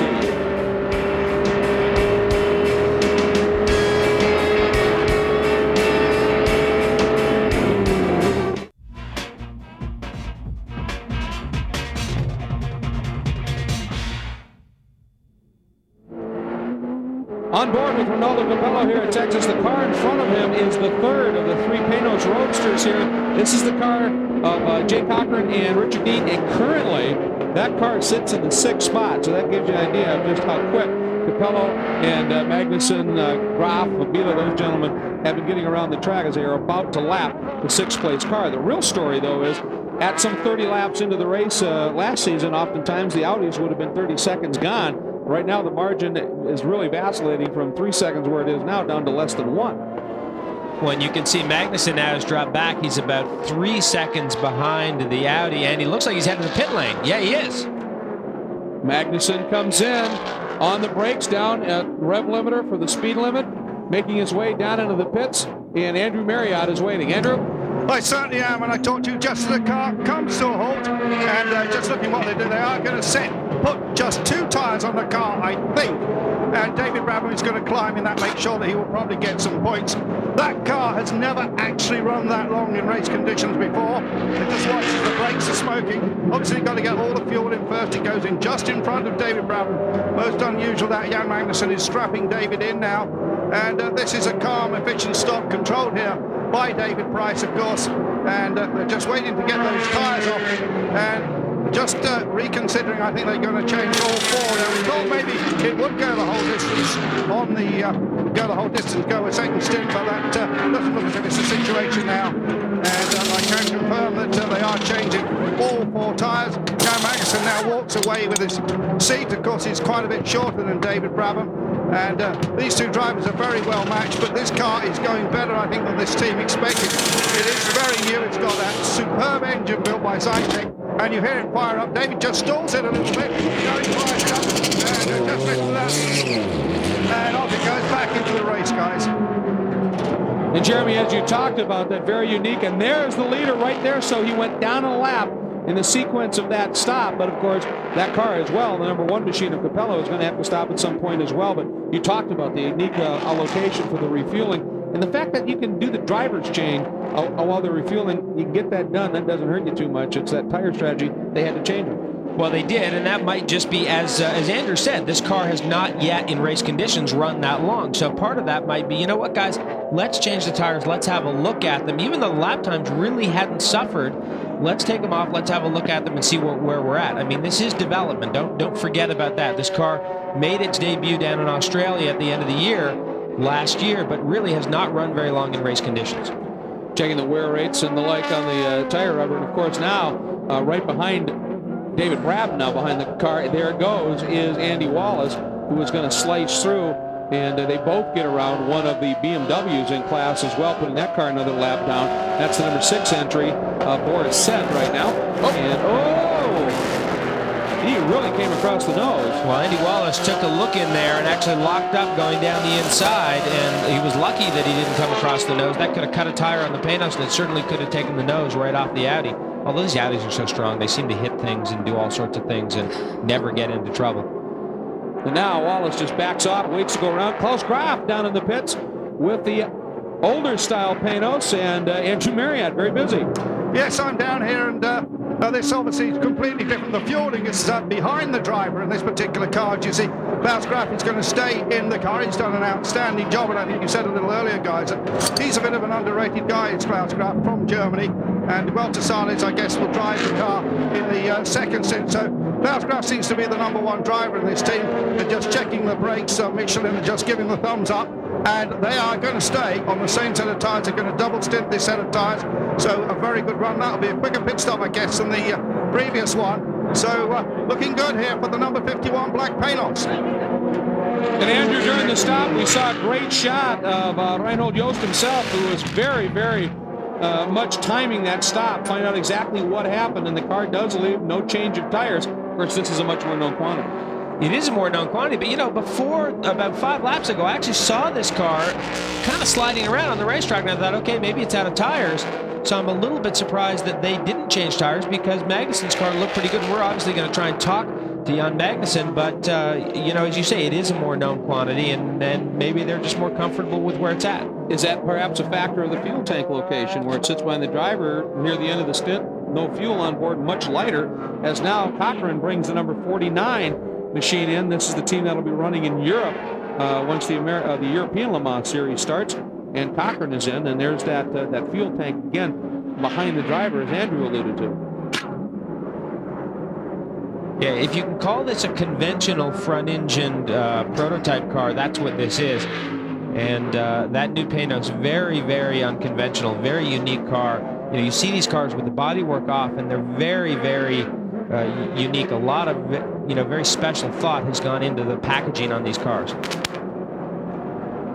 On board with Ronaldo Capello here at Texas. The car in front of him is the third of the 3 Panoz Roadsters here. This is the car of Jay Cochran and Richard Dean, and currently that car sits in the 6th spot, so that gives you an idea of just how quick Capello and Magnussen, Graf, Vila, those gentlemen have been getting around the track as they are about to lap the 6th place car. The real story, though, is at some 30 laps into the race last season, oftentimes the Audis would have been 30 seconds gone. Right now, the margin is really vacillating from 3 seconds where it is now down to less than 1. Well, and you can see Magnussen now has dropped back. He's about 3 seconds behind the Audi, and he looks like he's heading to the pit lane. Yeah, he is. Magnussen comes in on the brakes down at rev limiter for the speed limit, making his way down into the pits, and Andrew Marriott is waiting. Andrew? I certainly am, and I talked to you just as the car comes to a halt, and just looking what they do, they are going to put just 2 tires on the car, I think, and David Brabham is going to climb in that, make sure that he will probably get some points. That car has never actually run that long in race conditions before. It just watches the brakes are smoking. Obviously, got to get all the fuel in first. It goes in just in front of David Brabham. Most unusual that Jan Magnussen is strapping David in now, and this is a calm, efficient stop, controlled here by David Price, of course, and they're just waiting to get those tyres off, and just reconsidering. I think they're going to change all 4. Now, we thought maybe it would go the whole distance on the go a second stint, but that doesn't look as if it's the situation now, and I can confirm that they are changing all 4 tyres. Now Magnussen now walks away with his seat. Of course, he's quite a bit shorter than David Brabham. And these 2 drivers are very well matched, but this car is going better, I think, than this team expected. It is very new. It's got that superb engine built by Zytec, and you hear it fire up. David just stalls it a little bit. Going fires it up, and just listen to that. And off it goes back into the race, guys. And Jeremy, as you talked about, that very unique, and there's the leader right there, so he went down a lap in the sequence of that stop, but of course that car as well, the number 1 machine of Capello, is going to have to stop at some point as well. But you talked about the unique allocation for the refueling, and the fact that you can do the driver's chain while they're refueling, you can get that done. That doesn't hurt you too much. It's that tire strategy they had to change it. Well, they did, and that might just be, as Andrew said, this car has not yet in race conditions run that long. So part of that might be, you know what, guys, let's change the tires. Let's have a look at them. Even though the lap times really hadn't suffered, let's take them off. Let's have a look at them and see where we're at. I mean, this is development. Don't forget about that. This car made its debut down in Australia at the end of the year last year, but really has not run very long in race conditions. Checking the wear rates and the like on the tire rubber, and of course now right behind David Brabham, now behind the car, there goes, is Andy Wallace, who is going to slice through And they both get around one of the BMWs in class as well, putting that car another lap down. That's the number 6 entry, Boris Said right now. He really came across the nose. Well, Andy Wallace took a look in there and actually locked up going down the inside, and he was lucky that he didn't come across the nose. That could have cut a tire on the Panoz, and it certainly could have taken the nose right off the Audi. Although these Audis are so strong, they seem to hit things and do all sorts of things and never get into trouble. And now Wallace just backs off, waits to go around. Klaus Graf down in the pits with the older style Panoz, and Andrew Marriott very busy. Yes, I'm down here, and this obviously is completely different. The fueling is behind the driver in this particular car. As you see, Klaus Graf is going to stay in the car. He's done an outstanding job, and I think you said a little earlier, guys, that he's a bit of an underrated guy. It's Klaus Graf from Germany, and Walter Sales, I guess, will drive the car in the second stint. So Klaus Graf seems to be the number 1 driver in this team. They're just checking the brakes. Michelin are just giving the thumbs up, and they are going to stay on the same set of tyres. They're going to double stint this set of tyres, so a very good run. That'll be a quicker pit stop, I guess, than the previous one. So looking good here for the number 51 Black Panoz. And Andrew, during the stop, we saw a great shot of Reinhold Jost himself, who was very, very much timing that stop, find out exactly what happened, and the car does leave, no change of tires. Of course, this is a much more known quantity. It is a more known quantity, but you know, before, about 5 laps ago, I actually saw this car kind of sliding around on the racetrack, and I thought, okay, maybe it's out of tires. So I'm a little bit surprised that they didn't change tires, because Magnussen's car looked pretty good. We're obviously going to try and talk to Jan Magnussen, but you know, as you say, it is a more known quantity, and maybe they're just more comfortable with where it's at. Is that perhaps a factor of the fuel tank location, where it sits behind the driver near the end of the stint, no fuel on board, much lighter, as now Cochran brings the number 49 machine in. This is the team that'll be running in Europe once the European Le Mans series starts, and Cochran is in, and there's that fuel tank again behind the driver, as Andrew alluded to. Yeah, if you can call this a conventional front-engined prototype car, that's what this is. And that new Panoz, very, very unconventional, very unique car. You know, you see these cars with the bodywork off, and they're very, very unique. A lot of, you know, very special thought has gone into the packaging on these cars.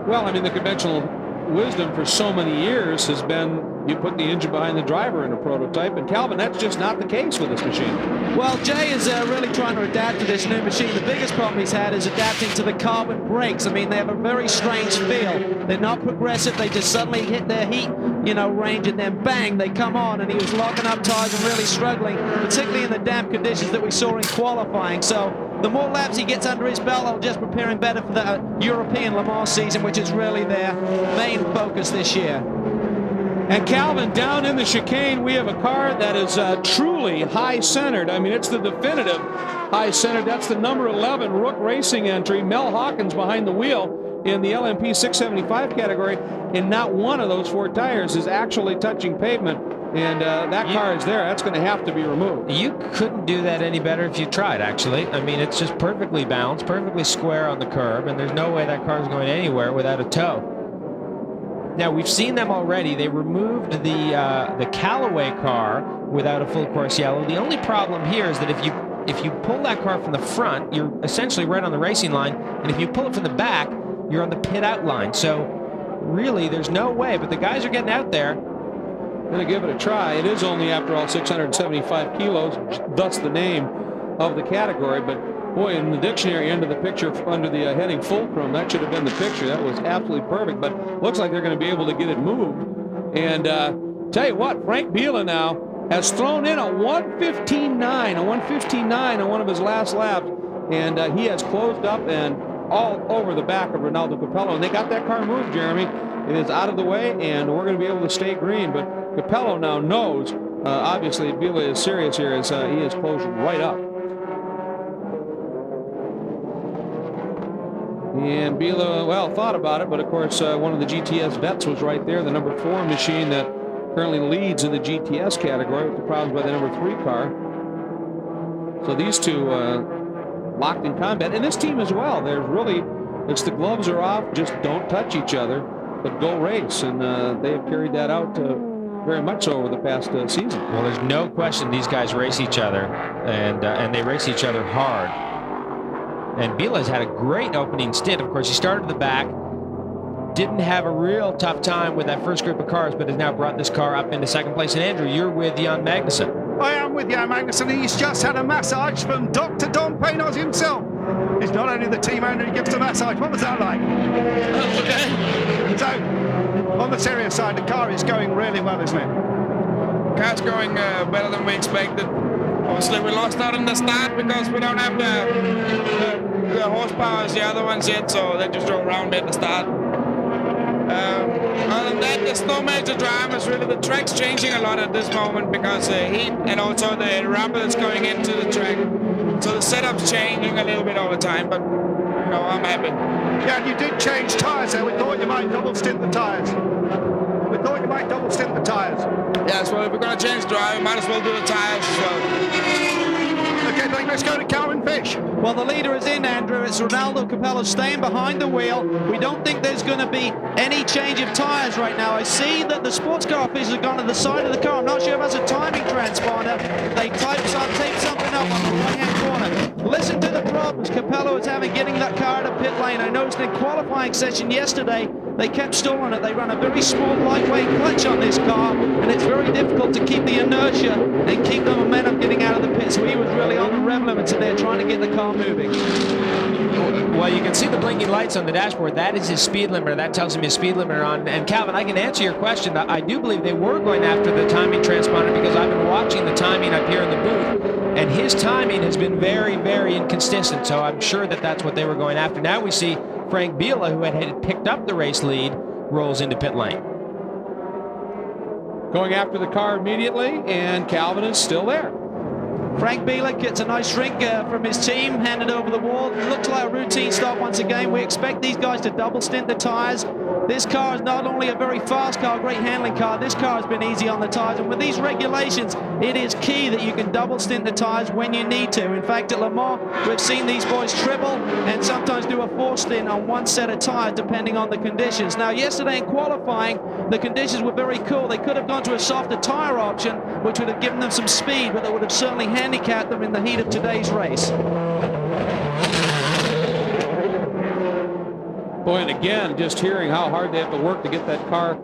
Well, I mean, the conventional wisdom for so many years has been you put the engine behind the driver in a prototype, and Calvin, that's just not the case with this machine. Well, Jay is really trying to adapt to this new machine. The biggest problem he's had is adapting to the carbon brakes. I mean, they have a very strange feel. They're not progressive. They just suddenly hit their heat, you know, range, and then bang, they come on, and he was locking up tires and really struggling, particularly in the damp conditions that we saw in qualifying. So the more laps he gets under his belt, I'll just prepare him better for the European Le Mans season, which is really their main focus this year. And Calvin, down in the chicane, we have a car that is truly high-centered. I mean, it's the definitive high-centered. That's the number 11 Rook Racing entry. Mel Hawkins behind the wheel in the LMP 675 category, and not one of those 4 tires is actually touching pavement. And that car is there. That's going to have to be removed. You couldn't do that any better if you tried, actually. I mean, it's just perfectly balanced, perfectly square on the curb, and there's no way that car is going anywhere without a tow. Now, we've seen them already. They removed the Callaway car without a full course yellow. The only problem here is that if you pull that car from the front, you're essentially right on the racing line, and if you pull it from the back, you're on the pit out line. So really, there's no way, but the guys are getting out there. Going to give it a try. It is only, after all, 675 kilos, thus the name of the category, but boy, in the dictionary under the picture, under the heading fulcrum, that should have been the picture. That was absolutely perfect, but looks like they're going to be able to get it moved. And tell you what, Frank Biela now has thrown in a 1:15.9 on one of his last laps, and he has closed up and all over the back of Ronaldo Capello, and they got that car moved, Jeremy. It is out of the way, and we're going to be able to stay green, but Capello now knows, obviously, Biela is serious here, as he is closed right up. And Biela, well, thought about it, but of course, one of the GTS vets was right there, the number 4 machine that currently leads in the GTS category, with the problems by the number 3 car. So these two locked in combat, and this team as well. There's really, it's the gloves are off, just don't touch each other, but go race, and they have carried that out very much so over the past season. Well, there's no question these guys race each other, and they race each other hard. And Biela's had a great opening stint. Of course, he started at the back, didn't have a real tough time with that first group of cars, but has now brought this car up into second place. And Andrew, you're with Jan Magnussen. I am with Jan Magnussen. He's just had a massage from Dr. Don Panoz himself. He's not only the team owner, he gives the massage. What was that like? So, on the serious side, the car is going really well, isn't it? Car's going better than we expected. Obviously, we lost out in the start because we don't have the horsepower as the other ones yet, so they just drove around at the start. Other than that, there's no major dramas. Really, the track's changing a lot at this moment because the heat and also the rubber that's going into the track. So the setup's changing a little bit over time, but you know, I'm happy. Yeah, and you did change tyres there. We thought you might double stint the tyres. Yes, well, if we're going to change drive, we might as well do the tyres as well. Okay, let's go to Calvin Fish. Well, the leader is in, Andrew. It's Ronaldo Capello staying behind the wheel. We don't think there's going to be any change of tyres right now. I see that the sports car officials have gone to the side of the car. I'm not sure if that's a timing transponder. They taped something up on the right-hand corner. Listen to the problems Capello is having getting that car out of pit lane. I noticed in the qualifying session yesterday, they kept stalling it. They run a very small, lightweight clutch on this car, and it's very difficult to keep the inertia and keep the momentum getting out of the pit. So he was really on the rev limiter there trying to get the car moving. Well, you can see the blinking lights on the dashboard. That is his speed limiter. That tells him his speed limiter on. And Calvin, I can answer your question. I do believe they were going after the timing transponder because I've been watching the timing up here in the booth, and his timing has been very, very inconsistent. So I'm sure that that's what they were going after. Now we see Frank Biela, who had picked up the race lead, rolls into pit lane. Going after the car immediately, and Calvin is still there. Frank Biela gets a nice shrink from his team, handed over the wall. It looks like a routine stop once again. We expect these guys to double stint the tires. This car is not only a very fast car, great handling car, this car has been easy on the tires. And with these regulations, it is key that you can double stint the tires when you need to. In fact, at Le Mans, we've seen these boys triple and sometimes do a 4 stint on one set of tires, depending on the conditions. Now, yesterday in qualifying, the conditions were very cool. They could have gone to a softer tire option, which would have given them some speed, but that would have certainly handicapped them in the heat of today's race. Boy, and again, just hearing how hard they have to work to get that car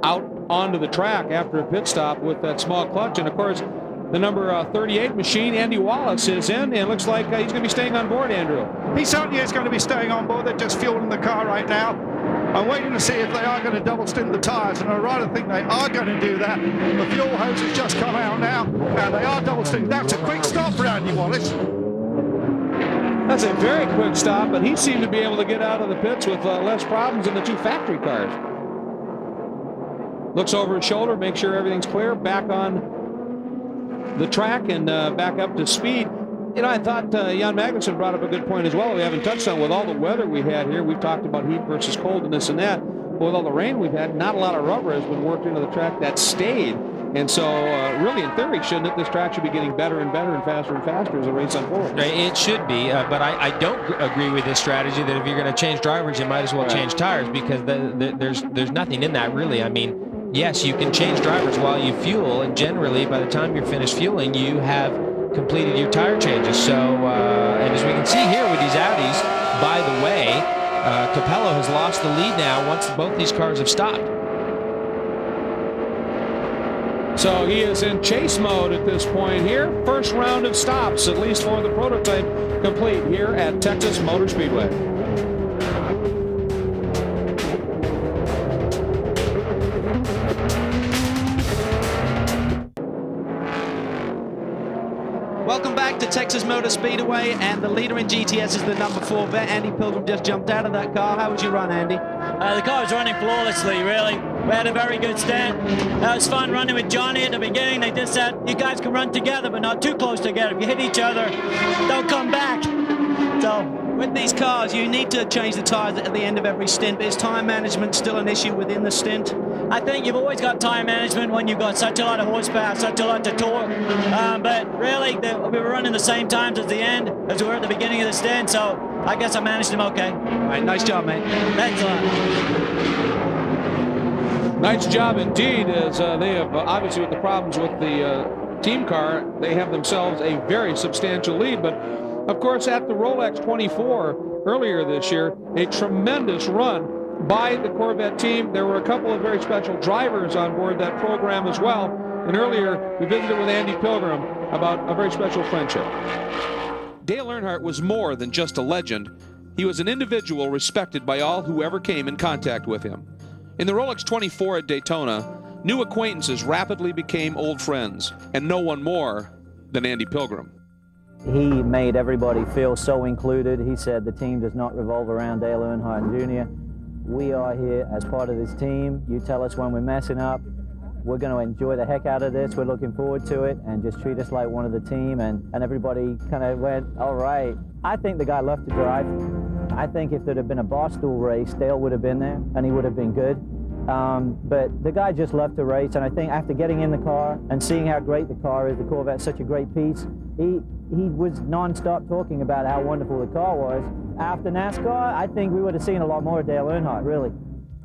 out onto the track after a pit stop with that small clutch. And of course, the number 38 machine, Andy Wallace, is in, and looks like he's going to be staying on board, Andrew. He certainly is going to be staying on board. They're just fueling the car right now. I'm waiting to see if they are going to double stint the tyres, and I rather think they are going to do that. The fuel hose has just come out now, and they are double stinting. That's a quick stop for Andy Wallace. That's a very quick stop, but he seemed to be able to get out of the pits with less problems than the two factory cars. Looks over his shoulder, makes sure everything's clear, back on the track and back up to speed. You know, I thought Jan Magnussen brought up a good point as well. We haven't touched on with all the weather we had here. We've talked about heat versus cold and this and that. But with all the rain we've had, not a lot of rubber has been worked into the track that stayed. And so, really, in theory, shouldn't it? This track should be getting better and better and faster as the race unfolds. It should be, but I don't agree with this strategy that if you're going to change drivers, you might as well change tires, because there's nothing in that, really. I mean, yes, you can change drivers while you fuel, and generally, by the time you're finished fueling, you have completed your tire changes. So, and as we can see here with these Audis, by the way, Capello has lost the lead now once both these cars have stopped. So he is in chase mode at this point here. First round of stops, at least for the prototype, complete here at Texas Motor Speedway. Welcome back to Texas Motor Speedway, and the leader in GTS is the number 4 vet. Andy Pilgrim just jumped out of that car. How was your run, Andy? The car was running flawlessly, really. We had a very good stint. It was fun running with Johnny at the beginning. They just said, you guys can run together, but not too close together. If you hit each other, don't come back. So, with these cars, you need to change the tires at the end of every stint. Is time management still an issue within the stint? I think you've always got time management when you've got such a lot of horsepower, such a lot of torque. But really, we were running the same times at the end as we were at the beginning of the stint, so I guess I managed them okay. All right, nice job, mate. Thanks a lot. Nice job indeed, as they have, obviously with the problems with the team car, they have themselves a very substantial lead, but Of course, at the Rolex 24 earlier this year, a tremendous run by the Corvette team. There were a couple of very special drivers on board that program as well. And earlier, we visited with Andy Pilgrim about a very special friendship. Dale Earnhardt was more than just a legend. He was an individual respected by all who ever came in contact with him. In the Rolex 24 at Daytona, new acquaintances rapidly became old friends, and no one more than Andy Pilgrim. He made everybody feel so included. He said the team does not revolve around Dale Earnhardt Jr. We are here as part of this team. You tell us when we're messing up. We're going to enjoy the heck out of this. We're looking forward to it, and just treat us like one of the team. And everybody kind of went, all right. I think the guy loved to drive. I think if there'd have been a Barstool race, Dale would have been there, and he would have been good. But the guy just loved to race, and I think after getting in the car and seeing how great the car is, the Corvette's such a great piece, he was non-stop talking about how wonderful the car was. After NASCAR, I think we would have seen a lot more of Dale Earnhardt, really.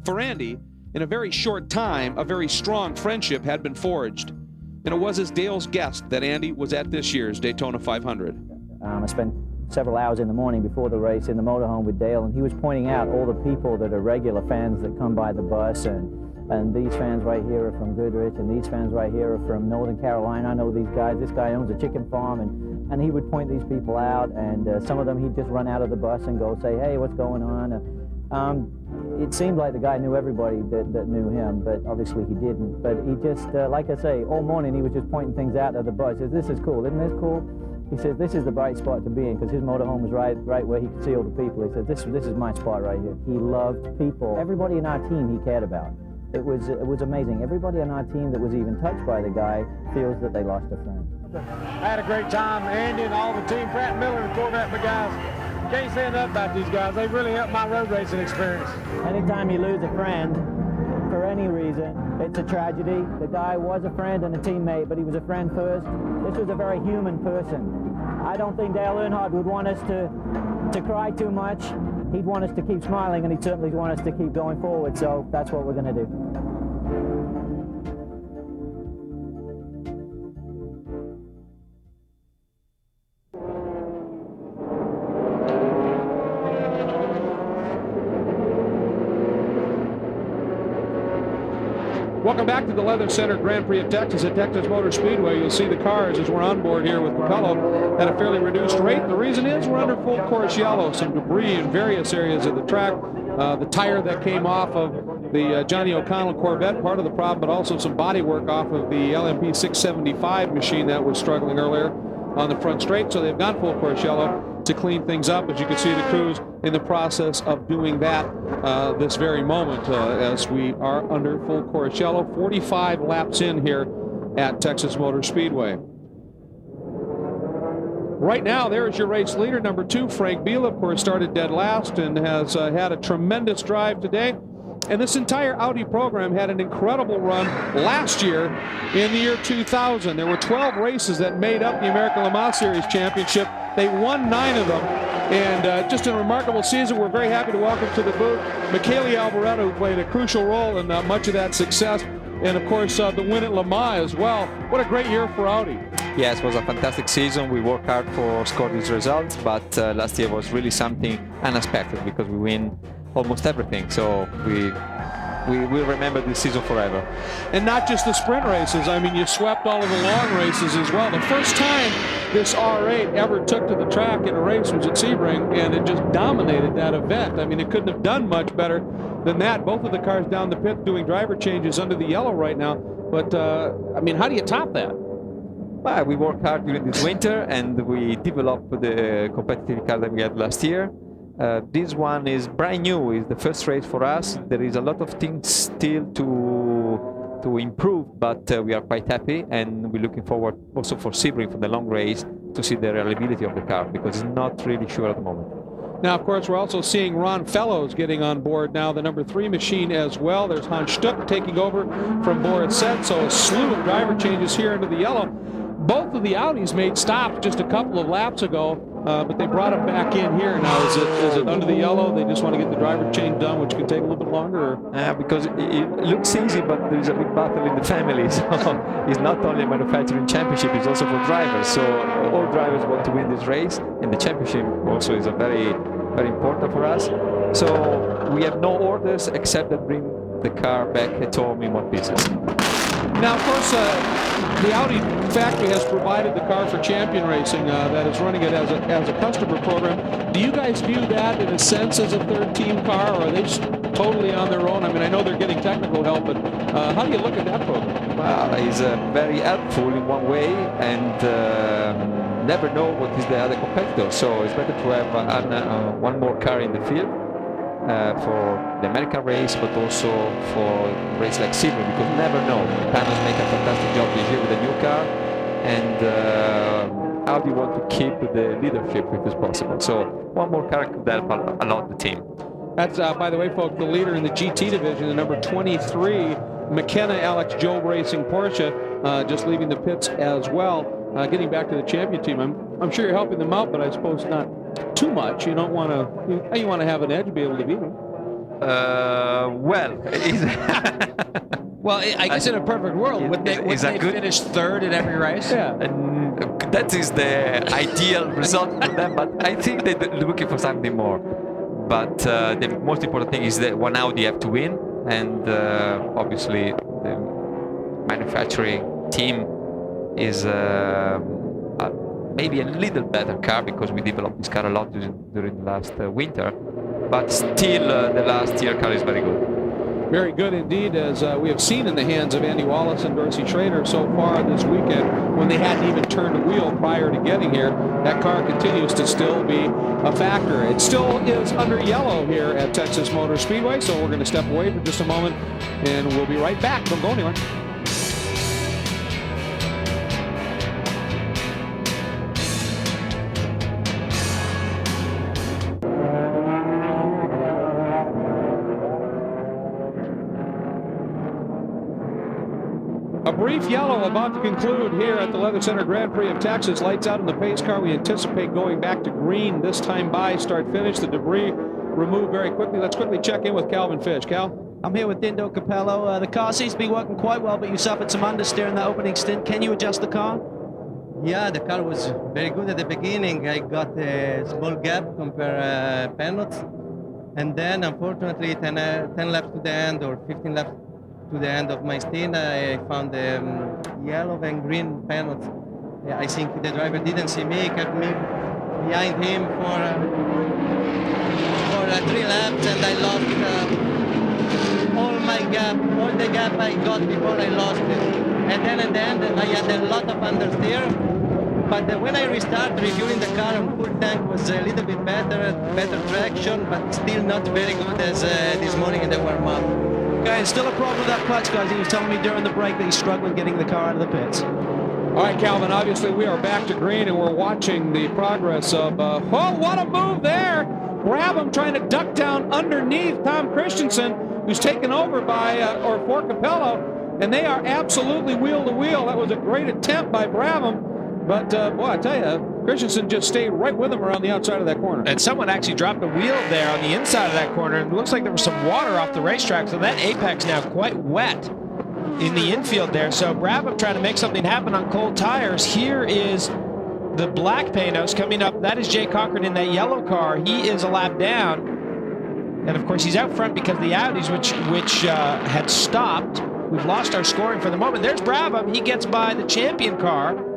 For Andy, in a very short time, a very strong friendship had been forged. And it was as Dale's guest that Andy was at this year's Daytona 500. I spent several hours in the morning before the race in the motorhome with Dale, and he was pointing out all the people that are regular fans that come by the bus, and these fans right here are from Goodrich, and these fans right here are from Northern Carolina. I know these guys. This guy owns a chicken farm, and he would point these people out, and some of them he'd just run out of the bus and go say, hey, what's going on? It seemed like the guy knew everybody that knew him, but obviously he didn't. But he just, like I say, all morning he was just pointing things out at the bus. He says, this is cool, isn't this cool? He says, this is the bright spot to be in, because his motorhome was right where he could see all the people. He said, this is my spot right here. He loved people. Everybody in our team he cared about. It was amazing. Everybody on our team that was even touched by the guy feels that they lost a friend. I had a great time. Andy and all the team, Pratt Miller and Corvette, guys. Can't say enough about these guys. They really helped my road racing experience. Anytime you lose a friend, for any reason, it's a tragedy. The guy was a friend and a teammate, but he was a friend first. This was a very human person. I don't think Dale Earnhardt would want us to cry too much. He'd want us to keep smiling, and he'd certainly want us to keep going forward, so that's what we're going to do. Welcome back to the Leather Center Grand Prix of Texas at Texas Motor Speedway. You'll see the cars as we're on board here with Capello at a fairly reduced rate. The reason is we're under full course yellow, some debris in various areas of the track. The tire that came off of the Johnny O'Connell Corvette, part of the problem, but also some body work off of the LMP 675 machine that was struggling earlier on the front straight. So they've gone full course yellow to clean things up. As you can see, the crew's in the process of doing that this very moment as we are under full course yellow. 45 laps in here at Texas Motor Speedway. Right now, there is your race leader, number 2, Frank Biela, of course, started dead last and has had a tremendous drive today. And this entire Audi program had an incredible run last year in the year 2000. There were 12 races that made up the American Le Mans Series Championship. They won 9 of them. And just a remarkable season. We're very happy to welcome to the booth Michele Alboreto, who played a crucial role in much of that success. And of course, the win at Le Mans as well. What a great year for Audi. Yes, it was a fantastic season. We worked hard for score these results, but last year was really something unexpected because we win almost everything. So we will remember this season forever. And not just the sprint races. I mean, you swept all of the long races as well. The first time this R8 ever took to the track in a race was at Sebring, and it just dominated that event. I mean, it couldn't have done much better than that. Both of the cars down the pit doing driver changes under the yellow right now. But, I mean, how do you top that? Well, we worked hard during this winter, and we developed the competitive car that we had last year. This one is brand new. It's the first race for us. There is a lot of things still to improve, but we are quite happy, and we're looking forward also for Sebring for the long race to see the reliability of the car, because it's not really sure at the moment. Now, of course, we're also seeing Ron Fellows getting on board now, the number 3 machine as well. There's Hans Stuck taking over from Boris Set, so a slew of driver changes here into the yellow. Both of the Audis made stops just a couple of laps ago. but they brought him back in here. Now, is it under the yellow? They just want to get the driver change done, which could take a little bit longer? Because it looks easy, but there is a big battle in the family. So it's not only a manufacturing championship, it's also for drivers. So all drivers want to win this race, and the championship also is a very, very important for us. So we have no orders except that bring the car back at home in one pieces. Now, of course, the Audi factory has provided the car for Champion Racing that is running it as a customer program. Do you guys view that in a sense as a third-team car, or are they just totally on their own? I mean, I know they're getting technical help, but how do you look at that program? Well, it's very helpful in one way, and never know what is the other competitor. So it's better to have one more car in the field. For the American race, but also for race like Silver, because you never know. Panoz make a fantastic job this year with the new car, and Audi want to keep the leadership if it's possible. So one more car could help a lot the team. That's, by the way, folks, the leader in the GT division, the number 23, McKenna Alex Job Racing Porsche, just leaving the pits as well. Getting back to the champion team, I'm sure you're helping them out, but I suppose not too much. You don't want to. You want to have an edge to be able to beat them. Well, I guess in a perfect world, would they finish third in every race? Yeah. And that is the ideal result for them, but I think they're looking for something more. But the most important thing is that one Audi have to win, and obviously the manufacturing team is maybe a little better car, because we developed this car a lot during the last winter, but still the last year car is very good. Very good indeed, as we have seen in the hands of Andy Wallace and Dorsey Schrader so far this weekend, when they hadn't even turned a wheel prior to getting here. That car continues to still be a factor. It still is under yellow here at Texas Motor Speedway, so we're going to step away for just a moment, and we'll be right back. Don't go anywhere. A brief yellow about to conclude here at the Leather Center Grand Prix of Texas. Lights out in the pace car. We anticipate going back to green this time by start-finish. The debris removed very quickly. Let's quickly check in with Calvin Fish. Cal? I'm here with Dindo Capello. The car seems to be working quite well, but you suffered some understeer in that opening stint. Can you adjust the car? Yeah, the car was very good at the beginning. I got a small gap compared Panoz, and then unfortunately 10 laps to the end, or 15 laps to the end of my stint, I found the yellow and green Panoz. I think the driver didn't see me, kept me behind him for 3 laps, and I lost all my gap, all the gap I got before I lost it. And then at the end, I had a lot of understeer. But when I restarted, refueling the car on full tank was a little bit better traction, but still not very good as this morning in the warm-up. Okay, and still a problem with that clutch, guys. He was telling me during the break that he's struggling getting the car out of the pits. All right, Calvin, obviously we are back to green, and we're watching the progress of, oh, what a move there! Brabham trying to duck down underneath Tom Christensen, who's taken over by, or for Capello, and they are absolutely wheel to wheel. That was a great attempt by Brabham, but boy, I tell you, Christensen just stayed right with him around the outside of that corner. And someone actually dropped a wheel there on the inside of that corner. It looks like there was some water off the racetrack, so that apex now quite wet in the infield there. So Brabham trying to make something happen on cold tires. Here is the black Panoz coming up. That is Jay Cochran in that yellow car. He is a lap down. And of course he's out front because the Audis, which had stopped. We've lost our scoring for the moment. There's Brabham. He gets by the champion car.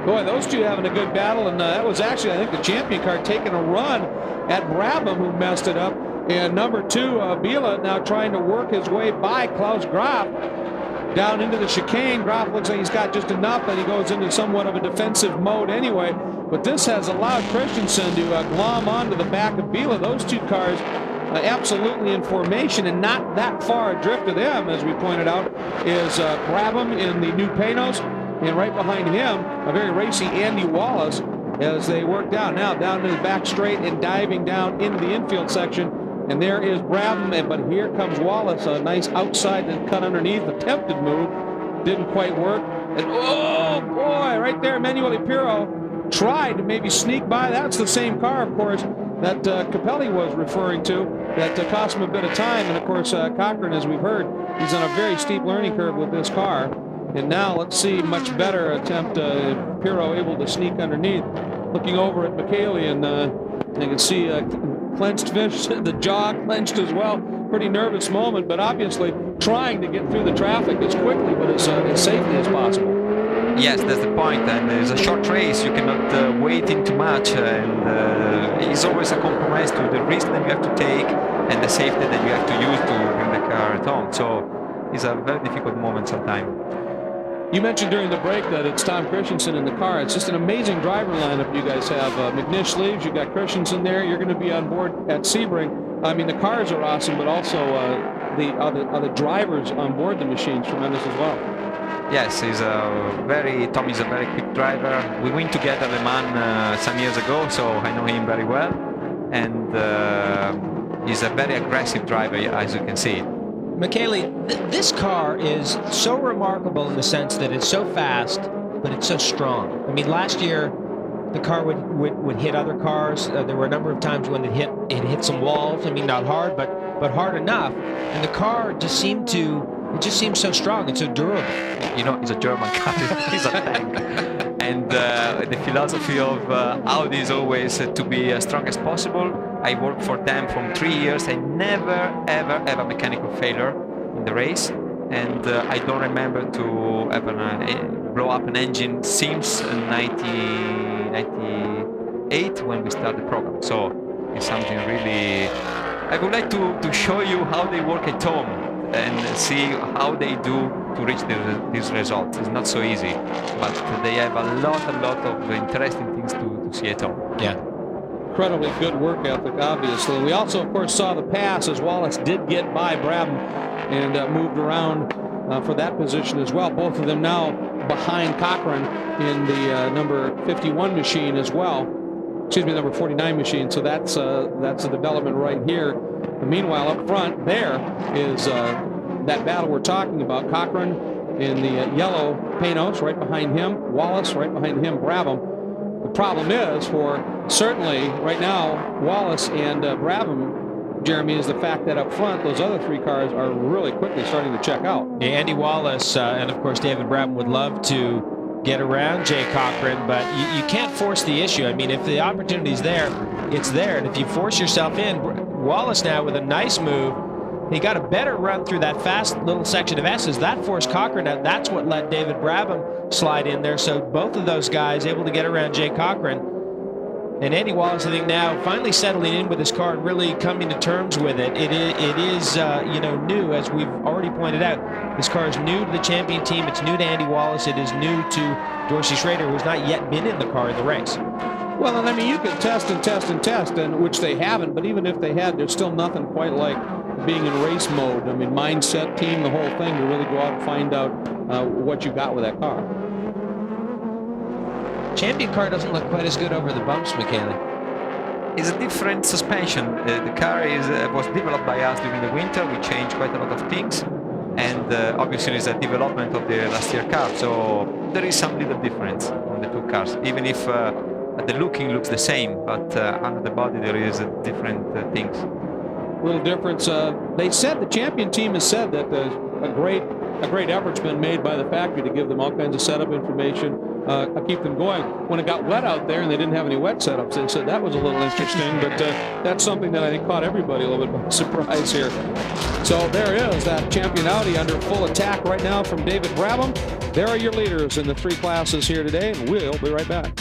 Boy, those two having a good battle, and that was actually, I think, the champion car taking a run at Brabham, who messed it up. And number 2, Biela, now trying to work his way by Klaus Graf down into the chicane. Graf looks like he's got just enough that he goes into somewhat of a defensive mode anyway. But this has allowed Christensen to glom onto the back of Biela. Those two cars absolutely in formation and not that far adrift of them, as we pointed out, is Brabham in the new Panoz. And right behind him, a very racy Andy Wallace as they work down. Now down to the back straight and diving down into the infield section. And there is Brabham, but here comes Wallace. A nice outside and cut underneath. Attempted move. Didn't quite work. And oh boy, right there, Emanuele Pirro tried to maybe sneak by. That's the same car, of course, that Capelli was referring to, that cost him a bit of time. And of course, Cochran, as we've heard, he's on a very steep learning curve with this car. And now let's see, much better attempt, Pirro able to sneak underneath. Looking over at Michele, and you can see clenched fist, the jaw clenched as well. Pretty nervous moment, but obviously trying to get through the traffic as quickly but as safely as possible. Yes, that's the point, and it's a short race, you cannot wait in too much, and it's always a compromise to the risk that you have to take and the safety that you have to use to bring the car at home. So it's a very difficult moment sometimes. You mentioned during the break that it's Tom Christensen in the car. It's just an amazing driver lineup you guys have. McNish Sleeves, you've got Christensen there. You're going to be on board at Sebring. I mean, the cars are awesome, but also the other drivers on board the machine's tremendous as well. Yes, Tom is a very quick driver. We went together Le Mans some years ago, so I know him very well. And he's a very aggressive driver, as you can see. Michele, this car is so remarkable in the sense that it's so fast, but it's so strong. I mean, last year, the car would hit other cars. There were a number of times when it hit some walls. I mean, not hard, but hard enough. And the car just seemed so strong and so durable. You know, it's a German car. It's a tank. And the philosophy of Audi is always to be as strong as possible. I worked for them for 3 years. I never, ever have a mechanical failure in the race. And I don't remember to ever blow up an engine since 1998 when we started the program. So it's something really... I would like to show you how they work at home and see how they do to reach these results. It's not so easy, but they have a lot of interesting things to see at home. Yeah. Incredibly good work ethic, obviously. We also, of course, saw the pass as Wallace did get by Brabham and moved around for that position as well. Both of them now behind Cochran in the number 51 machine as well. Excuse me, number 49 machine. So that's a development right here. And meanwhile, up front there is that battle we're talking about. Cochran in the yellow Panoz right behind him. Wallace right behind him. Brabham. The problem is for certainly right now Wallace and Brabham, Jeremy, is the fact that up front those other three cars are really quickly starting to check out. Yeah, Andy Wallace and of course David Brabham would love to get around Jay Cochran, but you can't force the issue. I mean, if the opportunity's there, it's there. And if you force yourself in, Wallace now with a nice move, he got a better run through that fast little section of S's. That forced Cochran out. That's what let David Brabham slide in there. So both of those guys able to get around Jay Cochran. And Andy Wallace, I think now finally settling in with his car and really coming to terms with it. It is you know, new, as we've already pointed out. This car is new to the champion team. It's new to Andy Wallace. It is new to Dorsey Schrader, who's not yet been in the car in the race. Well, and I mean, you can test and test and test, and which they haven't. But even if they had, there's still nothing quite like being in race mode. I mean, mindset, team, the whole thing, to really go out and find out what you got with that car. Champion car doesn't look quite as good over the bumps, Michele. It's a different suspension. The car was developed by us during the winter. We changed quite a lot of things, and obviously it's a development of the last year car. So there is some little difference on the two cars, even if the looking looks the same, but under the body there is different things. Little difference. They said, the champion team has said that a great effort's been made by the factory to give them all kinds of setup information, keep them going. When it got wet out there and they didn't have any wet setups, they said that was a little interesting, but that's something that I think caught everybody a little bit by surprise here. So there is that champion Audi under full attack right now from David Brabham. There are your leaders in the three classes here today, and we'll be right back.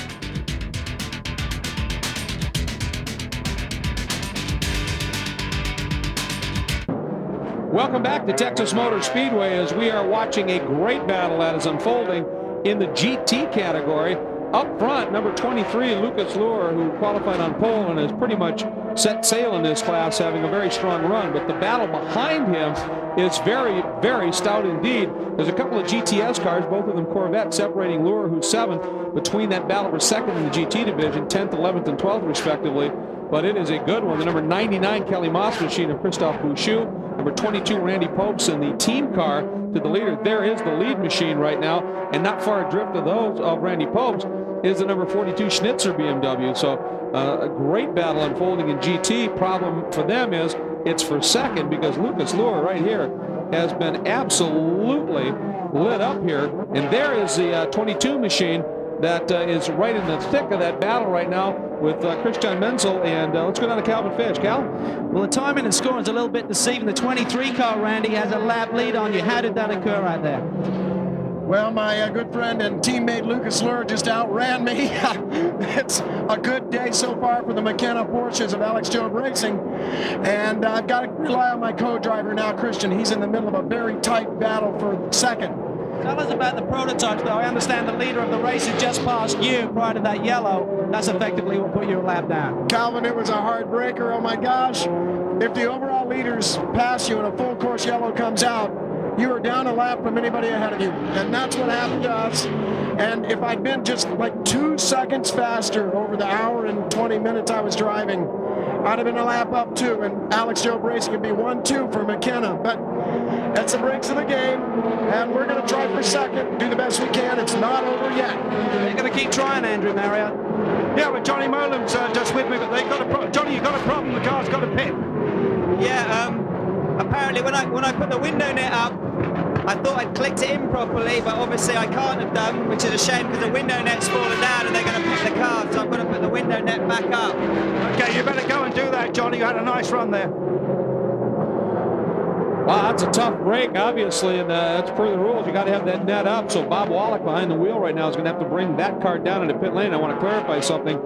Welcome back to Texas Motor Speedway as we are watching a great battle that is unfolding in the GT category. Up front, number 23, Lucas Luhr, who qualified on pole and has pretty much set sail in this class, having a very strong run. But the battle behind him is very, very stout indeed. There's a couple of GTS cars, both of them Corvette, separating Luhr, who's 7th, between that battle for 2nd in the GT division, 10th, 11th, and 12th, respectively. But it is a good one. The number 99 Kelly Moss machine of Christophe Bouchou, number 22 Randy Popes, and the team car to the leader. There is the lead machine right now, and not far adrift of those of Randy Popes is the number 42 Schnitzer BMW. So a great battle unfolding in GT. Problem for them is it's for second because Lucas Luhr right here has been absolutely lit up here. And there is the 22 machine that is right in the thick of that battle right now with Christian Menzel. And let's go down to Calvin Fish. Cal? Well, the timing and scoring is a little bit deceiving. The 23 car, Randy, has a lap lead on you. How did that occur right there? Well, my good friend and teammate Lucas Luhr just outran me. It's a good day so far for the McKenna Porsches of Alex Job Racing. And I've got to rely on my co-driver now, Christian. He's in the middle of a very tight battle for second. Tell us about the prototypes, though. I understand the leader of the race had just passed you prior to that yellow. That's effectively what put you a lap down. Calvin, it was a hard breaker. Oh, my gosh. If the overall leaders pass you and a full course yellow comes out, you are down a lap from anybody ahead of you. And that's what happened to us. And if I'd been just like 2 seconds faster over the hour and 20 minutes I was driving, I'd have been a lap up too. And Alex Job Racing would be 1-2 for McKenna. But that's the breaks of the game. And we're going to try for second, do the best we can. It's not over yet. You're going to keep trying, Andrew Marriott. Yeah, but Johnny Molam's just with me, but they've got a problem. Johnny, you've got a problem. The car's got a pit. Yeah, apparently when I put the window net up, I thought I'd clicked it in properly, but obviously I can't have done, which is a shame because the window net's fallen down and they're going to pick the car, so I've got to put the window net back up. Okay, you better go and do that, Johnny. You had a nice run there. Wow, that's a tough break, obviously, and that's per the rules. You got to have that net up. So Bob Wallach behind the wheel right now is going to have to bring that car down into pit lane. I want to clarify something.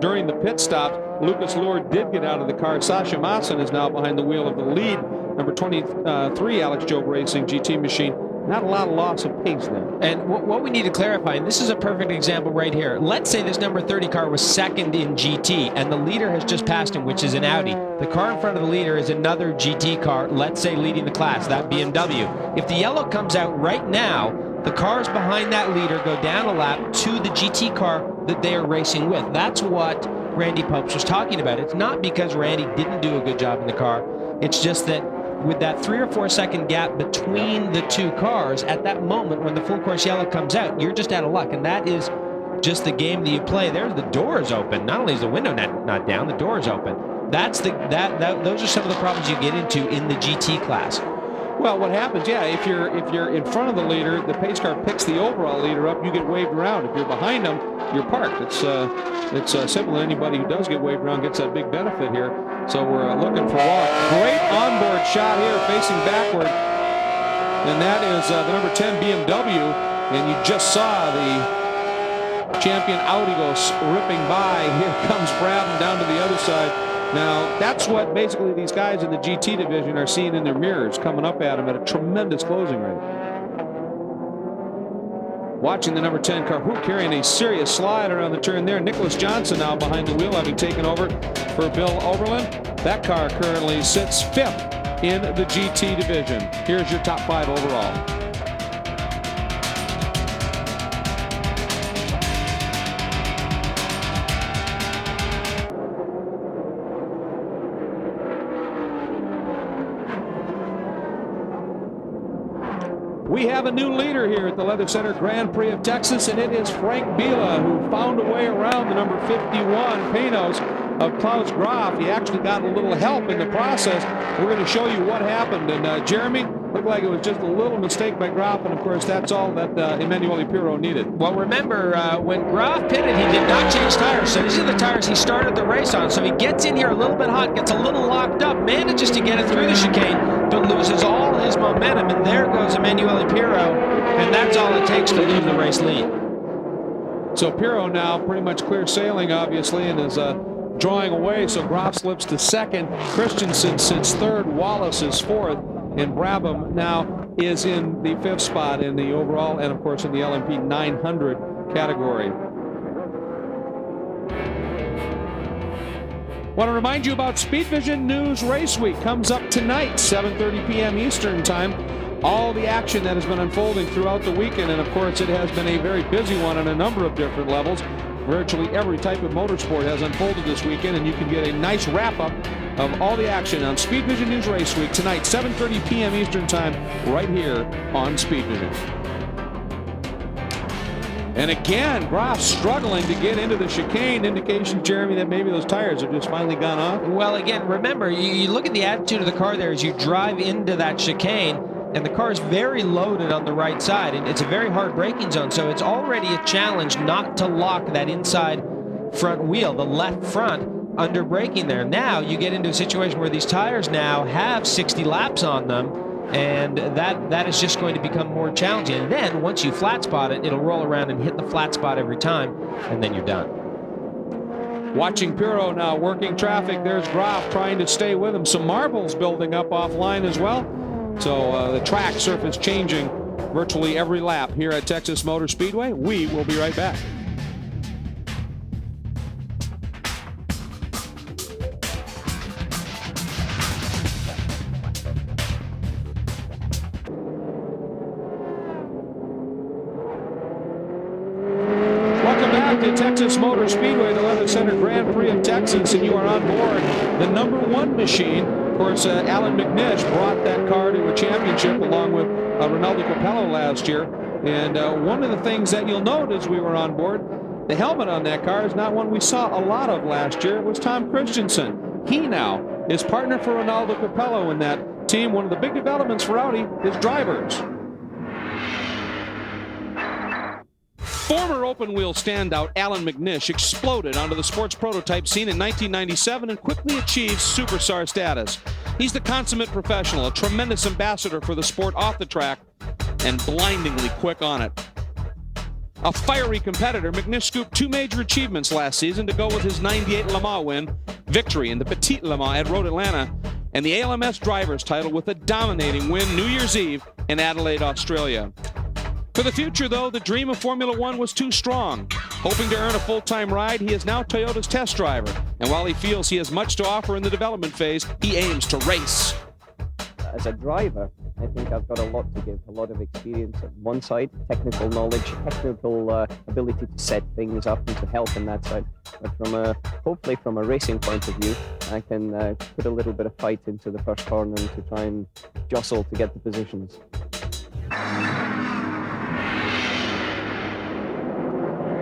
During the pit stops, Lucas Luhr did get out of the car. Sasha Maassen is now behind the wheel of the lead. Number 23, Alex Job Racing GT machine. Not a lot of loss of pace there. And what we need to clarify, and this is a perfect example right here. Let's say this number 30 car was second in GT, and the leader has just passed him, which is an Audi. The car in front of the leader is another GT car, let's say leading the class, that BMW. If the yellow comes out right now, the cars behind that leader go down a lap to the GT car that they are racing with. That's what Randy Popes was talking about. It's not because Randy didn't do a good job in the car. It's just that with that 3 or 4 second gap between the two cars, at that moment when the full course yellow comes out, you're just out of luck. And that is just the game that you play. There, the door is open. Not only is the window not down, the door is open. Those are some of the problems you get into in the GT class. Well, what happens, yeah, if you're in front of the leader, the pace car picks the overall leader up, you get waved around. If you're behind them, you're parked. It's simple. Anybody who does get waved around gets that big benefit here. So we're looking for Wallach. Great onboard shot here, facing backward. And that is the number 10 BMW. And you just saw the champion Audi go ripping by. Here comes Brabham down to the other side. Now, that's what basically these guys in the GT division are seeing in their mirrors, coming up at them at a tremendous closing rate. Watching the number 10 car, carrying a serious slide around the turn there. Nicholas Johnson now behind the wheel, having taken over for Bill Oberlin. That car currently sits 5th in the GT division. Here's your top 5 overall. We have a new leader here at the Leather Center Grand Prix of Texas, and it is Frank Biela, who found a way around the number 51 Panoz of Klaus Graf. He actually got a little help in the process. We're going to show you what happened. And Jeremy, looked like it was just a little mistake by Graf, and of course that's all that Emanuele Pirro needed. Well, remember, when Graf pitted, he did not change tires. So these are the tires he started the race on. So he gets in here a little bit hot, gets a little locked up, manages to get it through the chicane, but loses all his momentum. And there goes Emanuele Pirro, and that's all it takes to lose the race lead. So Pirro now pretty much clear sailing, obviously, and is drawing away. So Graf slips to second. Christensen sits third. Wallace is fourth. And Brabham now is in the 5th spot in the overall and, of course, in the LMP 900 category. Want to remind you about Speed Vision News Race Week. Comes up tonight, 7:30 p.m. Eastern Time. All the action that has been unfolding throughout the weekend, and, of course, it has been a very busy one on a number of different levels. Virtually every type of motorsport has unfolded this weekend, and you can get a nice wrap-up of all the action on Speed Vision News Race Week tonight, 7:30 p.m. Eastern Time, right here on Speed Vision. And again, Groff struggling to get into the chicane. Indication, Jeremy, that maybe those tires have just finally gone off. Well, again, remember, you look at the attitude of the car there as you drive into that chicane, and the car is very loaded on the right side, and it's a very hard braking zone, so it's already a challenge not to lock that inside front wheel, the left front, under braking there. Now you get into a situation where these tires now have 60 laps on them, and that is just going to become more challenging. And then once you flat spot it, it'll roll around and hit the flat spot every time, and then you're done. Watching Pirro now working traffic. There's Groff trying to stay with him. Some marbles building up offline as well. So the track surface changing virtually every lap here at Texas Motor Speedway. We will be right back. To Texas Motor Speedway, the Leather Center Grand Prix of Texas, and you are on board the #1 machine. Of course, Alan McNish brought that car to a championship along with Ronaldo Capello last year. And one of the things that you'll note as we were on board, the helmet on that car is not one we saw a lot of last year. It was Tom Christensen. He now is partner for Ronaldo Capello in that team. One of the big developments for Audi is drivers. Former open-wheel standout Alan McNish exploded onto the sports prototype scene in 1997 and quickly achieved superstar status. He's the consummate professional, a tremendous ambassador for the sport off the track, and blindingly quick on it. A fiery competitor, McNish scooped 2 major achievements last season to go with his '98 Le Mans win, victory in the Petit Le Mans at Road Atlanta, and the ALMS Drivers title with a dominating win New Year's Eve in Adelaide, Australia. For the future, though, the dream of Formula One was too strong. Hoping to earn a full-time ride, he is now Toyota's test driver. And while he feels he has much to offer in the development phase, he aims to race. As a driver, I think I've got a lot to give, a lot of experience on one side, technical knowledge, technical ability to set things up and to help on that side. But hopefully from a racing point of view, I can put a little bit of fight into the first corner and to try and jostle to get the positions.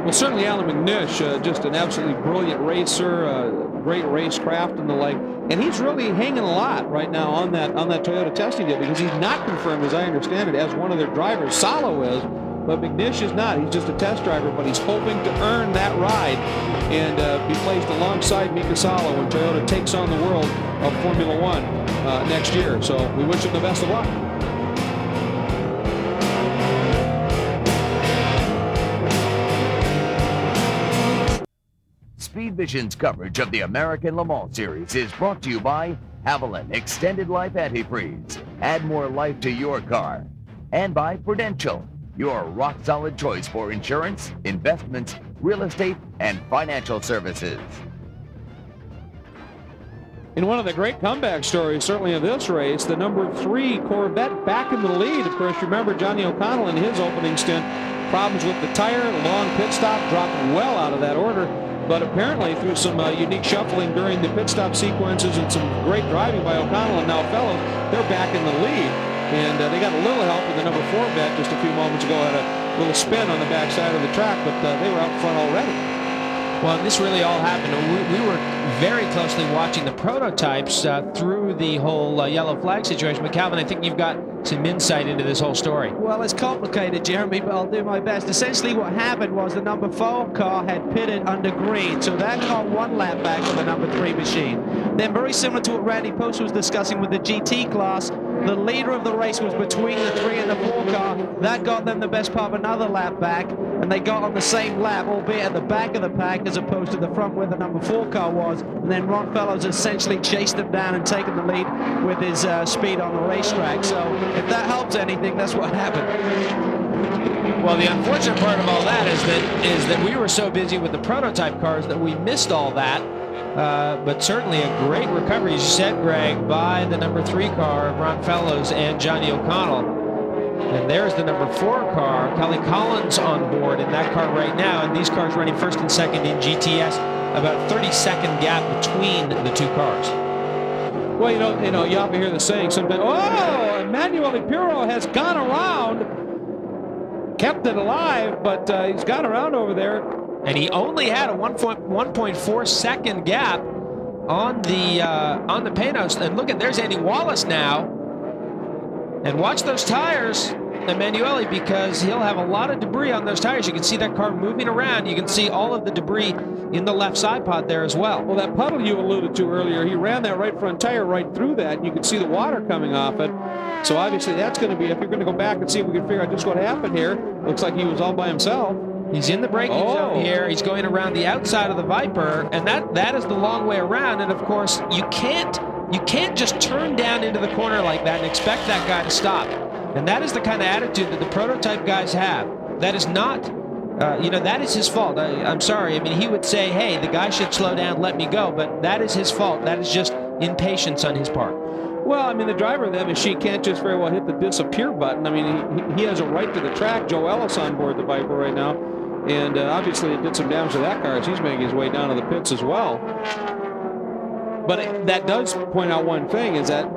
Well, certainly Alan McNish, just an absolutely brilliant racer, great racecraft and the like. And he's really hanging a lot right now on that Toyota testing deal because he's not confirmed, as I understand it, as one of their drivers. Salo is, but McNish is not. He's just a test driver, but he's hoping to earn that ride and be placed alongside Mika Salo when Toyota takes on the world of Formula One next year. So we wish him the best of luck. Speed Vision's coverage of the American Le Mans Series is brought to you by Haviland Extended Life Antifreeze. Add more life to your car. And by Prudential, your rock-solid choice for insurance, investments, real estate, and financial services. In one of the great comeback stories, certainly of this race, the #3 Corvette back in the lead. Of course, remember Johnny O'Connell in his opening stint, problems with the tire, long pit stop, dropped well out of that order. But apparently through some unique shuffling during the pit stop sequences and some great driving by O'Connell and now Fellows, they're back in the lead. And they got a little help with the #4 vet just a few moments ago, had a little spin on the backside of the track, but they were out front already. Well, this really all happened. We were very closely watching the prototypes through the whole yellow flag situation. But Calvin, I think you've got some insight into this whole story. Well, it's complicated, Jeremy, but I'll do my best. Essentially what happened was the #4 car had pitted under green, so that got 1 lap back on the #3 machine. Then very similar to what Randy Post was discussing with the GT class, the leader of the race was between the 3 and the 4 car. That got them the best part of another lap back, and they got on the same lap, albeit at the back of the pack as opposed to the front where the #4 car was. And then Ron Fellows essentially chased them down and taken the lead with his speed on the racetrack. So if that helps anything, that's what happened. Well, the unfortunate part of all that is that we were so busy with the prototype cars that we missed all that. But certainly a great recovery, as you said, Greg, by the #3 car, Ron Fellows and Johnny O'Connell. And there's the #4 car, Kelly Collins on board in that car right now. And these cars running first and second in GTS, about a 30-second gap between the 2 cars. Well, you often hear the saying sometimes, oh, Emanuele Pirro has gone around kept it alive, but he's got around over there. And he only had a 1.4 second gap on the Panoz. And look at, there's Andy Wallace now. And watch those tires, Emanuele, because he'll have a lot of debris on those tires. You can see that car moving around. You can see all of the debris in the left side pod there as well. Well, that puddle you alluded to earlier, he ran that right front tire right through that, and you can see the water coming off it. So obviously that's going to be, if you're going to go back and see if we can figure out just what happened here, looks like he was all by himself. He's in the braking zone here. He's going around the outside of the Viper, and that is the long way around. And of course, you can't just turn down into the corner like that and expect that guy to stop. And that is the kind of attitude that the prototype guys have. That is not, that is his fault. I'm sorry. I mean, he would say, hey, the guy should slow down, let me go. But that is his fault. That is just impatience on his part. Well, I mean, the driver of that machine can't just very well hit the disappear button. I mean, he has a right to the track. Joe Ellis on board the Viper right now. And obviously it did some damage to that car as he's making his way down to the pits as well. But that does point out one thing, is that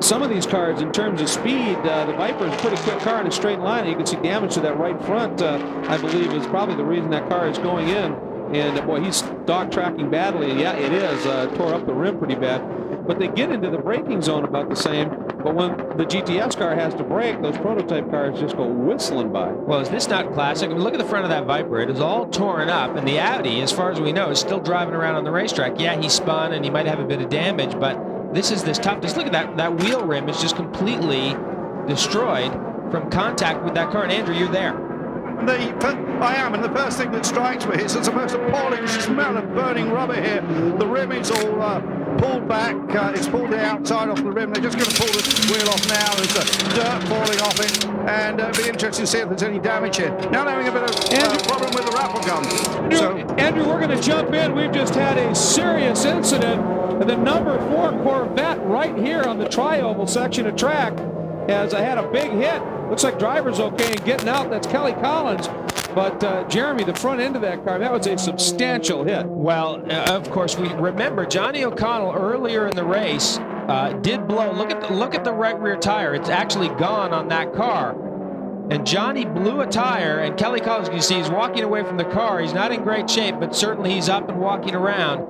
some of these cars, in terms of speed, the Viper is a pretty quick car in a straight line. You can see damage to that right front, I believe, is probably the reason that car is going in. And boy, he's dog tracking badly. And yeah, it is. Tore up the rim pretty bad. But they get into the braking zone about the same. But when the GTS car has to brake, those prototype cars just go whistling by. Well, is this not classic? I mean, look at the front of that Viper. It is all torn up. And the Audi, as far as we know, is still driving around on the racetrack. Yeah, he spun and he might have a bit of damage, but this is this toughness. Look at that wheel rim is just completely destroyed from contact with that car. And Andrew, you're there. I am, and the first thing that strikes me is there's the most appalling smell of burning rubber here. The rim is all pulled back. It's pulled the outside off the rim. They're just going to pull this wheel off now. There's dirt falling off it, and it'll be interesting to see if there's any damage here. Now they're having a bit of problem with the raffle gun. Andrew, we're going to jump in. We've just had a serious incident. The number 4 Corvette right here on the tri-oval section of track has had a big hit. Looks like driver's okay and getting out. That's Kelly Collins. But Jeremy, the front end of that car, that was a substantial hit. Well, of course, we remember Johnny O'Connell earlier in the race did blow. Look at the right rear tire. It's actually gone on that car. And Johnny blew a tire, and Kelly Collins, you see, he's walking away from the car. He's not in great shape, but certainly he's up and walking around.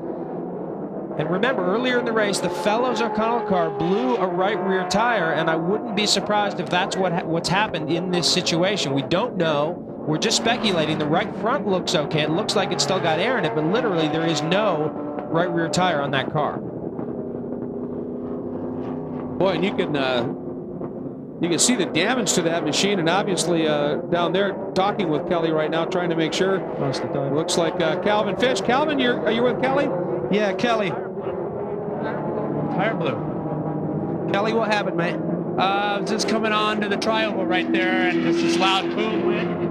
And remember, earlier in the race, the Fellows O'Connell car blew a right rear tire, and I wouldn't be surprised if that's what's happened in this situation. We don't know. We're just speculating. The right front looks okay. It looks like it's still got air in it, but literally there is no right rear tire on that car. Boy, and you can see the damage to that machine, and obviously down there talking with Kelly right now, trying to make sure. Most of the time. Looks like Calvin Fish. Calvin, are you with Kelly? Yeah, Kelly. Tire blew. Kelly, what happened, mate? I was just coming on to the tri-oval right there, and this loud boom went.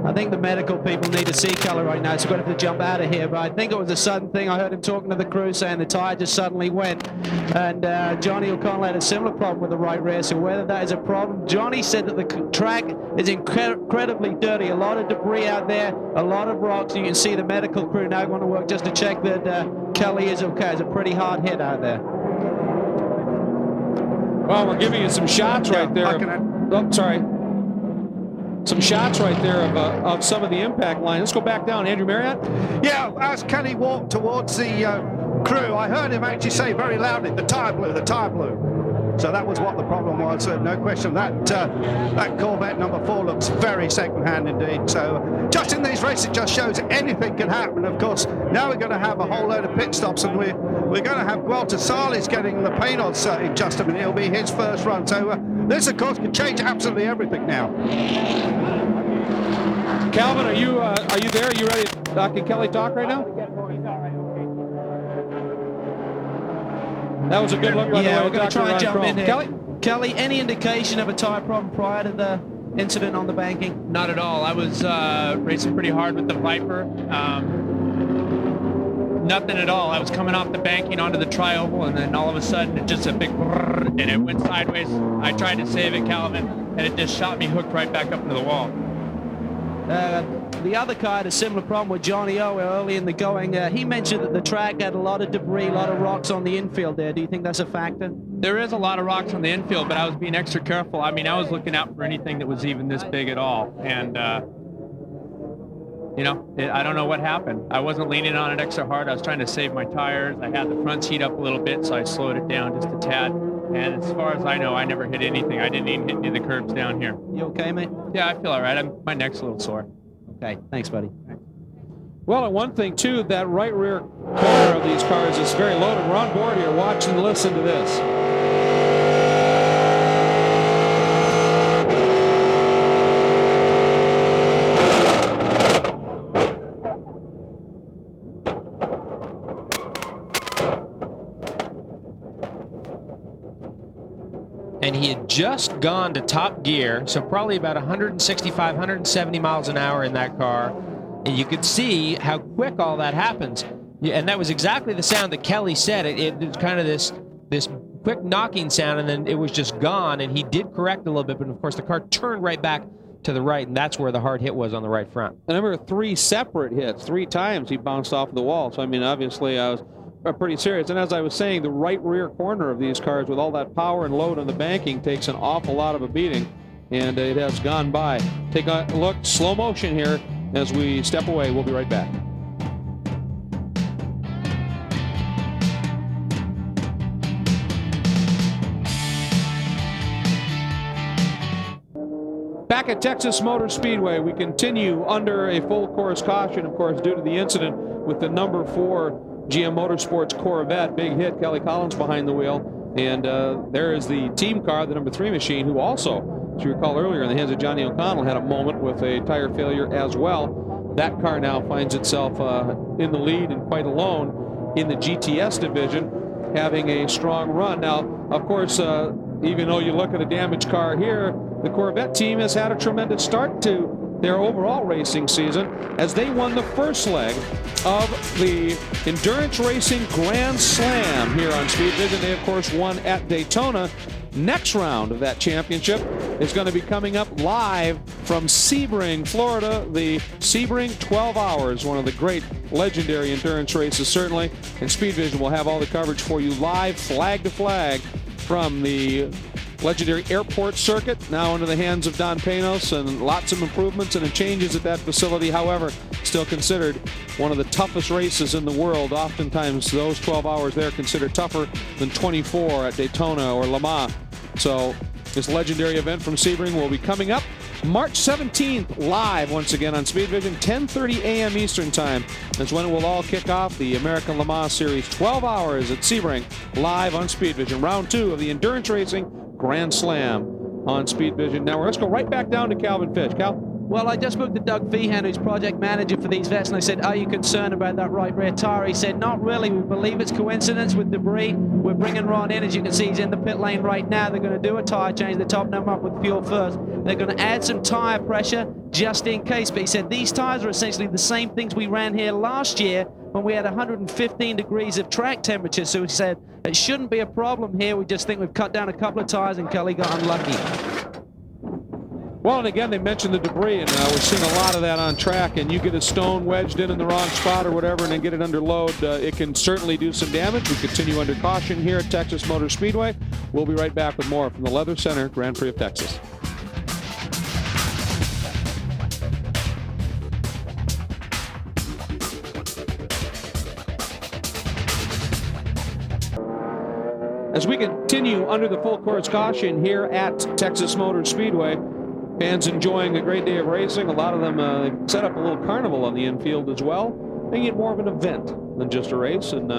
I think the medical people need to see Kelly right now, so we're going to have to jump out of here. But I think it was a sudden thing. I heard him talking to the crew saying the tire just suddenly went. And Johnny O'Connell had a similar problem with the right rear. So whether that is a problem, Johnny said that the track is incredibly dirty. A lot of debris out there, a lot of rocks. You can see the medical crew now going to work just to check that Kelly is okay. It's a pretty hard hit out there. Well, we're giving you some shots right there. Oh, sorry. Some shots right there of some of the impact line. Let's go back down. Andrew Marriott? Yeah, as Kelly walked towards the crew, I heard him actually say very loudly, the tire blew, the tire blew. So that was what the problem was. No question. That Corvette number 4 looks very second-hand indeed. So just in these races, it just shows anything can happen. Of course, now we're going to have a whole load of pit stops, and we're going to have Guelta Sales getting the Panoz in just a minute. It'll be his first run. So this, of course, could change absolutely everything now. Calvin, are you there? Are you ready? Can Kelly talk right now? That was a good look, by the way. Yeah, we're going to try and jump in here. Kelly, any indication of a tire problem prior to the incident on the banking? Not at all. I was racing pretty hard with the Viper. Nothing at all. I was coming off the banking onto the tri-oval, and then all of a sudden, it just a big brrr, and it went sideways. I tried to save it, Calvin, and it just shot me hooked right back up into the wall. The other car had a similar problem with Johnny O early in the going. He mentioned that the track had a lot of debris, a lot of rocks on the infield there. Do you think that's a factor? There is a lot of rocks on the infield, but I was being extra careful. I mean, I was looking out for anything that was even this big at all. And, you know, I don't know what happened. I wasn't leaning on it extra hard. I was trying to save my tires. I had the front seat up a little bit, so I slowed it down just a tad. And as far as I know, I never hit anything. I didn't even hit any of the curbs down here. You okay, mate? Yeah, I feel all right. My neck's a little sore. Okay, thanks, buddy. Well, and one thing, too, that right rear corner of these cars is very loaded. We're on board here. Watch and listen to this. And he had just gone to top gear, so probably about 165, 170 miles an hour in that car. And you could see how quick all that happens. And that was exactly the sound that Kelly said. It was kind of this quick knocking sound, and then it was just gone. And he did correct a little bit, but of course the car turned right back to the right, and that's where the hard hit was on the right front. And I remember 3 separate hits. 3 times he bounced off the wall. So, I mean, obviously I was pretty serious. And as I was saying, the right rear corner of these cars with all that power and load on the banking takes an awful lot of a beating. And it has gone by. Take a look, slow motion here as we step away. We'll be right back. Back at Texas Motor Speedway, we continue under a full course caution, of course, due to the incident with the number 4 GM Motorsports Corvette. Big hit, Kelly Collins behind the wheel. And there is the team car, the number 3 machine, who also, as you recall earlier, in the hands of Johnny O'Connell, had a moment with a tire failure as well. That car now finds itself in the lead and quite alone in the GTS division, having a strong run. Now, of course, even though you look at a damaged car here, the Corvette team has had a tremendous start to their overall racing season as they won the first leg of the Endurance Racing Grand Slam here on Speed Vision. They, of course, won at Daytona. Next round of that championship is going to be coming up live from Sebring, Florida. The Sebring 12 Hours, one of the great legendary endurance races, certainly. And Speed Vision will have all the coverage for you live, flag to flag, from the legendary airport circuit, now into the hands of Don Panoz, and lots of improvements and changes at that facility. However, still considered one of the toughest races in the world. Oftentimes, those 12 hours there are considered tougher than 24 at Daytona or Le Mans. So this legendary event from Sebring will be coming up March 17th, live once again on Speed Vision, 10:30 a.m. Eastern Time. That's when it will all kick off. The American Le Mans Series, 12 hours at Sebring, live on Speed Vision. Round 2 of the Endurance Racing Grand Slam on Speed Vision. Now let's go right back down to Calvin Fish. Cal? Well, I just spoke to Doug Feehan, who's project manager for these vets, and I said, are you concerned about that right rear tire? He said, not really. We believe it's coincidence with debris. We're bringing Ron in. As you can see, he's in the pit lane right now. They're going to do a tire change. They're topping them up with fuel first. They're going to add some tire pressure just in case. But he said these tires are essentially the same things we ran here last year when we had 115 degrees of track temperature. So he said it shouldn't be a problem here. We just think we've cut down a couple of tires and Kelly got unlucky. Well, and again, they mentioned the debris, and we're seeing a lot of that on track, and you get a stone wedged in the wrong spot or whatever and then get it under load, it can certainly do some damage. We continue under caution here at Texas Motor Speedway. We'll be right back with more from the Leather Center Grand Prix of Texas. As we continue under the full course caution here at Texas Motor Speedway, fans enjoying a great day of racing. A lot of them set up a little carnival on the infield as well, making it more of an event than just a race, and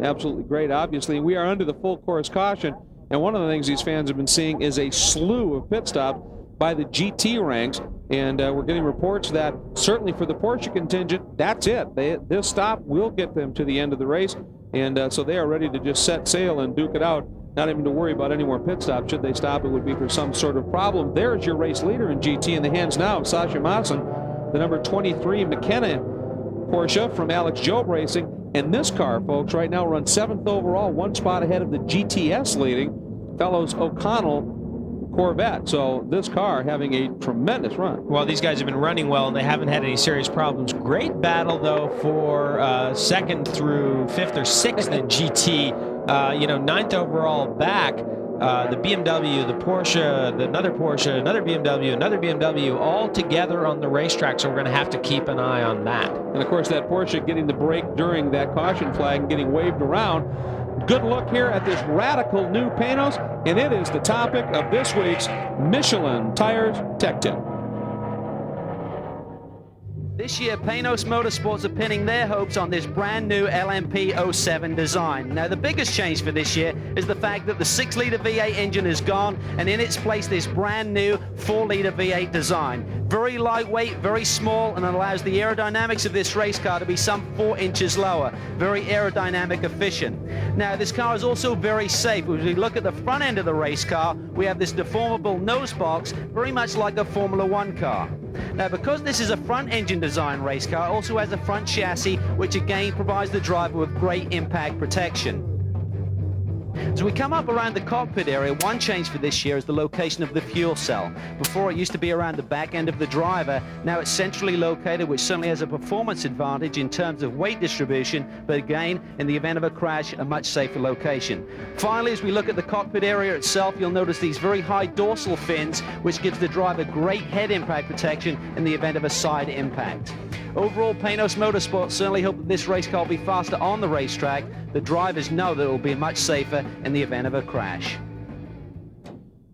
absolutely great, obviously. We are under the full course caution, and one of the things these fans have been seeing is a slew of pit stops by the GT ranks, and we're getting reports that certainly for the Porsche contingent, that's it. This stop will get them to the end of the race, and so they are ready to just set sail and duke it out. Not even to worry about any more pit stops. Should they stop, it would be for some sort of problem. There's your race leader in GT in the hands now of Sasha Maassen, the number 23 McKenna Porsche from Alex Job Racing. And this car, folks, right now runs 7th overall, 1 spot ahead of the GTS leading fellows O'Connell Corvette. So this car having a tremendous run. Well, these guys have been running well, and they haven't had any serious problems. Great battle, though, for 2nd through 5th or 6th in GT. you know, 9th overall back. The BMW, the Porsche, another Porsche, another BMW, all together on the racetrack. So we're going to have to keep an eye on that. And of course, that Porsche getting the break during that caution flag and getting waved around. Good look here at this radical new Panoz, and it is the topic of this week's Michelin Tires Tech Tip. This year, Panoz Motorsports are pinning their hopes on this brand new LMP 07 design. Now, the biggest change for this year is the fact that the 6-litre V8 engine is gone, and in its place, this brand new 4-litre V8 design. Very lightweight, very small, and it allows the aerodynamics of this race car to be some 4 inches lower. Very aerodynamic efficient. Now, this car is also very safe. As we look at the front end of the race car, we have this deformable nose box, very much like a Formula One car. Now, because this is a front engine design race car, it also has a front chassis, which again provides the driver with great impact protection. As we come up around the cockpit area, one change for this year is the location of the fuel cell. Before, it used to be around the back end of the driver. Now it's centrally located, which certainly has a performance advantage in terms of weight distribution, but again, in the event of a crash, a much safer location. Finally, as we look at the cockpit area itself, you'll notice these very high dorsal fins, which gives the driver great head impact protection in the event of a side impact. Overall, Panoz Motorsports certainly hope that this race car will be faster on the racetrack. The drivers know that it will be much safer in the event of a crash.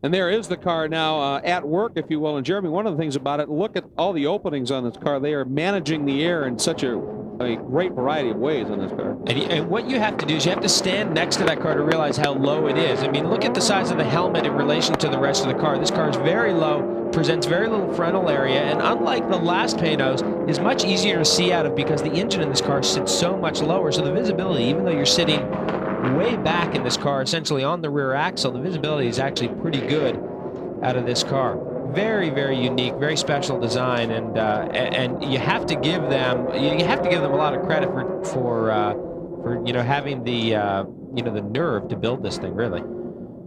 And there is the car now at work, if you will. And Jeremy, one of the things about it, look at all the openings on this car. They are managing the air in such a great variety of ways on this car. And what you have to do is you have to stand next to that car to realize how low it is. I mean, look at the size of the helmet in relation to the rest of the car. This car is very low, presents very little frontal area, and unlike the last Panoz, is much easier to see out of because the engine in this car sits so much lower. So the visibility, even though you're sitting way back in this car, essentially on the rear axle, the visibility is actually pretty good out of this car. Very, very unique, very special design, and you have to give them a lot of credit for you know, having the you know, the nerve to build this thing, really.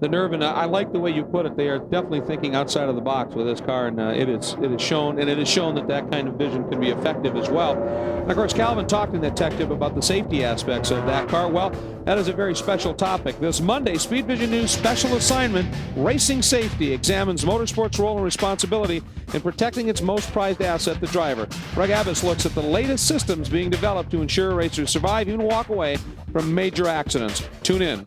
The nerve, and I like the way you put it. They are definitely thinking outside of the box with this car, and it is shown that that kind of vision can be effective as well. And of course, Calvin talked in that tech tip about the safety aspects of that car. Well, that is a very special topic. This Monday, Speed Vision News special assignment, Racing Safety, examines motorsports' role and responsibility in protecting its most prized asset, the driver. Greg Abbas looks at the latest systems being developed to ensure racers survive, even walk away from major accidents. Tune in.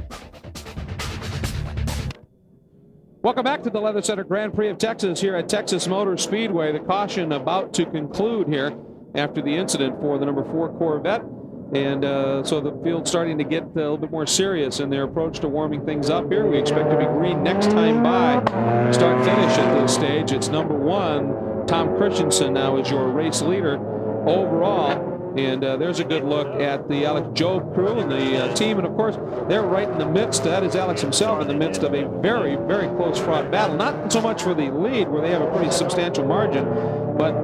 Welcome back to the Leather Center Grand Prix of Texas here at Texas Motor Speedway. The caution about to conclude here after the incident for the number 4 Corvette. And so the field's starting to get a little bit more serious in their approach to warming things up here. We expect to be green next time by. Start-finish at this stage. It's number 1. Tom Christensen now is your race leader overall. And there's a good look at the Alex Job crew and the team. And, of course, they're right in the midst. That is Alex himself in the midst of a very, very close fought battle. Not so much for the lead, where they have a pretty substantial margin, but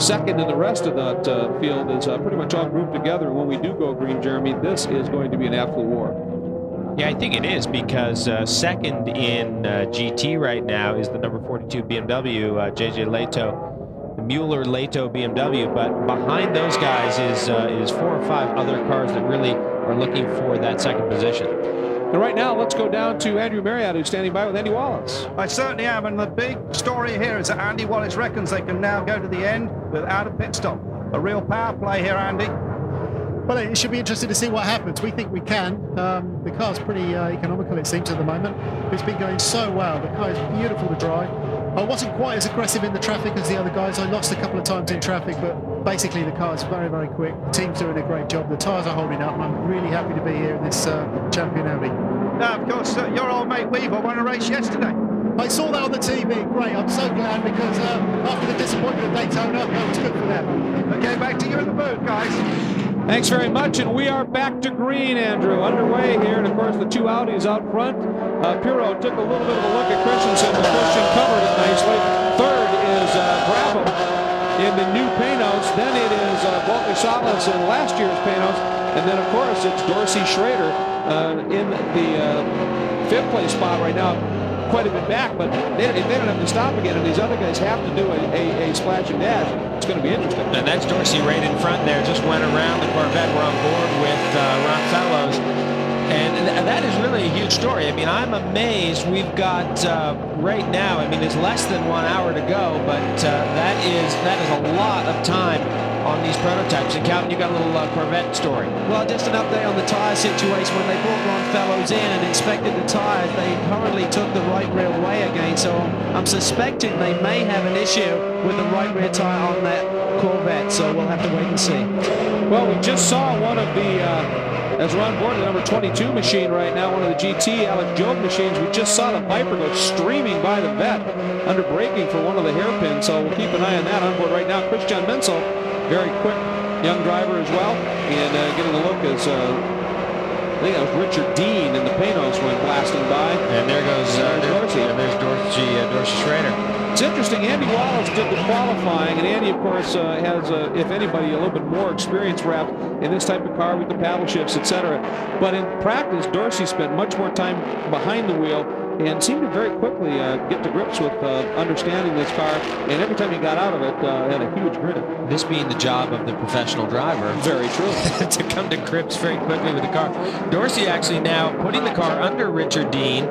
second in the rest of that field is pretty much all grouped together. And when we do go green, Jeremy, this is going to be an absolute war. Yeah, I think it is, because second in GT right now is the number 42 BMW, JJ Leto. The Mueller-Leto BMW, but behind those guys is 4 or 5 other cars that really are looking for that second position. And right now, let's go down to Andrew Marriott, who's standing by with Andy Wallace. I certainly am, and the big story here is that Andy Wallace reckons they can now go to the end without a pit stop. A real power play here, Andy. Well, it should be interesting to see what happens. We think we can. The car's pretty economical, it seems, at the moment. It's been going so well. The car is beautiful to drive. I wasn't quite as aggressive in the traffic as the other guys. I lost a couple of times in traffic, but basically the car is very, very quick. The team's doing a great job. The tyres are holding up, and I'm really happy to be here in this champion Audi. Now, of course, your old mate Weaver won a race yesterday. I saw that on the TV. Great. I'm so glad, because after the disappointment of Daytona, that was good for them. Okay, back to you in the booth, guys. Thanks very much, and we are back to green, Andrew. Underway here, and of course the 2 Audis out front. Pirro took a little bit of a look at Christensen, but Christian covered it nicely. Third is Brabham in the new Panoz. Then it is Walter Salas in last year's Panoz. And then, of course, it's Dorsey Schrader in the 5th place spot right now. Quite a bit back, but if they don't have to stop again, and these other guys have to do a splash and dash, it's going to be interesting. And that's Dorsey right in front there. Just went around the Corvette. We're on board with Ron Fellows. And that is really a huge story. I mean, I'm amazed. We've got right now, I mean, it's less than 1 hour to go, but that is a lot of time on these prototypes. And Calvin, you got a little Corvette story. Well, just an update on the tyre situation. When they brought Ron Fellows in and inspected the tyres, they currently took the right rear way again. So I'm suspecting they may have an issue with the right rear tyre on that Corvette. So we'll have to wait and see. Well, we just saw one of the, as we're on board the number 22 machine right now, one of the GT Alex Job machines, we just saw the Viper go streaming by the vet under braking for one of the hairpins. So we'll keep an eye on that. On board right now, Christian Menzel, very quick young driver as well, and getting a look as I think that was Richard Dean in the Panoz went blasting by. And there goes Dorsey. And there's Dorsey Schrader. It's interesting, Andy Wallace did the qualifying, and Andy, of course, has, if anybody, a little bit more experience perhaps in this type of car with the paddle shifts, etc. But in practice, Dorsey spent much more time behind the wheel and seemed to very quickly get to grips with understanding this car, and every time he got out of it, had a huge grin. This being the job of the professional driver. Very true. To come to grips very quickly with the car. Dorsey actually now putting the car under Richard Dean.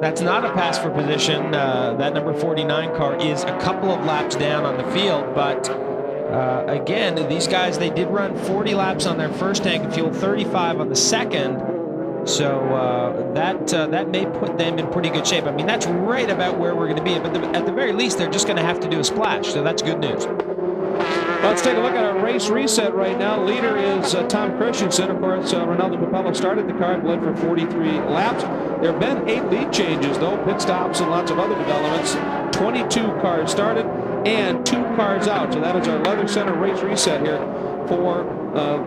That's not a pass for position. That number 49 car is a couple of laps down on the field, but again, these guys, they did run 40 laps on their first tank of fuel, 35 on the second. So that may put them in pretty good shape. I mean, that's right about where we're going to be. But at the very least, they're just going to have to do a splash. So that's good news. Let's take a look at our race reset right now. Leader is Tom Christensen. Of course, Ronaldo Capello started the car, led for 43 laps. There have been 8 lead changes, though, pit stops and lots of other developments. 22 cars started and 2 cars out. So that is our Leather Center race reset here for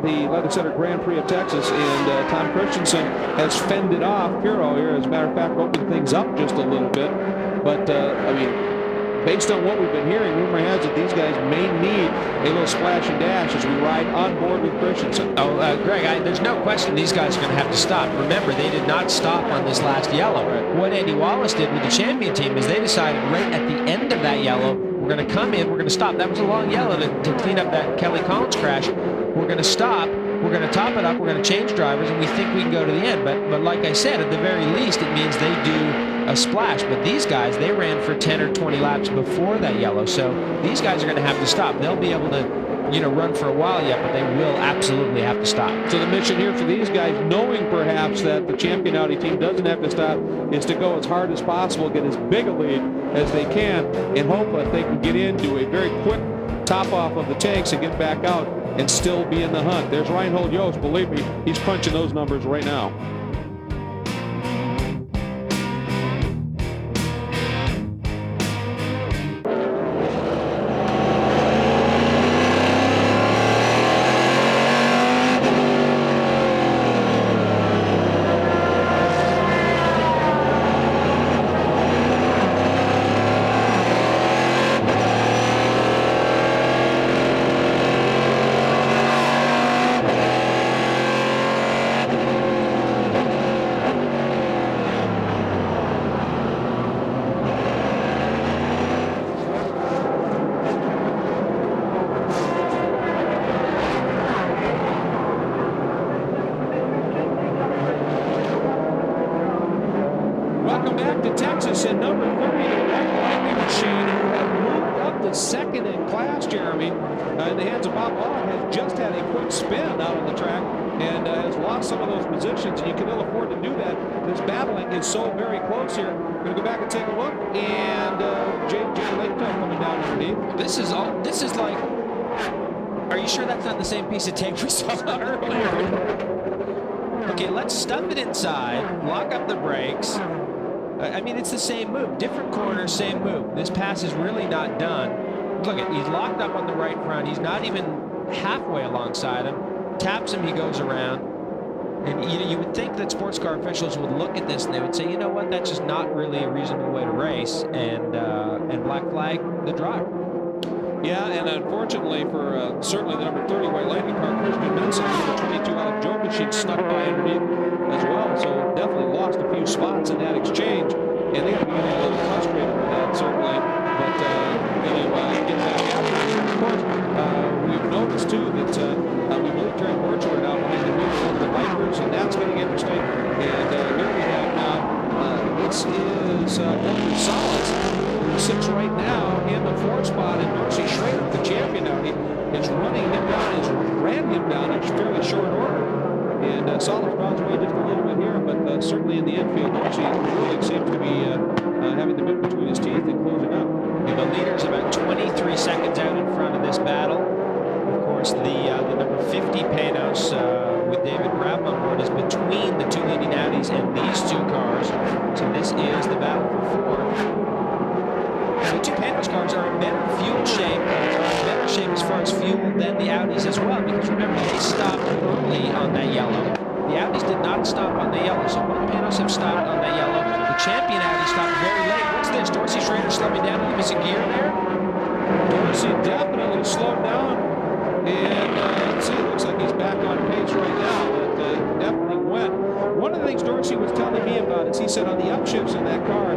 the Leather Center Grand Prix of Texas, and Tom Christensen has fended off Piro here. As a matter of fact, opened things up just a little bit. But, I mean, based on what we've been hearing, rumor has it these guys may need a little splash and dash as we ride on board with Christensen. Oh, Greg, there's no question these guys are going to have to stop. Remember, they did not stop on this last yellow. What Andy Wallace did with the champion team is they decided right at the end of that yellow, we're going to come in, we're going to stop. That was a long yellow to clean up that Kelly Collins crash. We're going to stop, we're going to top it up, we're going to change drivers, and we think we can go to the end. But like I said, at the very least, it means they do a splash. But these guys, they ran for 10 or 20 laps before that yellow, so these guys are going to have to stop. They'll be able to, you know, run for a while yet, but they will absolutely have to stop. So the mission here for these guys, knowing perhaps that the champion Audi team doesn't have to stop, is to go as hard as possible, get as big a lead as they can, and hope that they can get into a very quick top off of the tanks and get back out and still be in the hunt. There's Reinhold Jost. Believe me, he's punching those numbers right now. Piece of tape we saw earlier. Okay, let's stuff it inside, lock up the brakes. I mean, it's the same move, different corner, same move. This pass is really not done. Look at, he's locked up on the right front. He's not even halfway alongside him. Taps him, he goes around. And you would think that sports car officials would look at this and they would say, you know what, that's just not really a reasonable way to race, and black flag the driver. Yeah, and unfortunately for certainly the number 30 White Lightning car, Christian Benson, the 22 Alex Job machine snuck by underneath as well, so definitely lost a few spots in that exchange, and they're going to be getting a little frustrated with that, certainly, but going to get back after it. Of course, we've noticed, too, that we believe Terry Borchardt out behind the wheel of the Vipers, and that's going to get interesting. And here we have now, this is Walter Salas, 6 right now in the 4th spot, and Dorsey Schrader, the champion now, is running him down, ran him down in fairly short order. And Salas draws away just a little bit here, but certainly in the infield, Dorsey really seems to be having the bit between his teeth and closing up. The leader's about 23 seconds out in front of this battle. Of course, the number 50 Panoz with David Brabham on board is between the 2 leading Audis and these 2 cars. So this is the battle for 4. Now, the 2 Panoz cars are in better fuel shape, better shape as far as fuel than the Audis as well, because remember, they stopped early on that yellow. The Audis did not stop on the yellow, so both Panoz have stopped on that yellow. The champion Audi stopped very late. What's this? Dorsey Schrader slowing down. Did he miss a gear there? Dorsey definitely slowed down. And let's see, it looks like he's back on pace right now, but definitely went. One of the things Dorsey was telling me about is he said on the upshifts in that car,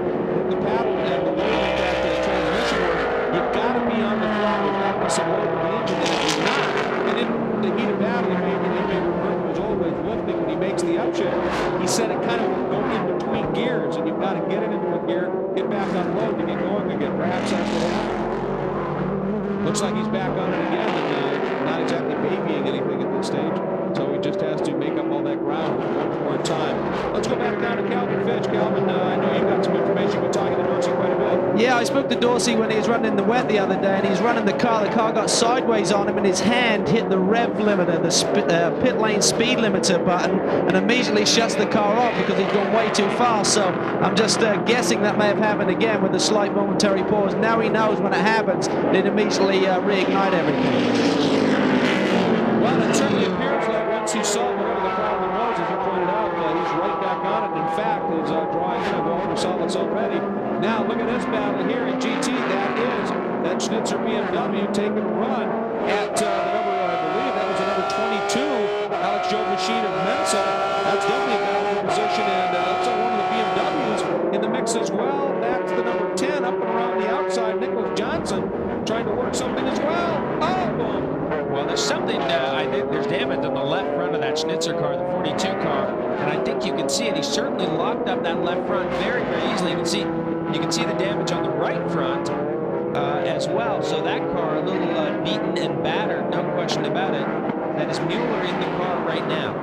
the paddle and the way that transmission works, you've got to be on the throttle. There's got to be some load in the engine, and if you're not, and in the heat of battle, maybe revert to his old ways of lifting when he makes the upshift. He said it kind of will go in between gears, and you've got to get it into a gear, get back on load to get going again. Perhaps that's what happened. Looks like he's back on it again, and not exactly babying anything at this stage. So he just has to make up all that ground one more time. Let's go back down to Calvin Fitch. Calvin, I know you've got some information. You've been talking to Dorsey quite a bit. Yeah, I spoke to Dorsey when he was running in the wet the other day, and he's running the car. The car got sideways on him, and his hand hit the rev limiter, the pit lane speed limiter button, and immediately shuts the car off because he's gone way too fast. So I'm just guessing that may have happened again with a slight momentary pause. Now he knows when it happens, it immediately reignite everything. Well, it certainly appears like once he saw whatever the problem was, as you pointed out, he's right back on it. In fact, he's drawing in over Salas already. Now, look at this battle here in GT. That Schnitzer BMW taking a run at the number, I believe that was the number 22, Alex Joe Machine of Mensa. That's definitely a battle for position, and that's one of the BMWs in the mix as well. That's the number 10 up and around the outside, Nicholas Johnson, trying to work something as well. Oh, boom. Well, there's something, I think there's damage on the left front of that Schnitzer car, the 42 car, and I think you can see it. He certainly locked up that left front very, very easily. You can see the damage on the right front as well. So that car a little beaten and battered, no question about it. That is Mueller in the car right now.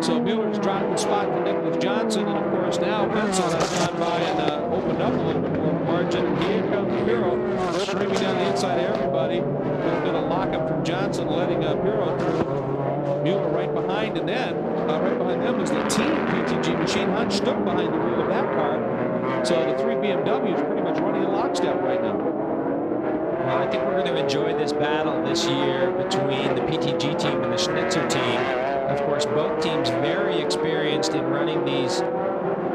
So Mueller's dropped the spot to Nicholas Johnson, and of course now Mensa has gone by and opened up a little bit more margin. And here comes Pirro, streaming down the inside of everybody. There's been a lockup from Johnson, letting Pirro through. Mueller right behind, and then right behind them is the team PTG machine. Hunt Stuck behind the wheel of that car. So the 3 BMWs pretty much running in lockstep right now. Well, I think we're going to enjoy this battle this year between the PTG team and the Schnitzer team. Of course, both teams very experienced in running these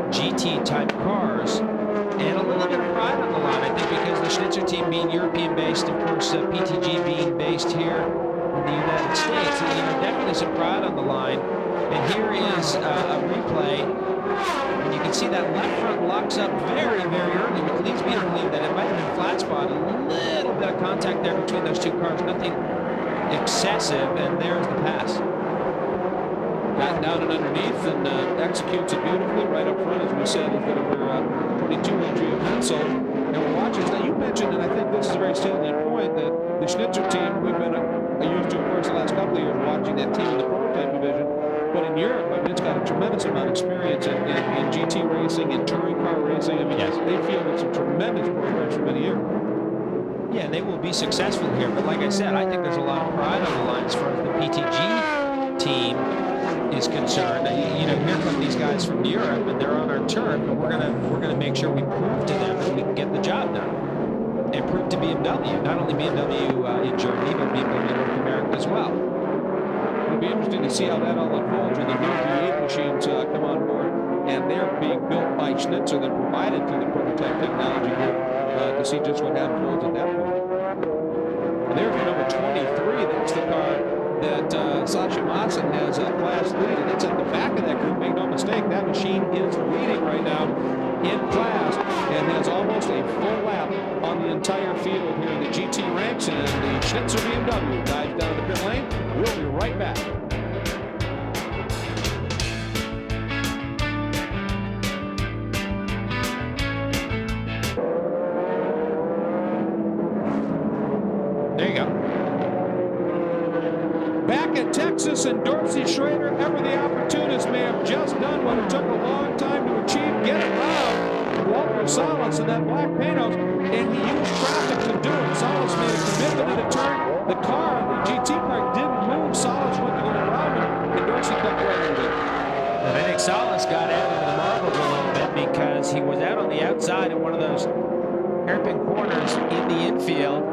GT-type cars, and a little bit of pride on the line, I think, because the Schnitzer team being European-based, of course, PTG being based here in the United States, definitely some pride on the line. And here is a replay, and you can see that left front locks up very, very early, which leads me to believe that it might have been flat spot. A little bit of contact there between those 2 cars, nothing excessive, and there's the pass. Got down and underneath and executes it beautifully right up front, as we said, with the number 22 entry of Mensa. And we're watching. Now, you mentioned, and I think this is a very salient point, that the Schnitzer team, we've been used to, of course, the last couple of years watching that team in the prototype division. But in Europe, I mean, it's got a tremendous amount of experience in GT racing and touring car racing. I mean, yes, they feel it's some tremendous progress for many years. Yeah, they will be successful here. But like I said, I think there's a lot of pride on the line as far as the PTG team is concerned. Here come these guys from Europe, and they're on our turf, and we're gonna make sure we prove to them that we can get the job done, and prove to BMW, not only BMW in Germany, but BMW in North America as well. It'll be interesting to see how that all unfolds when the new V8 machines come on board, and they're being built by Schnitzer, that provided to the prototype technology group to see just what unfolds at that point. And there's number 23. That's the car that Sasha Maassen has a class lead, and it's at the back of that group. Make no mistake, that machine is leading right now in class and has almost a full lap on the entire field here in the GT ranks, and the Schnitzer BMW dives down the pit lane. We'll be right back. Texas and Dorsey Schrader, ever the opportunist, may have just done what it took a long time to achieve, get around Walter Salas in that black Panoz, and he used traffic to do it. Salas made a commitment in a turn. The car, the GT car, didn't move. Salas went to go around him, and Dorsey kept running with it. I think Salas got out into the marbles a little bit because he was out on the outside in one of those hairpin corners in the infield.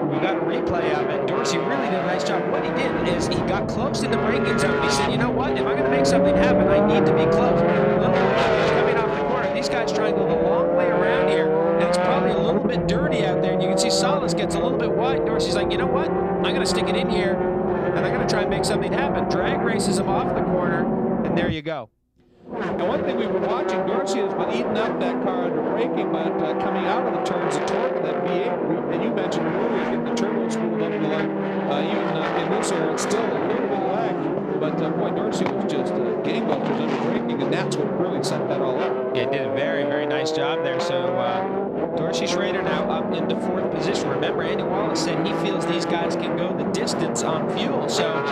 We got a replay of it. Dorsey really did a nice job. What he did is he got close in the braking zone. He said, you know what? If I'm going to make something happen, I need to be close. A little way coming off the corner. These guys try and go the long way around here, and it's probably a little bit dirty out there. And you can see Salas gets a little bit wide. Dorsey's like, you know what? I'm going to stick it in here, and I'm going to try and make something happen. Drag races him off the corner, and there you go. And one thing we were watching, Dorsey has been eating up that car under braking, but coming out of the turns, the torque of that V8, and you mentioned earlier, getting the turbo spooled up to like, even in this area, it's still a little bit lagged. But boy, Dorsey was just gangbusters under braking, and that's what really set that all up. Yeah, did a very, very nice job there. So Dorsey Schrader now up into 4th position. Remember, Andy Wallace said he feels these guys can go the distance on fuel. So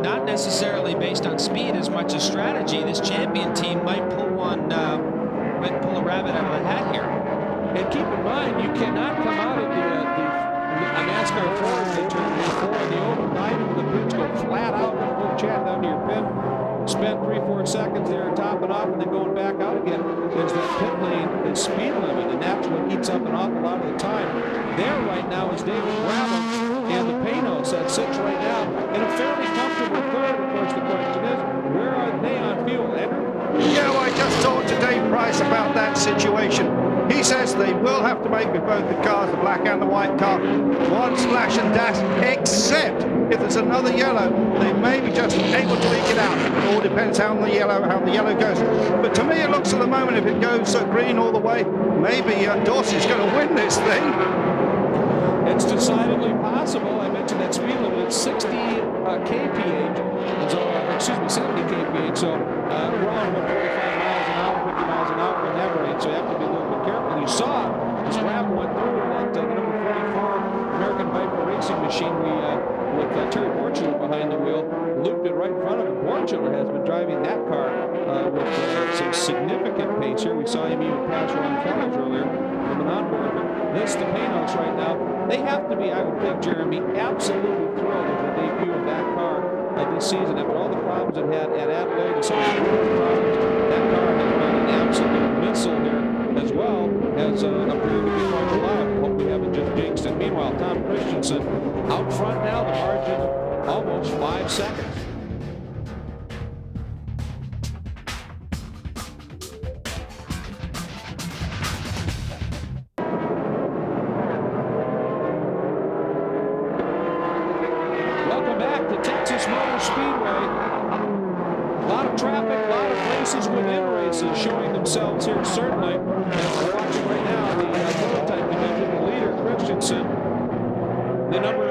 not necessarily based on speed as much as strategy. This champion team might pull might pull a rabbit out of the hat here. And keep in mind, you cannot come out of a NASCAR Ford, they turn before the open line into the pits, go flat out and full chat down to your pit. Spend 3-4 seconds there topping off and then going back out again, because that pit lane is speed limit, and that's what eats up an awful lot of the time. There right now is David Brabham and the Panoz that sits right now in a fairly comfortable third. Of course, the question is, where are they on fuel, Andrew? Yeah, well, I just talked to Dave Price about that situation. He says they will have to make with both the cars, the black and the white car, one slash and dash, except if there's another yellow, they may be just able to leak it out. It all depends how the yellow goes. But to me, it looks at the moment, if it goes green all the way, maybe Dorsey's going to win this thing. It's decidedly possible. I mentioned that speed limit is 60 kph. So, 70 kph. So we're on 45 miles an hour, 50 miles an hour in that range. So you have to be a little bit careful. You saw as Brabham went through that the number 44 American Viper racing machine. With Terry Borchler behind the wheel, looped it right in front of him. Borchler has been driving that car with some significant pace here. We saw him even pass Ron Fellows earlier from an onboard. This, the Panoz right now, they have to be, I would think, Jeremy, absolutely thrilled with the debut of that car this season. After all the problems it had at Adelaide and some of the problems, that car has been an absolute missile here, as well as appeared to be quite reliable. Hope we haven't just jinxed it. Meanwhile, Tom Christensen out front now, the margin almost 5 seconds. Welcome back to Texas Motor Speedway. A lot of traffic, a lot of races within races showing themselves here, certainly. And we're watching right now the prototype division, the leader, Christensen. The number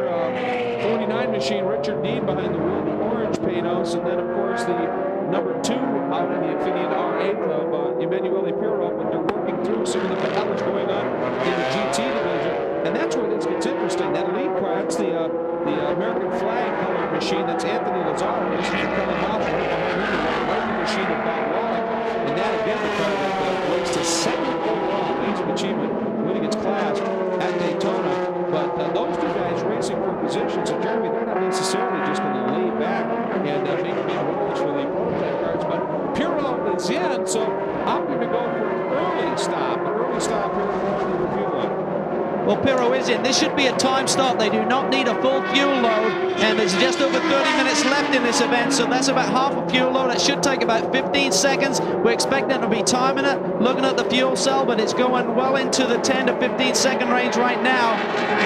49 machine, Richard Dean, behind the wheel, the orange Panoz, and then, of course, the number 2 out in the Infineon R8 of Emanuele Pirro, but they're working through some of the battles going on in the GT division. And that's where this gets interesting. That lead car, that's the American flag colored machine. That's Anthony Lazzaro. This is Kelly Moss right behind him. Right the machine of Bob Wallach. And that, again, the car that raised to 2nd overall. Amazing achievement, winning its class at Daytona. But those two guys racing for positions, and Jeremy, they're not necessarily just going to lay back and make big rules for the prototype cars. But Pirro is in, so opting to go for an early stop here for the refueling. Well, Pirro is in. This should be a time stop. They do not need a full fuel load, and there's just over 30 minutes left in this event, so that's about half a fuel load. It should take about 15 seconds. We're expecting to be timing it, looking at the fuel cell, but it's going well into the 10 to 15 second range right now.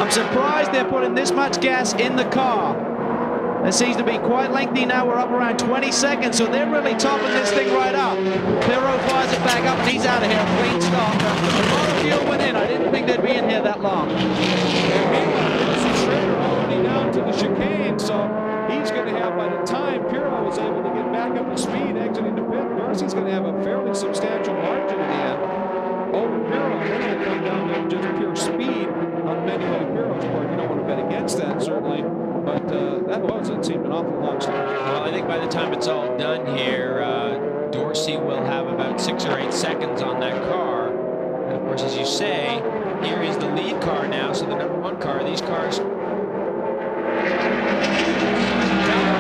I'm surprised they're putting this much gas in the car. It seems to be quite lengthy now. We're up around 20 seconds, so they're really topping this thing right up. Pirro fires it back up, and he's out of here. Clean stop. A lot of fuel went in. I didn't think they'd be in here that long. And meanwhile, Dorsey Schrader already down to the chicane, so he's going to have, by the time Pirro was able to get back up to speed exiting the pit, Dorsey's going to have a fairly substantial margin in hand over Pirro. Then it'll come down to just pure speed on Emanuele Pirro's part. You don't want to bet against that, certainly. But It seemed an awful long start. Well, I think by the time it's all done here, Dorsey will have about 6 or 8 seconds on that car. And of course, as you say, here is the lead car now, so the number 1 car. These cars.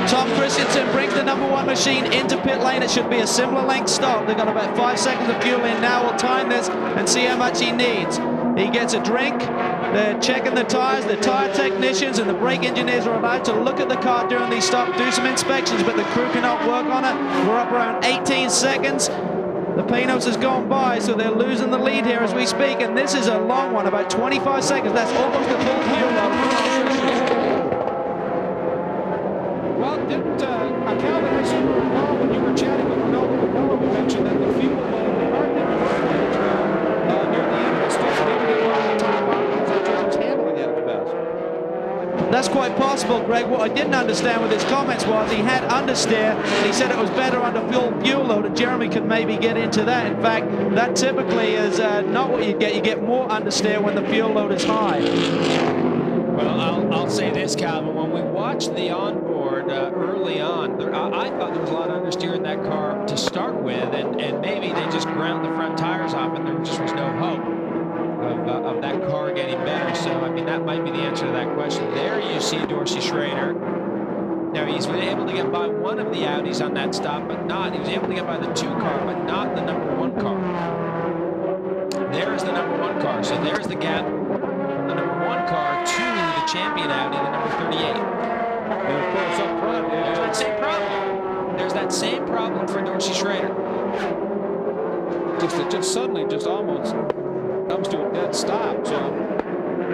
Tom Christensen brings the number 1 machine into pit lane. It should be a similar length stop. They've got about 5 seconds of fuel in now. We'll time this and see how much he needs. He gets a drink. They're checking the tires. The tire technicians and the brake engineers are allowed to look at the car during these stops, do some inspections, but the crew cannot work on it. We're up around 18 seconds. The Panoz has gone by, so they're losing the lead here as we speak, and this is a long one, about 25 seconds. That's almost a full fuel load. Well, Calvin, I seem to recall when you were chatting with Ronaldo, we mentioned that the fuel load near the end of the stop, maybe they were top off, so just handling it at the best. That's quite possible, Greg. What I didn't understand with his comments was he had understeer, and he said it was better under fuel load, and Jeremy could maybe get into that. In fact, that typically is not what you get. You get more understeer when the fuel load is high. Well, I'll say this, Calvin. When we watched the onboard early on, I thought there was a lot of understeer in that car to start with, and maybe they just ground the front tires off, and there just was no hope of that car getting better. So, I mean, that might be the answer to that question. There you see Dorsey Schrader. Now, he's been able to get by one of the Audis on that stop, but not. He was able to get by the 2 car, but not the number 1 car. There is the number 1 car. So there's the gap from the number 1 car to the champion Audi, the number 38. And of course, up front, there's that same problem. There's that same problem for Dorsey Schrader. It just suddenly just almost comes to a dead stop, so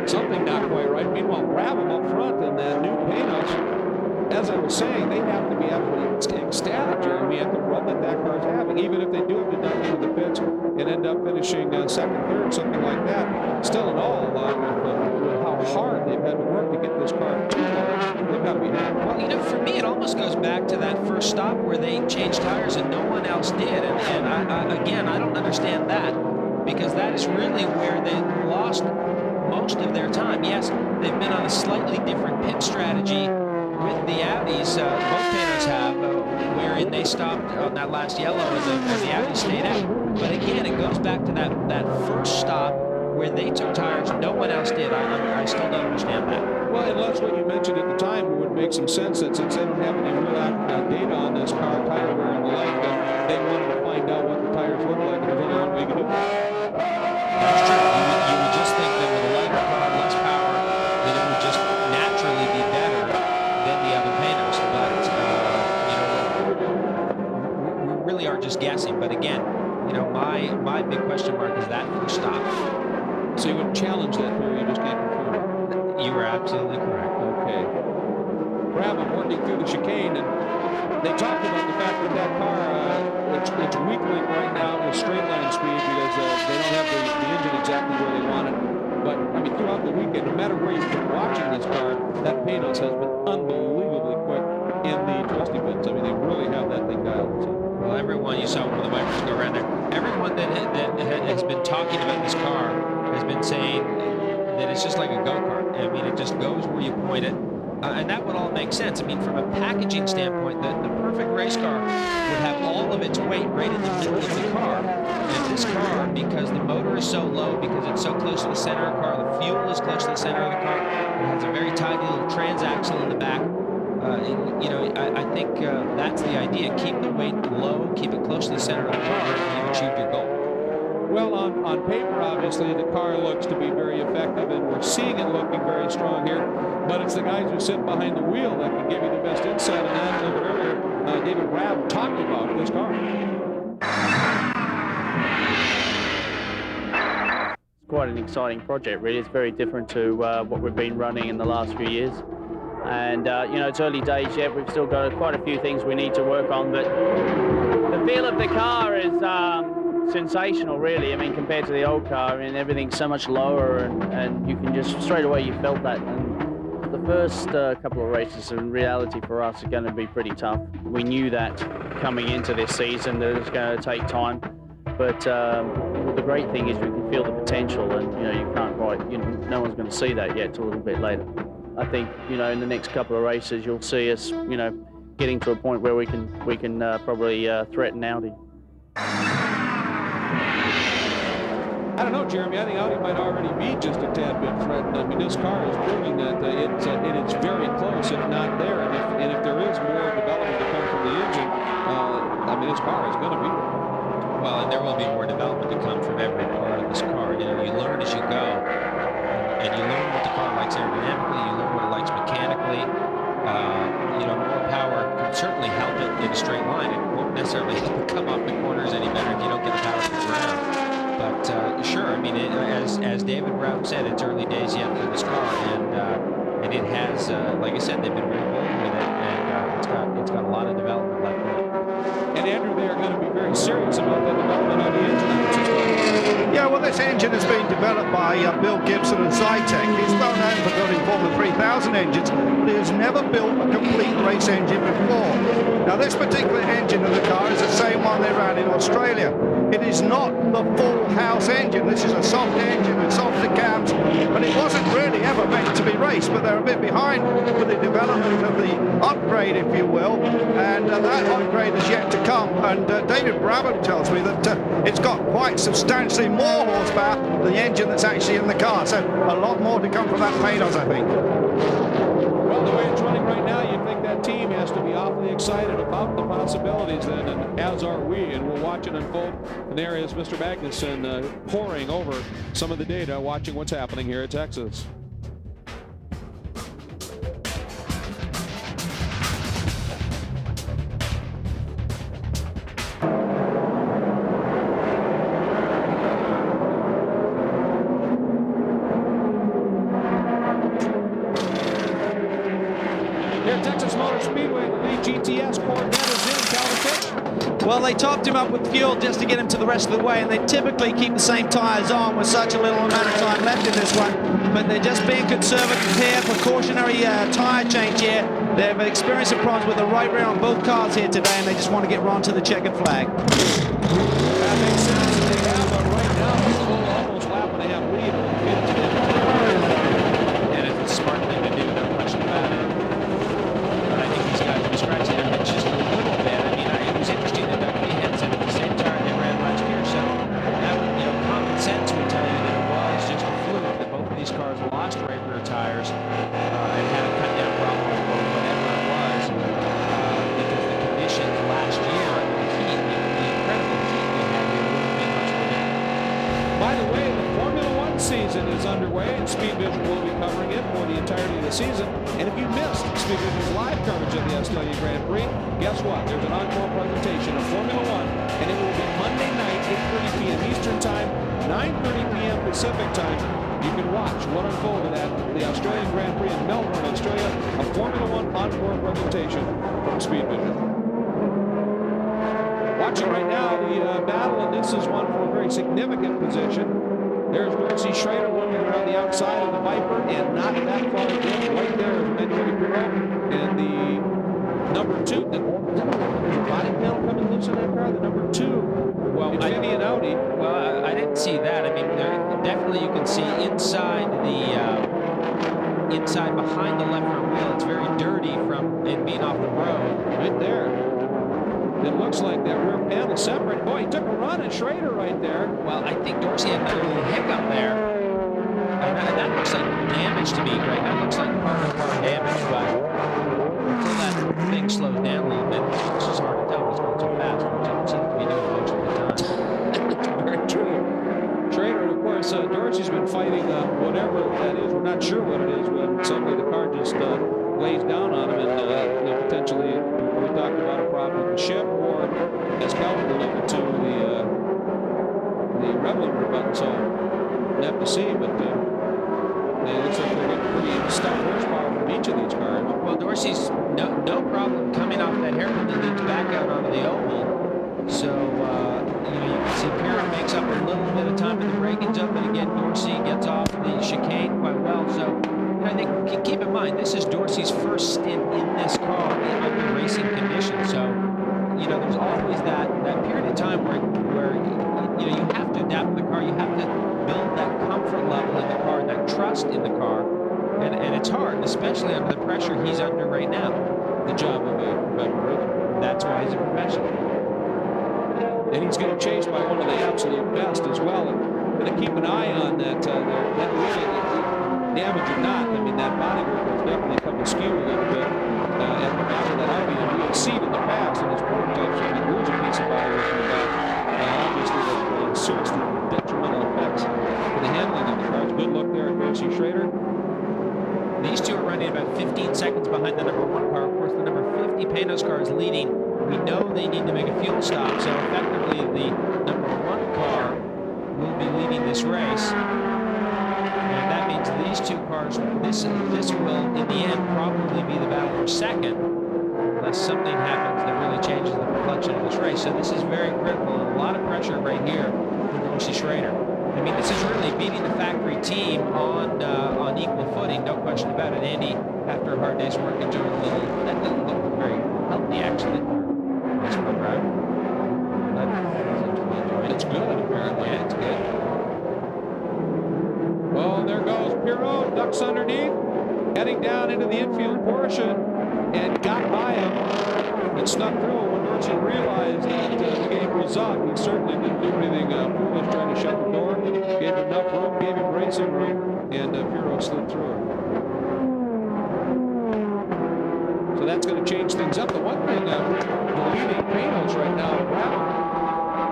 something not quite right. Meanwhile, Brabham up front in that new Panoz, as I was saying, they have to be absolutely ecstatic, Jeremy, at the run that car is having. Even if they do have to dump into the pits and end up finishing second, third, something like that, still in all, with how hard they've had to work to get this car to work, they've got to be happy. Well, you know, for me, it almost goes back to that first stop where they changed tires and no one else did. And I don't understand that, because that is really where they lost most of their time. Yes, they've been on a slightly different pit strategy with the Audis. Both Panoz have, wherein they stopped on that last yellow as the Audi stayed out. But again, it goes back to that first stop where they took tires, no one else did. I still don't understand that. Well, unless what you mentioned at the time, it would make some sense that since they don't have any real data on this car, tire wear and the like, that they wanted to find out what the tires look like. There's only one way you can do that. That's true. You would just think that with a lighter car, less power, that it would just naturally be better than the other Panoz. But we really are just guessing. But again, my big question mark is that first stop. So you would challenge that theory, you just can't confirm it. You were absolutely correct. Okay. Brabham working through the chicane, and they talked about the fact that car, its weak link right now is straight line speed because they don't have the engine exactly where they want it. But, I mean, throughout the weekend, no matter where you've been watching this car, that Panoz has been unbelievably quick in the twisty bits. I mean, they really have that thing dialed. So. Well, everyone, you saw one of the wipers go around there, everyone that has been talking about this car has been saying that it's just like a go-kart. I mean, it just goes where you point it. And that would all make sense. I mean, from a packaging standpoint, the perfect race car would have all of its weight right in the middle of the car. And this car, because the motor is so low, because it's so close to the center of the car, the fuel is close to the center of the car, it has a very tiny little transaxle in the back. I think that's the idea. Keep the weight low, keep it close to the center of the car, and you've achieved your goal. Well, on paper, obviously, the car looks to be very effective, and we're seeing it looking very strong here. But it's the guys who sit behind the wheel that can give you the best insight on that. A little bit earlier, David Brabham talked about this car. It's quite an exciting project, really. It's very different to what we've been running in the last few years. And, it's early days yet. We've still got quite a few things we need to work on. But the feel of the car is sensational, really. I mean, compared to the old car, I mean, everything's so much lower, and you can just, straight away, you felt that. And the first couple of races, in reality, for us, are going to be pretty tough. We knew that coming into this season, that it was going to take time. But the great thing is we can feel the potential, and, you can't no one's going to see that yet till a little bit later. I think, you know, in the next couple of races, you'll see us, you know, getting to a point where we can probably threaten Audi. I don't know, Jeremy. I think Audi might already be just a tad bit threatened. I mean, this car is proving that it is very close, if not there. And if there is more development to come from the engine, I mean, this car is going to be there. Well, and there will be more development to come from every part of this car. You know, you learn as you go, and you learn what the car likes aerodynamically, you learn what it likes mechanically. You know, more power can certainly help it in a straight line. It won't necessarily help it come off the corners any better if you don't get the power to the ground. But sure, I mean, as David Brown said, it's early days yet for this car, and it has, like I said, they've been very bold with it, and it's got a lot of development left in it. And Andrew, they are going to be very serious about the development of the engine. Yeah, well, this engine has been developed by Bill Gibson and Zytec. He's well known for building Formula 3000 engines, but he has never built a complete race engine before. Now, this particular engine in the car is the same one they ran in Australia. It is not the full house engine. This is a soft engine with softer cams, but it wasn't really ever meant to be raced, but they're a bit behind with the development of the upgrade, if you will, and that upgrade is yet to come. And David Brabham tells me that it's got quite substantially more horsepower than the engine that's actually in the car, so a lot more to come from that Panoz, I think. Well, the way it's running right now, you'd think that team has to be awfully excited about the possibilities then, and as are we, and we'll watch it unfold. And there is Mr. Magnussen poring over some of the data, watching what's happening here at Texas. GTS Corvette is in. Calvin. Well, they topped him up with fuel just to get him to the rest of the way, and they typically keep the same tires on with such a little amount of time left in this one. But they're just being conservative here, precautionary tire change here. They've experienced some problems with the right rear on both cars here today, and they just want to get Ron to the checkered flag. That makes sense. They have right now a full almost lap and a half lead on the and it's a smart thing to do, no question about it. But I think these guys are scratching their heads just a little bit. I mean, it was interesting that Dougie had said at the same time they ran last year, so that, you know, common sense would tell you that it was just a fluke that both of these cars lost right rear tires and had a cut down problem or whatever it was because the conditions last year, the heat, the incredible heat they had here wouldn't be much for them. By the way, the Formula One season is underway, and Speed Vision will be covering it for the entirety of the season. And if you missed Speed Vision's live coverage of the Australian Grand Prix, guess what? There's an encore presentation of Formula One, and it will be Monday night, 8:30 p.m. Eastern Time, 9:30 p.m. Pacific Time. You can watch what unfolded at the Australian Grand Prix in Melbourne, Australia, a Formula One encore presentation from Speed Vision. Watching right now the battle, and this is one for a very significant position. There's Dorsey Schrader looking around the outside of the Viper, and not that far again. Right there is Benjamin Pirot, and the number 2. The body panel coming loose in that car. The number 2, well, Infiniti Audi. Well, I didn't see that. I mean, definitely you can see inside behind the left front wheel. It's very dirty from it being off the road. Right there. It looks like that rear panel separate. Boy, he took a run at Schrader right there. Well, I think Dorsey had another little hiccup there. And that looks like damage to me, Greg. That looks like part damage, but until that thing slows down a little bit, it's just hard to tell what's going so fast, which it seems to be doing most of the time. That's very true. Schrader, and of course, Dorsey's been fighting whatever that is. We're not sure what it is, but suddenly the car just lays down on him, and potentially we talked about a problem with the ship, or as Calvin alluded to, the rev limiter button. So we'll have to see, but it looks like they're getting pretty stout horsepower from each of these cars. Well, Dorsey's no problem coming off that hairpin that leads back out onto the oval. So you can see Parent makes up a little bit of time in the braking zone, but again, Dorsey gets off the chicane quite well. So I think, keep in mind, this is Dorsey's first stint in this car in open racing conditions. So, there's always that period of time where you have to adapt to the car. You have to build that comfort level in the car, that trust in the car. And it's hard, especially under the pressure he's under right now, the job of a professional. That's why he's a professional. And he's getting chased by one of the absolute best as well. And going to keep an eye on that really, damage or not. I mean, that body work has definitely come askew a little bit at the back of that Audi. And we had seen in the past, and his prototypes, when you lose a piece of body work in the back, obviously that seriously detrimental effects for the handling of the cars. Good look there at Dorsey Schrader. These two are running about 15 seconds behind the number 1 car. Of course, the number 50 Panoz car is leading. We know they need to make a fuel stop, so effectively the number 1 car will be leading this race. And that means these two cars, this will, in the end, probably be the battle for second, unless something happens that really changes the complexion of this race. So this is very critical, and a lot of pressure right here for Dorsey Schrader. I mean, this is really beating the factory team on equal footing, no question about it. Andy, after a hard day's work, enjoying a little, that doesn't look very healthy, actually. Nice car drive. It's good, apparently. Yeah, it's good. Well, there goes Pirro, ducks underneath, heading down into the infield portion, and got by him and snuck through. When Dorsey realized that the game was up, he certainly didn't do anything foolish trying to shut the door. Gave him enough room, gave him racing room, and Pirro slid through it. So that's going to change things up. The one thing, the leading Panoz right now,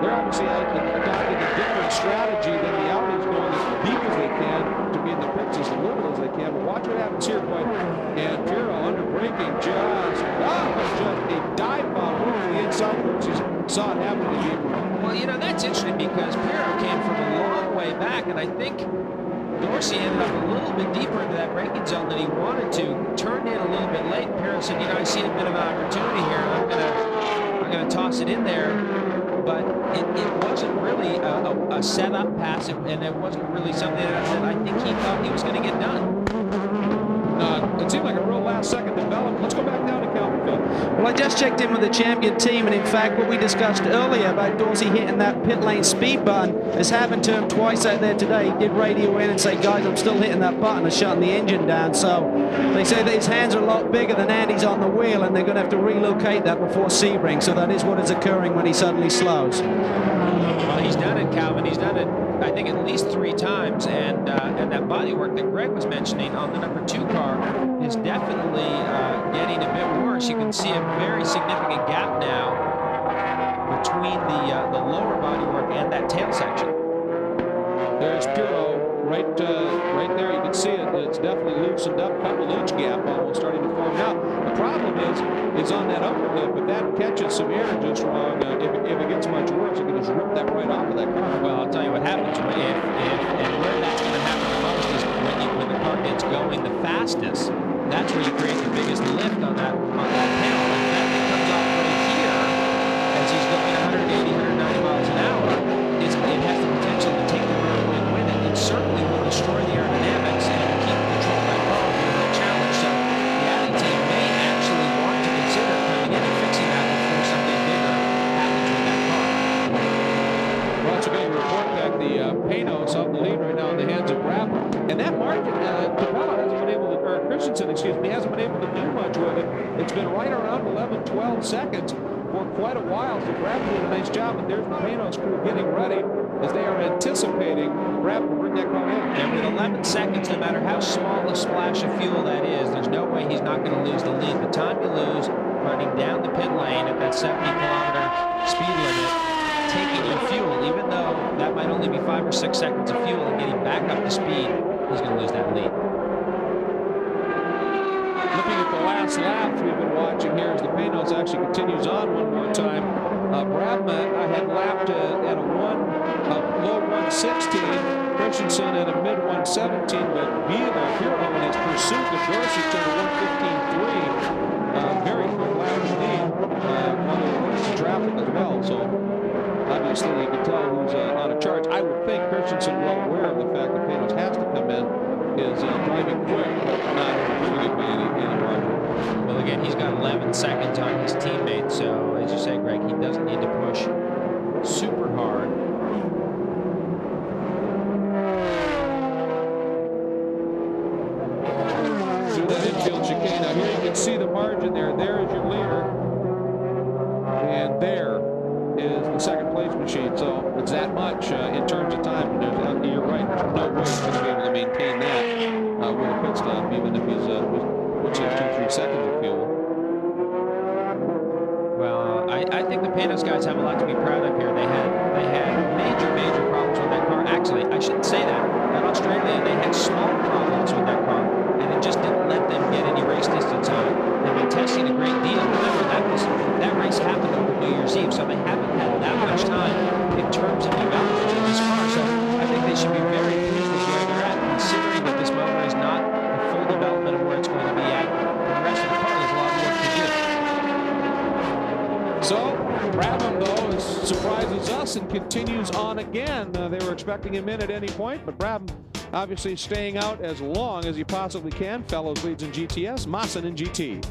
they're obviously adopting a different strategy than the Audi's going as deep as they can to be in the pits as little as they can. But watch what happens here, boy. And Pirro under braking just a dive bomb over the inside. You saw it happen to him. Well, you know, that's interesting because Pirro came from a long way back, and I think Dorsey ended up a little bit deeper into that braking zone than he wanted to. Turned in a little bit late. Pirro said, you know, I see a bit of an opportunity here. I'm gonna toss it in there. But it wasn't really a setup pass, and it wasn't really something that I think he thought he was going to get done. It seemed like a real last-second development. Let's go back down to Calvin. Well, I just checked in with the champion team, and in fact, what we discussed earlier about Dorsey hitting that pit lane speed button has happened to him twice out there today. He did radio in and say, guys, I'm still hitting that button and shutting the engine down. So they say that his hands are a lot bigger than Andy's on the wheel, and they're going to have to relocate that before Sebring. So that is what is occurring when he suddenly slows. Well, he's done it, Calvin. He's done it, I think, at least 3 times, and that bodywork that Greg was mentioning on the number 2 car is definitely getting a bit worse. You can see a very significant gap now between the lower bodywork and that tail section. There's Pirro right there. You can see it. It's definitely loosened up. Couple inch gap almost starting to form now. The problem is on that upper lip. If that catches some air just wrong, if it gets much worse, it can just rip that right off of that car. Well, I'll tell you what happens and where that's going to happen the most is when the car gets going the fastest. That's where you create the biggest lift on that panel. And that thing comes off right here as he's going 180, 190 miles an hour. It has the potential to take the rear wing with it. It certainly will destroy the aerodynamics and keep control of that car will be a real challenge. So the Audi team may actually want to consider coming in and fixing that before something bigger happens with that car. Well, that's a good report back. The Panoz on the lead right now in the hands of Brabham. And that margin, Capella hasn't been able to, or Christensen, excuse me, hasn't been able to do much with it. It's been right around 11, 12 seconds for quite a while. So Brabham did a nice job, and there's the Panoz crew getting ready as they are anticipating Brabham to bring that car in. And with 11 seconds, no matter how small a splash of fuel that is, there's no way he's not going to lose the lead. The time you lose running down the pit lane at that 70-kilometer speed limit, taking your fuel, even though that might only be 5 or 6 seconds of fuel, and getting back up to speed, he's going to lose that lead. Looking at the last laps we've been watching here as the Panoz actually continues on one more time. Brabham had lapped at a low 116, Christensen at a mid 117, but Pirro in his pursuit of Dorsey to a 115.3, very quick lap lead on the traffic as well. So obviously you can tell who's on a charge. I would think Christensen, well aware of the fact that Panoz has to come in, is driving quick, but not doing it by any margin. Well, again, he's got 11 seconds on his teammate, so as you say, Greg, he doesn't need to push super hard. through that infield chicane. Now here you can see the margin there. There is your leader. And there is the second place machine. So it's that much in terms of time. You're right. There's no way he's going to be able to maintain that with a pit stop, even if he's puts in 2-3 seconds of fuel. Well, I think the Panoz guys have a lot to be proud of here. They had major problems with that car. Actually, I shouldn't say that. At Australia, they had small problems with that car, and it just didn't let them get any race distance on it. They've been testing a great deal. Remember, that race happened over New Year's Eve, so they haven't had that much time in terms of development in this car. So I think they should be very pleased with where they're at, considering that this motor is not the full development of where it's going to be at. The rest of the car has a lot of work to do. So Brabham, though, surprises us and continues on again. They were expecting him in at any point, but Brabham obviously staying out as long as he possibly can. Fellows leads in GTS, Maassen in GT.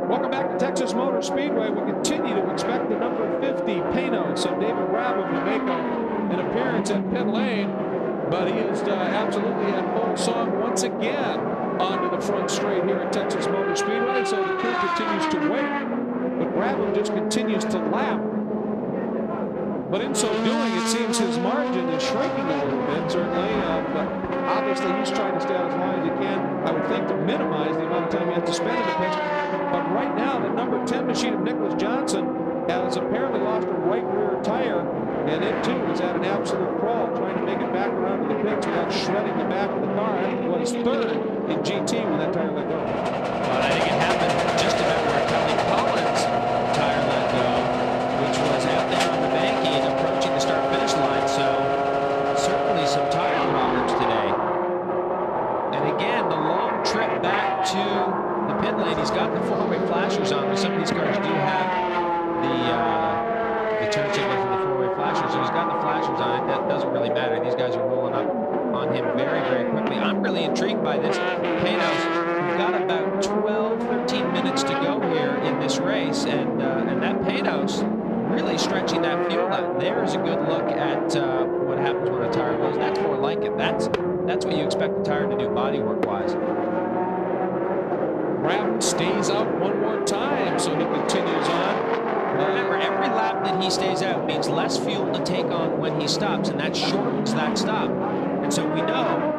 Welcome back to Texas Motor Speedway. We continue to expect the number 50 Panoz, so David Brabham, to make an appearance at pit lane, but he is absolutely at full song once again onto the front straight here at Texas Motor Speedway, so the crew continues to wait, but Brabham just continues to lap. But in so doing, it seems his margin is shrinking a little bit, certainly, but obviously he's trying to stay out as long as he can, I would think, to minimize the amount of time he has to spend in the pits. But right now, the number 10 machine of Nicholas Johnson has apparently lost a right rear tire, and it too is at an absolute crawl, trying to make it back around to the pits without shredding the back of the car. It was third in GT when that tire let go. Well, I think it happened just about where Kelly Collins' tire let go, which was out there on the banky and approaching the start-finish line. So certainly some tire problems today. And again, the long trip back to the pit lane, he's got the four-way flashers on. Some of these cars do have the turn signals and the four-way flashers, so he's got the flashers on it. That doesn't really matter. These guys are rolling up on him very, very quickly. I'm really intrigued by this. Panoz, we've got about 12, 13 minutes to go here in this race, and that Panoz really stretching that fuel out. There's a good look at what happens when a tire goes. That's more like it. That's what you expect the tire to do bodywork-wise. Brabham stays out one more time, so he continues on. Remember, every lap that he stays out means less fuel to take on when he stops, and that shortens that stop. And so we know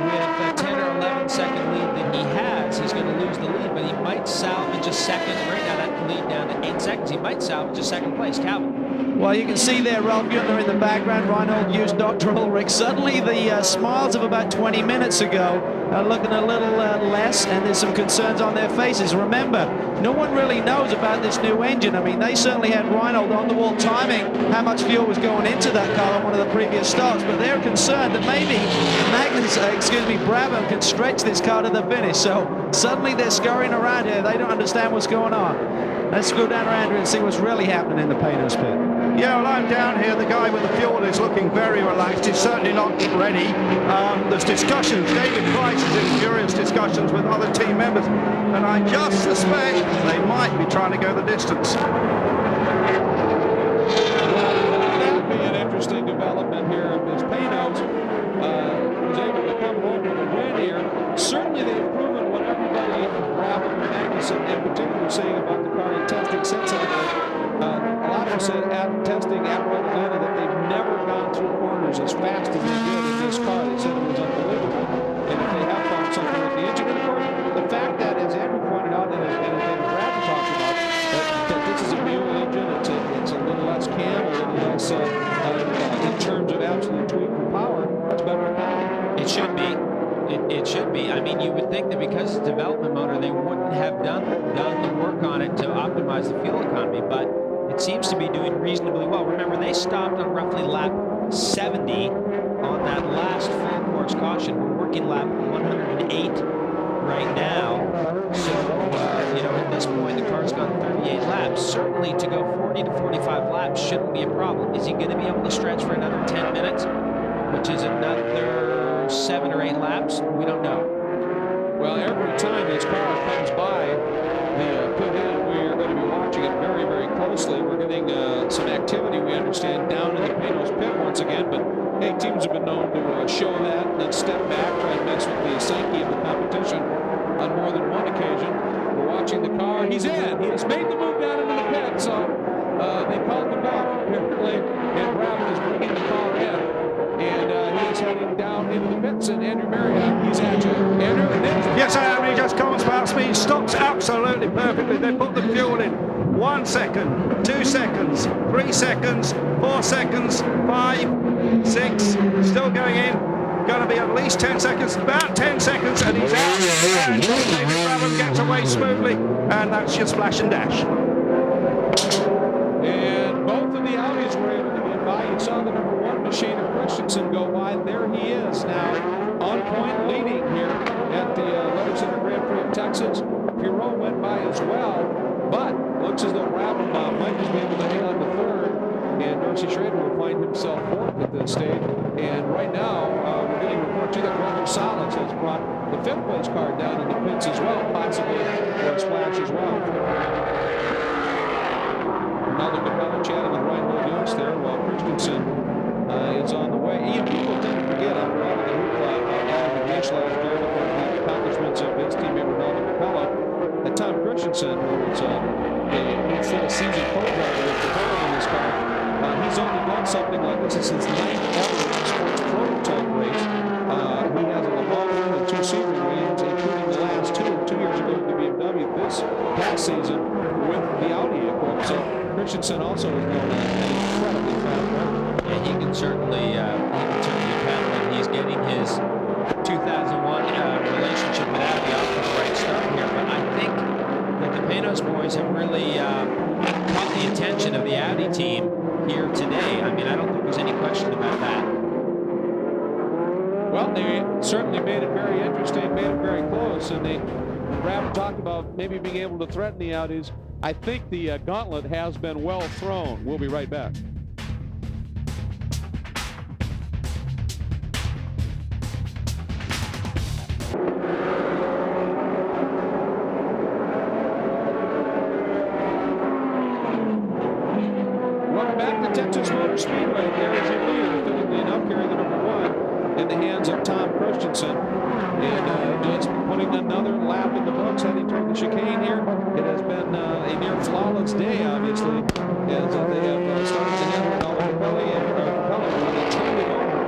with a 10 or 11 second lead that he has, he's going to lose the lead, but he might salvage a second. Right now, that lead down to 8 seconds. He might salvage a second place. Calvin. Well, you can see there Ralph Günther in the background, Reinhold used Dr. Ulrich. Suddenly the smiles of about 20 minutes ago are looking a little less, and there's some concerns on their faces. Remember, no one really knows about this new engine. I mean, they certainly had Reinhold on the wall timing how much fuel was going into that car on one of the previous starts, but they're concerned that maybe Brabham can stretch this car to the finish. So suddenly they're scurrying around here. They don't understand what's going on. Let's go down to Andrew and see what's really happening in the Panoz pit. Yeah, well, I'm down here. The guy with the fuel is looking very relaxed. He's certainly not ready. There's discussions. David Price is in furious discussions with other team members, and I just suspect they might be trying to go the distance. That'd be an interesting development here if this Panoz was able to come home with a win here. Certainly they've proven what everybody, Brabham and Magnussen in particular, saying about the car in testing since then. A lot of them said at testing at Road Atlanta that they've never gone through corners as fast as they did in this car. They said it was unbelievable. And if they have found something with the engine, and of course, the fact that, as Andrew pointed out, and as Brad talked about, that this is a mule engine, it's a little less cam, a little less in terms of absolute tweak for power, it's better than that. It should be. It should be. I mean, you would think that because it's a development motor, they wouldn't have done the work on it to optimize the fuel economy, but it seems to be doing reasonably well. Remember, they stopped on roughly lap 70 on that last full course caution. We're working lap 108 right now. So, at this point, the car's gone 38 laps. Certainly to go 40 to 45 laps shouldn't be a problem. Is he going to be able to stretch for another 10 minutes, which is another 7 or 8 laps? We don't know. Well, every time this car comes by some activity, we understand, down in the Panoz pit once again. But hey, teams have been known to show that and then step back, try and mess with the psyche of the competition on more than one occasion. We're watching the car. He's in. He has made the move down into the pit. So they called the golf apparently, and Brabham is bringing the car in. And he is heading down into the pits, and Andrew Marriott, he's at you. Andrew? Yes, I am. He just comes past me. He stops absolutely perfectly. They put the fuel in. 1 second, 2 seconds, 3 seconds, 4 seconds, 5, 6, still going in. Going to be at least 10 seconds, about 10 seconds, and he's out. And David Brabham gets away smoothly, and that's your splash and dash. And both of the Audis were able to get by. You saw the number 1 machine of Christensen go by. There he is now, on point, leading here at the Letter Center Grand Prix of Texas. Pirot went by as well, but looks as though Brabham might just be able to hang on to third, and Darcy Schrader will find himself fourth at this stage. And right now, we're getting reports that Robert Salas has brought the 5th place car down in the pits as well, possibly for a splash as well. Ronaldo Capello chatting with Ryan Williams there while Christensen is on the way. People tend to forget after all of the hoopla about the race last year, the accomplishments of his teammate Ronaldo Capello, that Tom Christensen, who was a full season co-driver with Capello in this car, he's only done something like this. This is his 9th ever sports prototype race. He has a Le Mans and 2 Sebring wins, including the last 2 years ago with the BMW, this past season with the Audi equipment. So Christensen also is known as an incredibly fast driver. Yeah, he can certainly pedal, and he's getting his 2001 relationship with Audi off to the right start here. But I think that the Panoz boys have really caught the attention of the Audi team here today. I mean, I don't think there's any question about that. Well, they certainly made it very interesting, made it very close, and Brabham talked about maybe being able to threaten the Audis. I think the gauntlet has been well thrown. We'll be right back. Welcome back to Texas Motor Speedway. There is your leader, fittingly enough, carrying the number 1 in the hands of Tom Christensen. And just putting another lap in the books, heading toward the chicane here. It has been a near flawless day, obviously, as they have started to handle Capello when they turned it over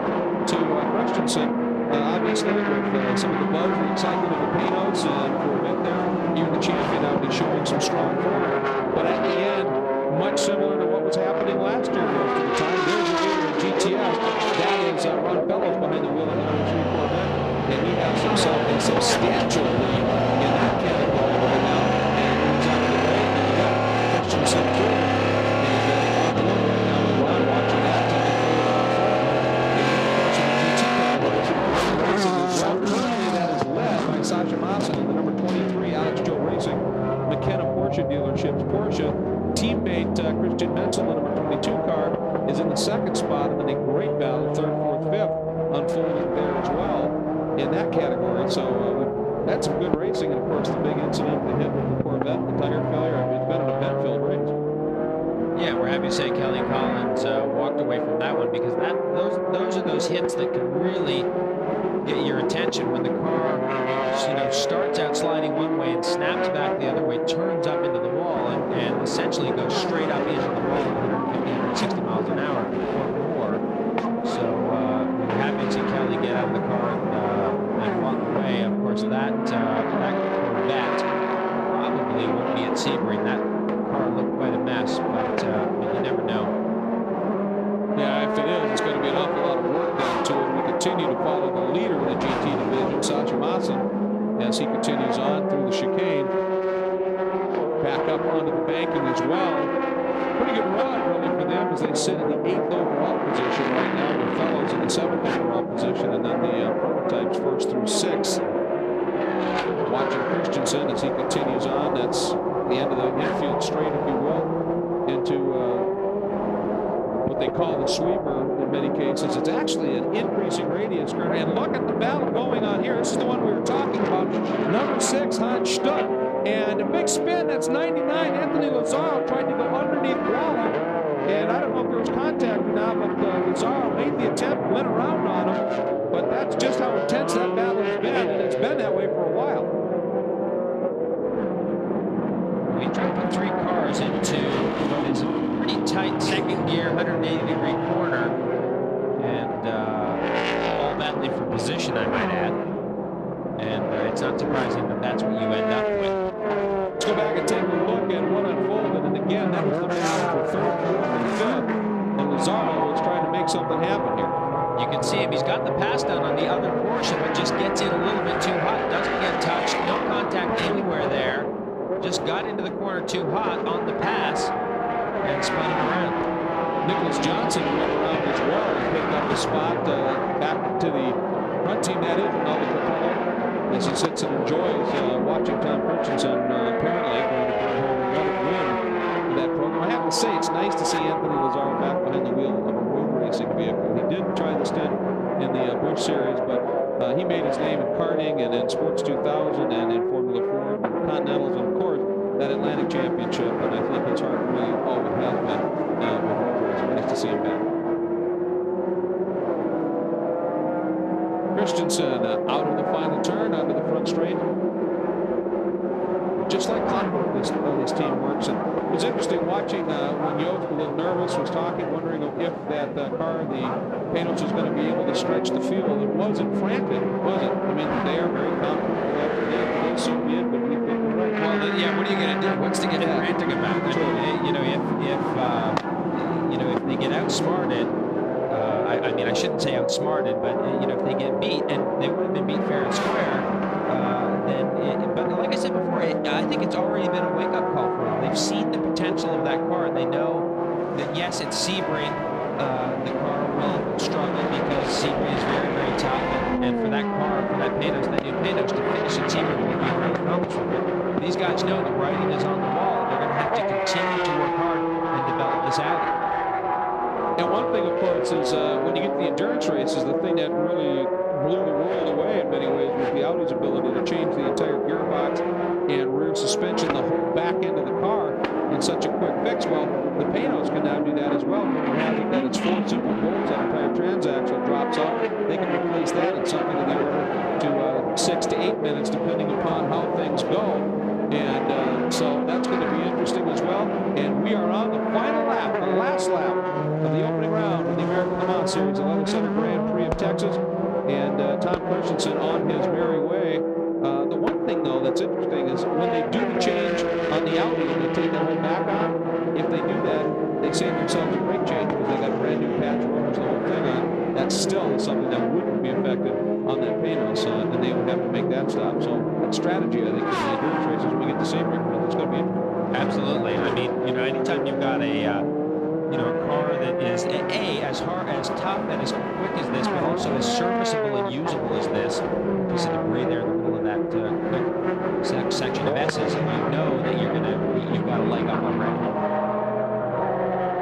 to Christensen. Obviously, with some of the buzz and excitement of the Panoz and Corvette there, you're the champion out and showing some strong form. But at the end, much similar to what was happening last year most of the time. There's your leader in GTS. That is Ron Fellows behind the wheel of the number 3 Corvette. And he has himself a substantial lead in that category right now. And he's out of the way. And you got Christensen through. And on the look right now, and Ron watching that team get further out front. And of course, in the GT category, racing as well. Currently, that is led by Sasha Massen in the number 23 Alex Joe Racing McKenna Porsche dealerships. Porsche teammate Christian Menzel, the number 22 car, is in the 2nd spot, and then a great battle, 3rd, 4th, 5th, unfolding there as well in that category. So we've had some good racing, and of course the big incident that hit with the Corvette, the tire failure. I mean, it's been an event-filled race. Yeah, we're happy to say Kelly Collins walked away from that one, because those are those hits that can really get your attention when the car, starts out sliding one way and snaps back the other way, turns up into the wall, and essentially goes straight up into the wall at 150, 160 miles an hour or more. So we're happy to see Kelly get out of the car and walk away. Of course, that Corvette probably won't be at Sebring. That car looked quite a mess, but you never know. Yeah, if it is, it's going to be an awful lot of work done to it. We continue to follow the leader of the GT division, Sasha Massen, as he continues on through the chicane. Back up onto the banking as well. Pretty good run, really, for them as they sit in the 8th overall position right now. The Fellows in the 7th overall position, and then the prototypes 1st through 6th. Watching Christensen as he continues on. That's the end of the infield straight, if you will, into what they call the sweeper in many cases. It's actually an increasing radius curve. And look at the battle going on here. This is the one we were talking about. Number 6, Hans Stuck. And a big spin, that's 99. Anthony Lazaro tried to go underneath Waller. And I don't know if there was contact or not, but Lazaro made the attempt, went around on him. But that's just how intense that battle has been, and it's been that way for a while. We tried to put 3 cars into what is a pretty tight second gear, 180-degree corner, and all battling for position, I might add. And it's not surprising that that's what you end up with. Let's go back and take a look at what unfolded. And again, that was the battle for 3rd, 4th, and 5th. And Lazaro was trying to make something happen here. You can see him. He's got the pass down on the other portion, but just gets in a little bit too hot. Doesn't get touched. No contact anywhere there. Just got into the corner too hot on the pass and spun him around. Nicholas Johnson went around as well and picked up a spot back to the front team. That is Ronaldo Capello, as he sits and enjoys watching Tom Christensen apparently going to bring home another win for that program. I have to say, it's nice to see Anthony Lazaro back behind the wheel of a road racing vehicle. He did try the stint in the Busch Series, but he made his name in karting and in Sports 2000 and in Formula 4 and Continentals, and of course that Atlantic Championship. And I think his heart really always has been with road racing. Nice to see him back. Christensen out of the final turn, onto the front straight. Just like clockwork, this team works. And it was interesting watching when Yost, a little nervous, was talking, wondering if that car, the Panoz, was going to be able to stretch the field. It wasn't frantic, was it? I mean, they are very confident. They assume it, but we think they're right. Well, yeah, what are you going to do? What's to get frantic about? I mean, if they get outsmarted, I mean, I shouldn't say outsmarted, but if they get beat, and they would have been beat fair and square, but like I said before, I think it's already been a wake-up call for them. They've seen the potential of that car, and they know that yes, it's Sebring. The car will struggle because Sebring is very, very tough, and for that car, for that Panoz, that new Panoz to finish in Sebring will be a great accomplishment. But these guys know the writing is on the wall. They're going to have to continue to work hard and develop this Audi. And one thing, of course, is when you get to the endurance races, the thing that really blew the world away in many ways was the Audi's ability to change the entire gearbox and rear suspension, the whole back end of the car in such a quick fix. Well, the Panoz can now do that as well. When it has it that it's 4 simple bolts, that entire transaxle drops off. They can replace that in something in the order to 6 to 8 minutes, depending upon how things go. And so that's going to be interesting as well. And we are on the final lap, the last lap of the opening round of the American Le Mans Series, the Leather Center Grand Prix of Texas. And Tom Christensen on his merry way. The one thing, though, that's interesting is when they do the change on the Audi and they take the whole back on, if they do that, they save themselves a brake change because they got a brand new patch rotors, the whole thing on. That still is something that wouldn't be affected on that Panoz, and they would have to make that stop. So that strategy, I think, in the endurance races, when we get the same record, it's going to be interesting. Absolutely. I mean, anytime you've got a car that is as hard, as tough, and as quick as this, but also as serviceable and usable as this, piece of debris there in the middle of that quick section of S's, you know that you've got a leg up already.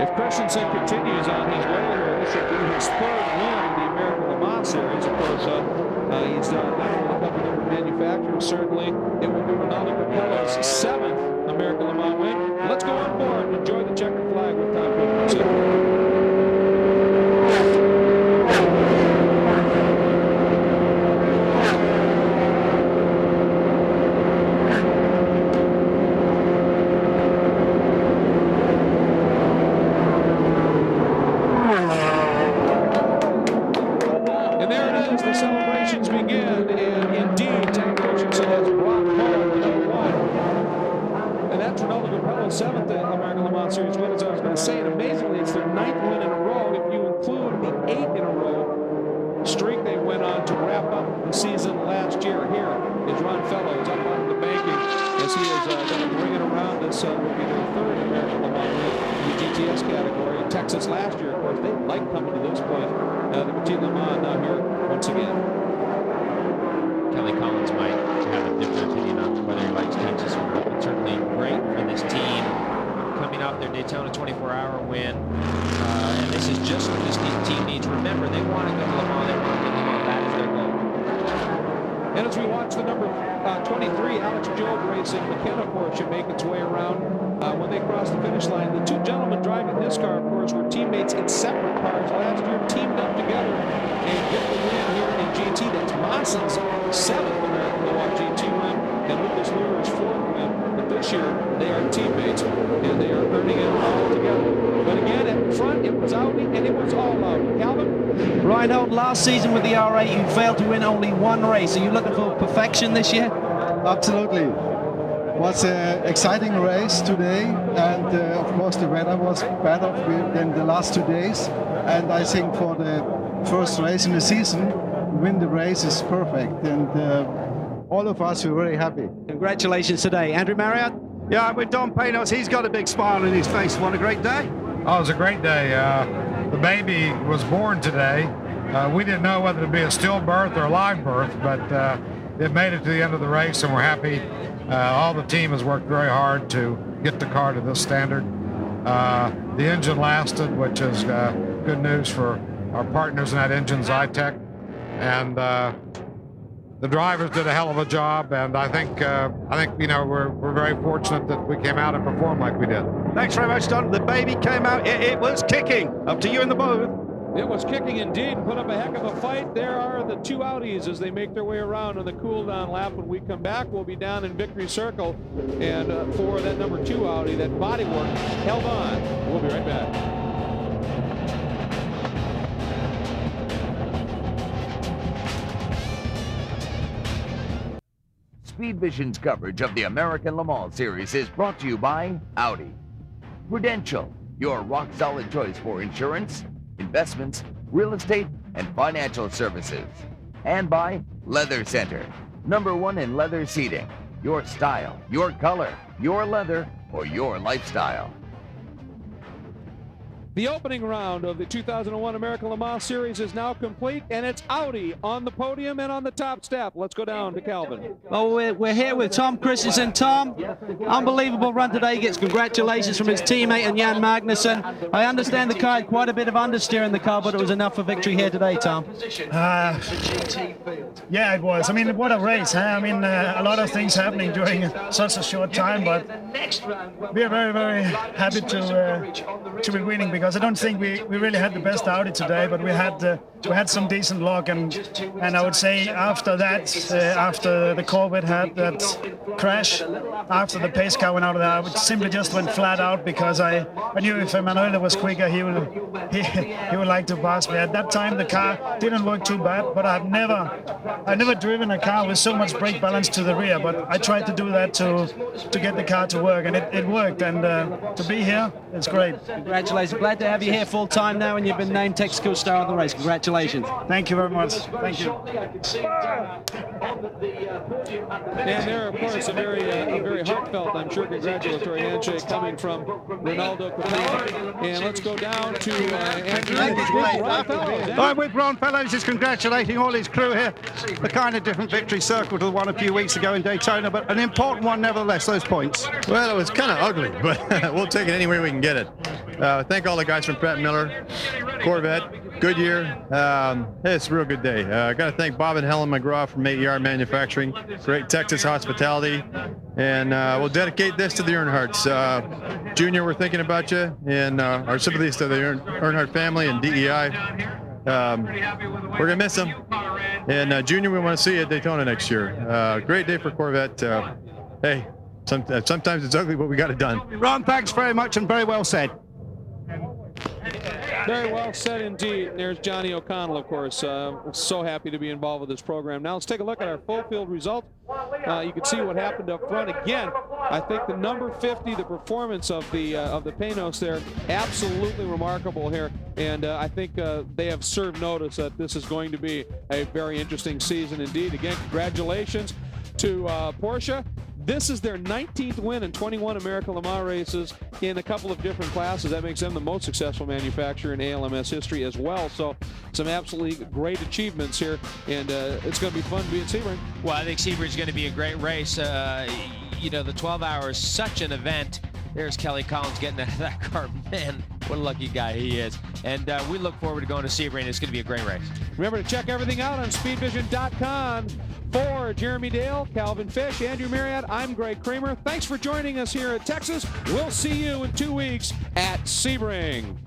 If Christensen continues on his way here, this will be his 3rd win in the American Le Mans Series. Of course, he's done that with a couple different manufacturers. Certainly, it will be Ronaldo Capello's 7th American Le Mans win. Let's go on board and enjoy the checkered flag with Tom Christensen. GTS category. In Texas last year, of course, they like coming to this place. The Tequila Patron now here once again. Kelly Collins might have a different opinion on whether he likes Texas or not, but certainly great for this team coming off their Daytona 24-hour win. And this is just what this team needs. Remember, they want to go to Le Mans. They want to go to Le Mans. That is their goal. And as we watch the number 23, Alex Job racing McKenna Porsche make its way around when they cross the finish line. The two gentlemen driving this car, of course, were teammates in separate cars last year, teamed up together and get the win here in GT. That's Maasen's 7th American Le Mans GT win and Lucas Lure's 4th win. But this year, they are teammates and they are earning it all together. But again, at front, it was Audi and it was all Audi. Calvin? Reinhold, last season with the R8, you failed to win only one race. Are you looking for perfection this year? Absolutely. It was an exciting race today, and of course the weather was better than the last 2 days. And I think for the first race in the season, win the race is perfect. And all of us were very happy. Congratulations today. Andrew Marriott? Yeah, with Don Panoz, he's got a big smile on his face. What a great day. Oh, it was a great day. The baby was born today. We didn't know whether to be a stillbirth or a live birth, but it made it to the end of the race, and we're happy. All the team has worked very hard to get the car to this standard. The engine lasted, which is good news for our partners in that engine, Zytec. And the drivers did a hell of a job, and I think you know, we're very fortunate that we came out and performed like we did. Thanks very much, Don. The baby came out. It was kicking. Up to you in the booth. It was kicking indeed, put up a heck of a fight. There are the two Audis as they make their way around on the cool-down lap. When we come back, we'll be down in Victory Circle. And for that number 2 Audi, that bodywork held on. We'll be right back. Speed Vision's coverage of the American Le Mans Series is brought to you by Audi. Prudential, your rock-solid choice for insurance, investments, real estate, and financial services. And by Leather Center, #1 in leather seating. Your style, your color, your leather, or your lifestyle. The opening round of the 2001 American Le Mans Series is now complete, and it's Audi on the podium and on the top step. Let's go down to Calvin. Well, we're here with Tom Christensen. Tom, unbelievable run today. Gets congratulations from his teammate and Jan Magnussen. I understand the car had quite a bit of understeer in the car, but it was enough for victory here today, Tom. Yeah, it was. I mean, what a race, huh? I mean, a lot of things happening during such a short time, but we are very, very happy to be winning, because I don't think we really had the best Audi today, but we had some decent luck, and I would say after that, after the Corvette had that crash, after the pace car went out of there, I would simply just went flat out, because I knew if Emanuele was quicker, he would like to pass me. At that time, the car didn't work too bad, but I've never driven a car with so much brake balance to the rear, but I tried to do that to get the car to work, and it worked, and to be here, it's great. Congratulations. Glad to have you here full time now, and you've been named Technical Star of the race. Congratulations. Thank you very much. Thank you. And there, of course, a very heartfelt, I'm sure, congratulatory handshake coming from Ronaldo Caprini. And let's go down to Andrew. I'm with Ron Fellows. He's congratulating all his crew here. A kind of different victory circle to the one a few weeks ago in Daytona, but an important one nevertheless, those points. Well, it was kind of ugly, but we'll take it any way we can get it. Thank all the guys from Pratt Miller, Corvette, Goodyear. Hey, it's a real good day. I got to thank Bob and Helen McGraw from 8 Yard Manufacturing, great Texas hospitality, and we'll dedicate this to the Earnhardts. Junior, we're thinking about you, and our sympathies to the Earnhardt family and DEI. We're going to miss them. And Junior, we want to see you at Daytona next year. Great day for Corvette. Hey, sometimes it's ugly, but we got it done. Ron, thanks very much, and very well said. Very well said indeed. There's Johnny O'Connell, of course. So happy to be involved with this program. Now let's take a look at our full field results. You can see what happened up front. Again, I think the number 50, the performance of the Panoz there, absolutely remarkable here. And I think they have served notice that this is going to be a very interesting season indeed. Again, congratulations to Porsche. This is their 19th win in 21 American Le Mans races in a couple of different classes. That makes them the most successful manufacturer in ALMS history as well. So some absolutely great achievements here, and it's going to be fun to be at Sebring. Well, I think Sebring's going to be a great race. You know, the 12 hours, such an event. There's Kelly Collins getting out of that car. Man, What a lucky guy he is. And we look forward to going to Sebring. It's going to be a great race. Remember to check everything out on speedvision.com. For Jeremy Dale, Calvin Fish, Andrew Marriott, I'm Greg Kramer. Thanks for joining us here at Texas. We'll see you in 2 weeks at Sebring.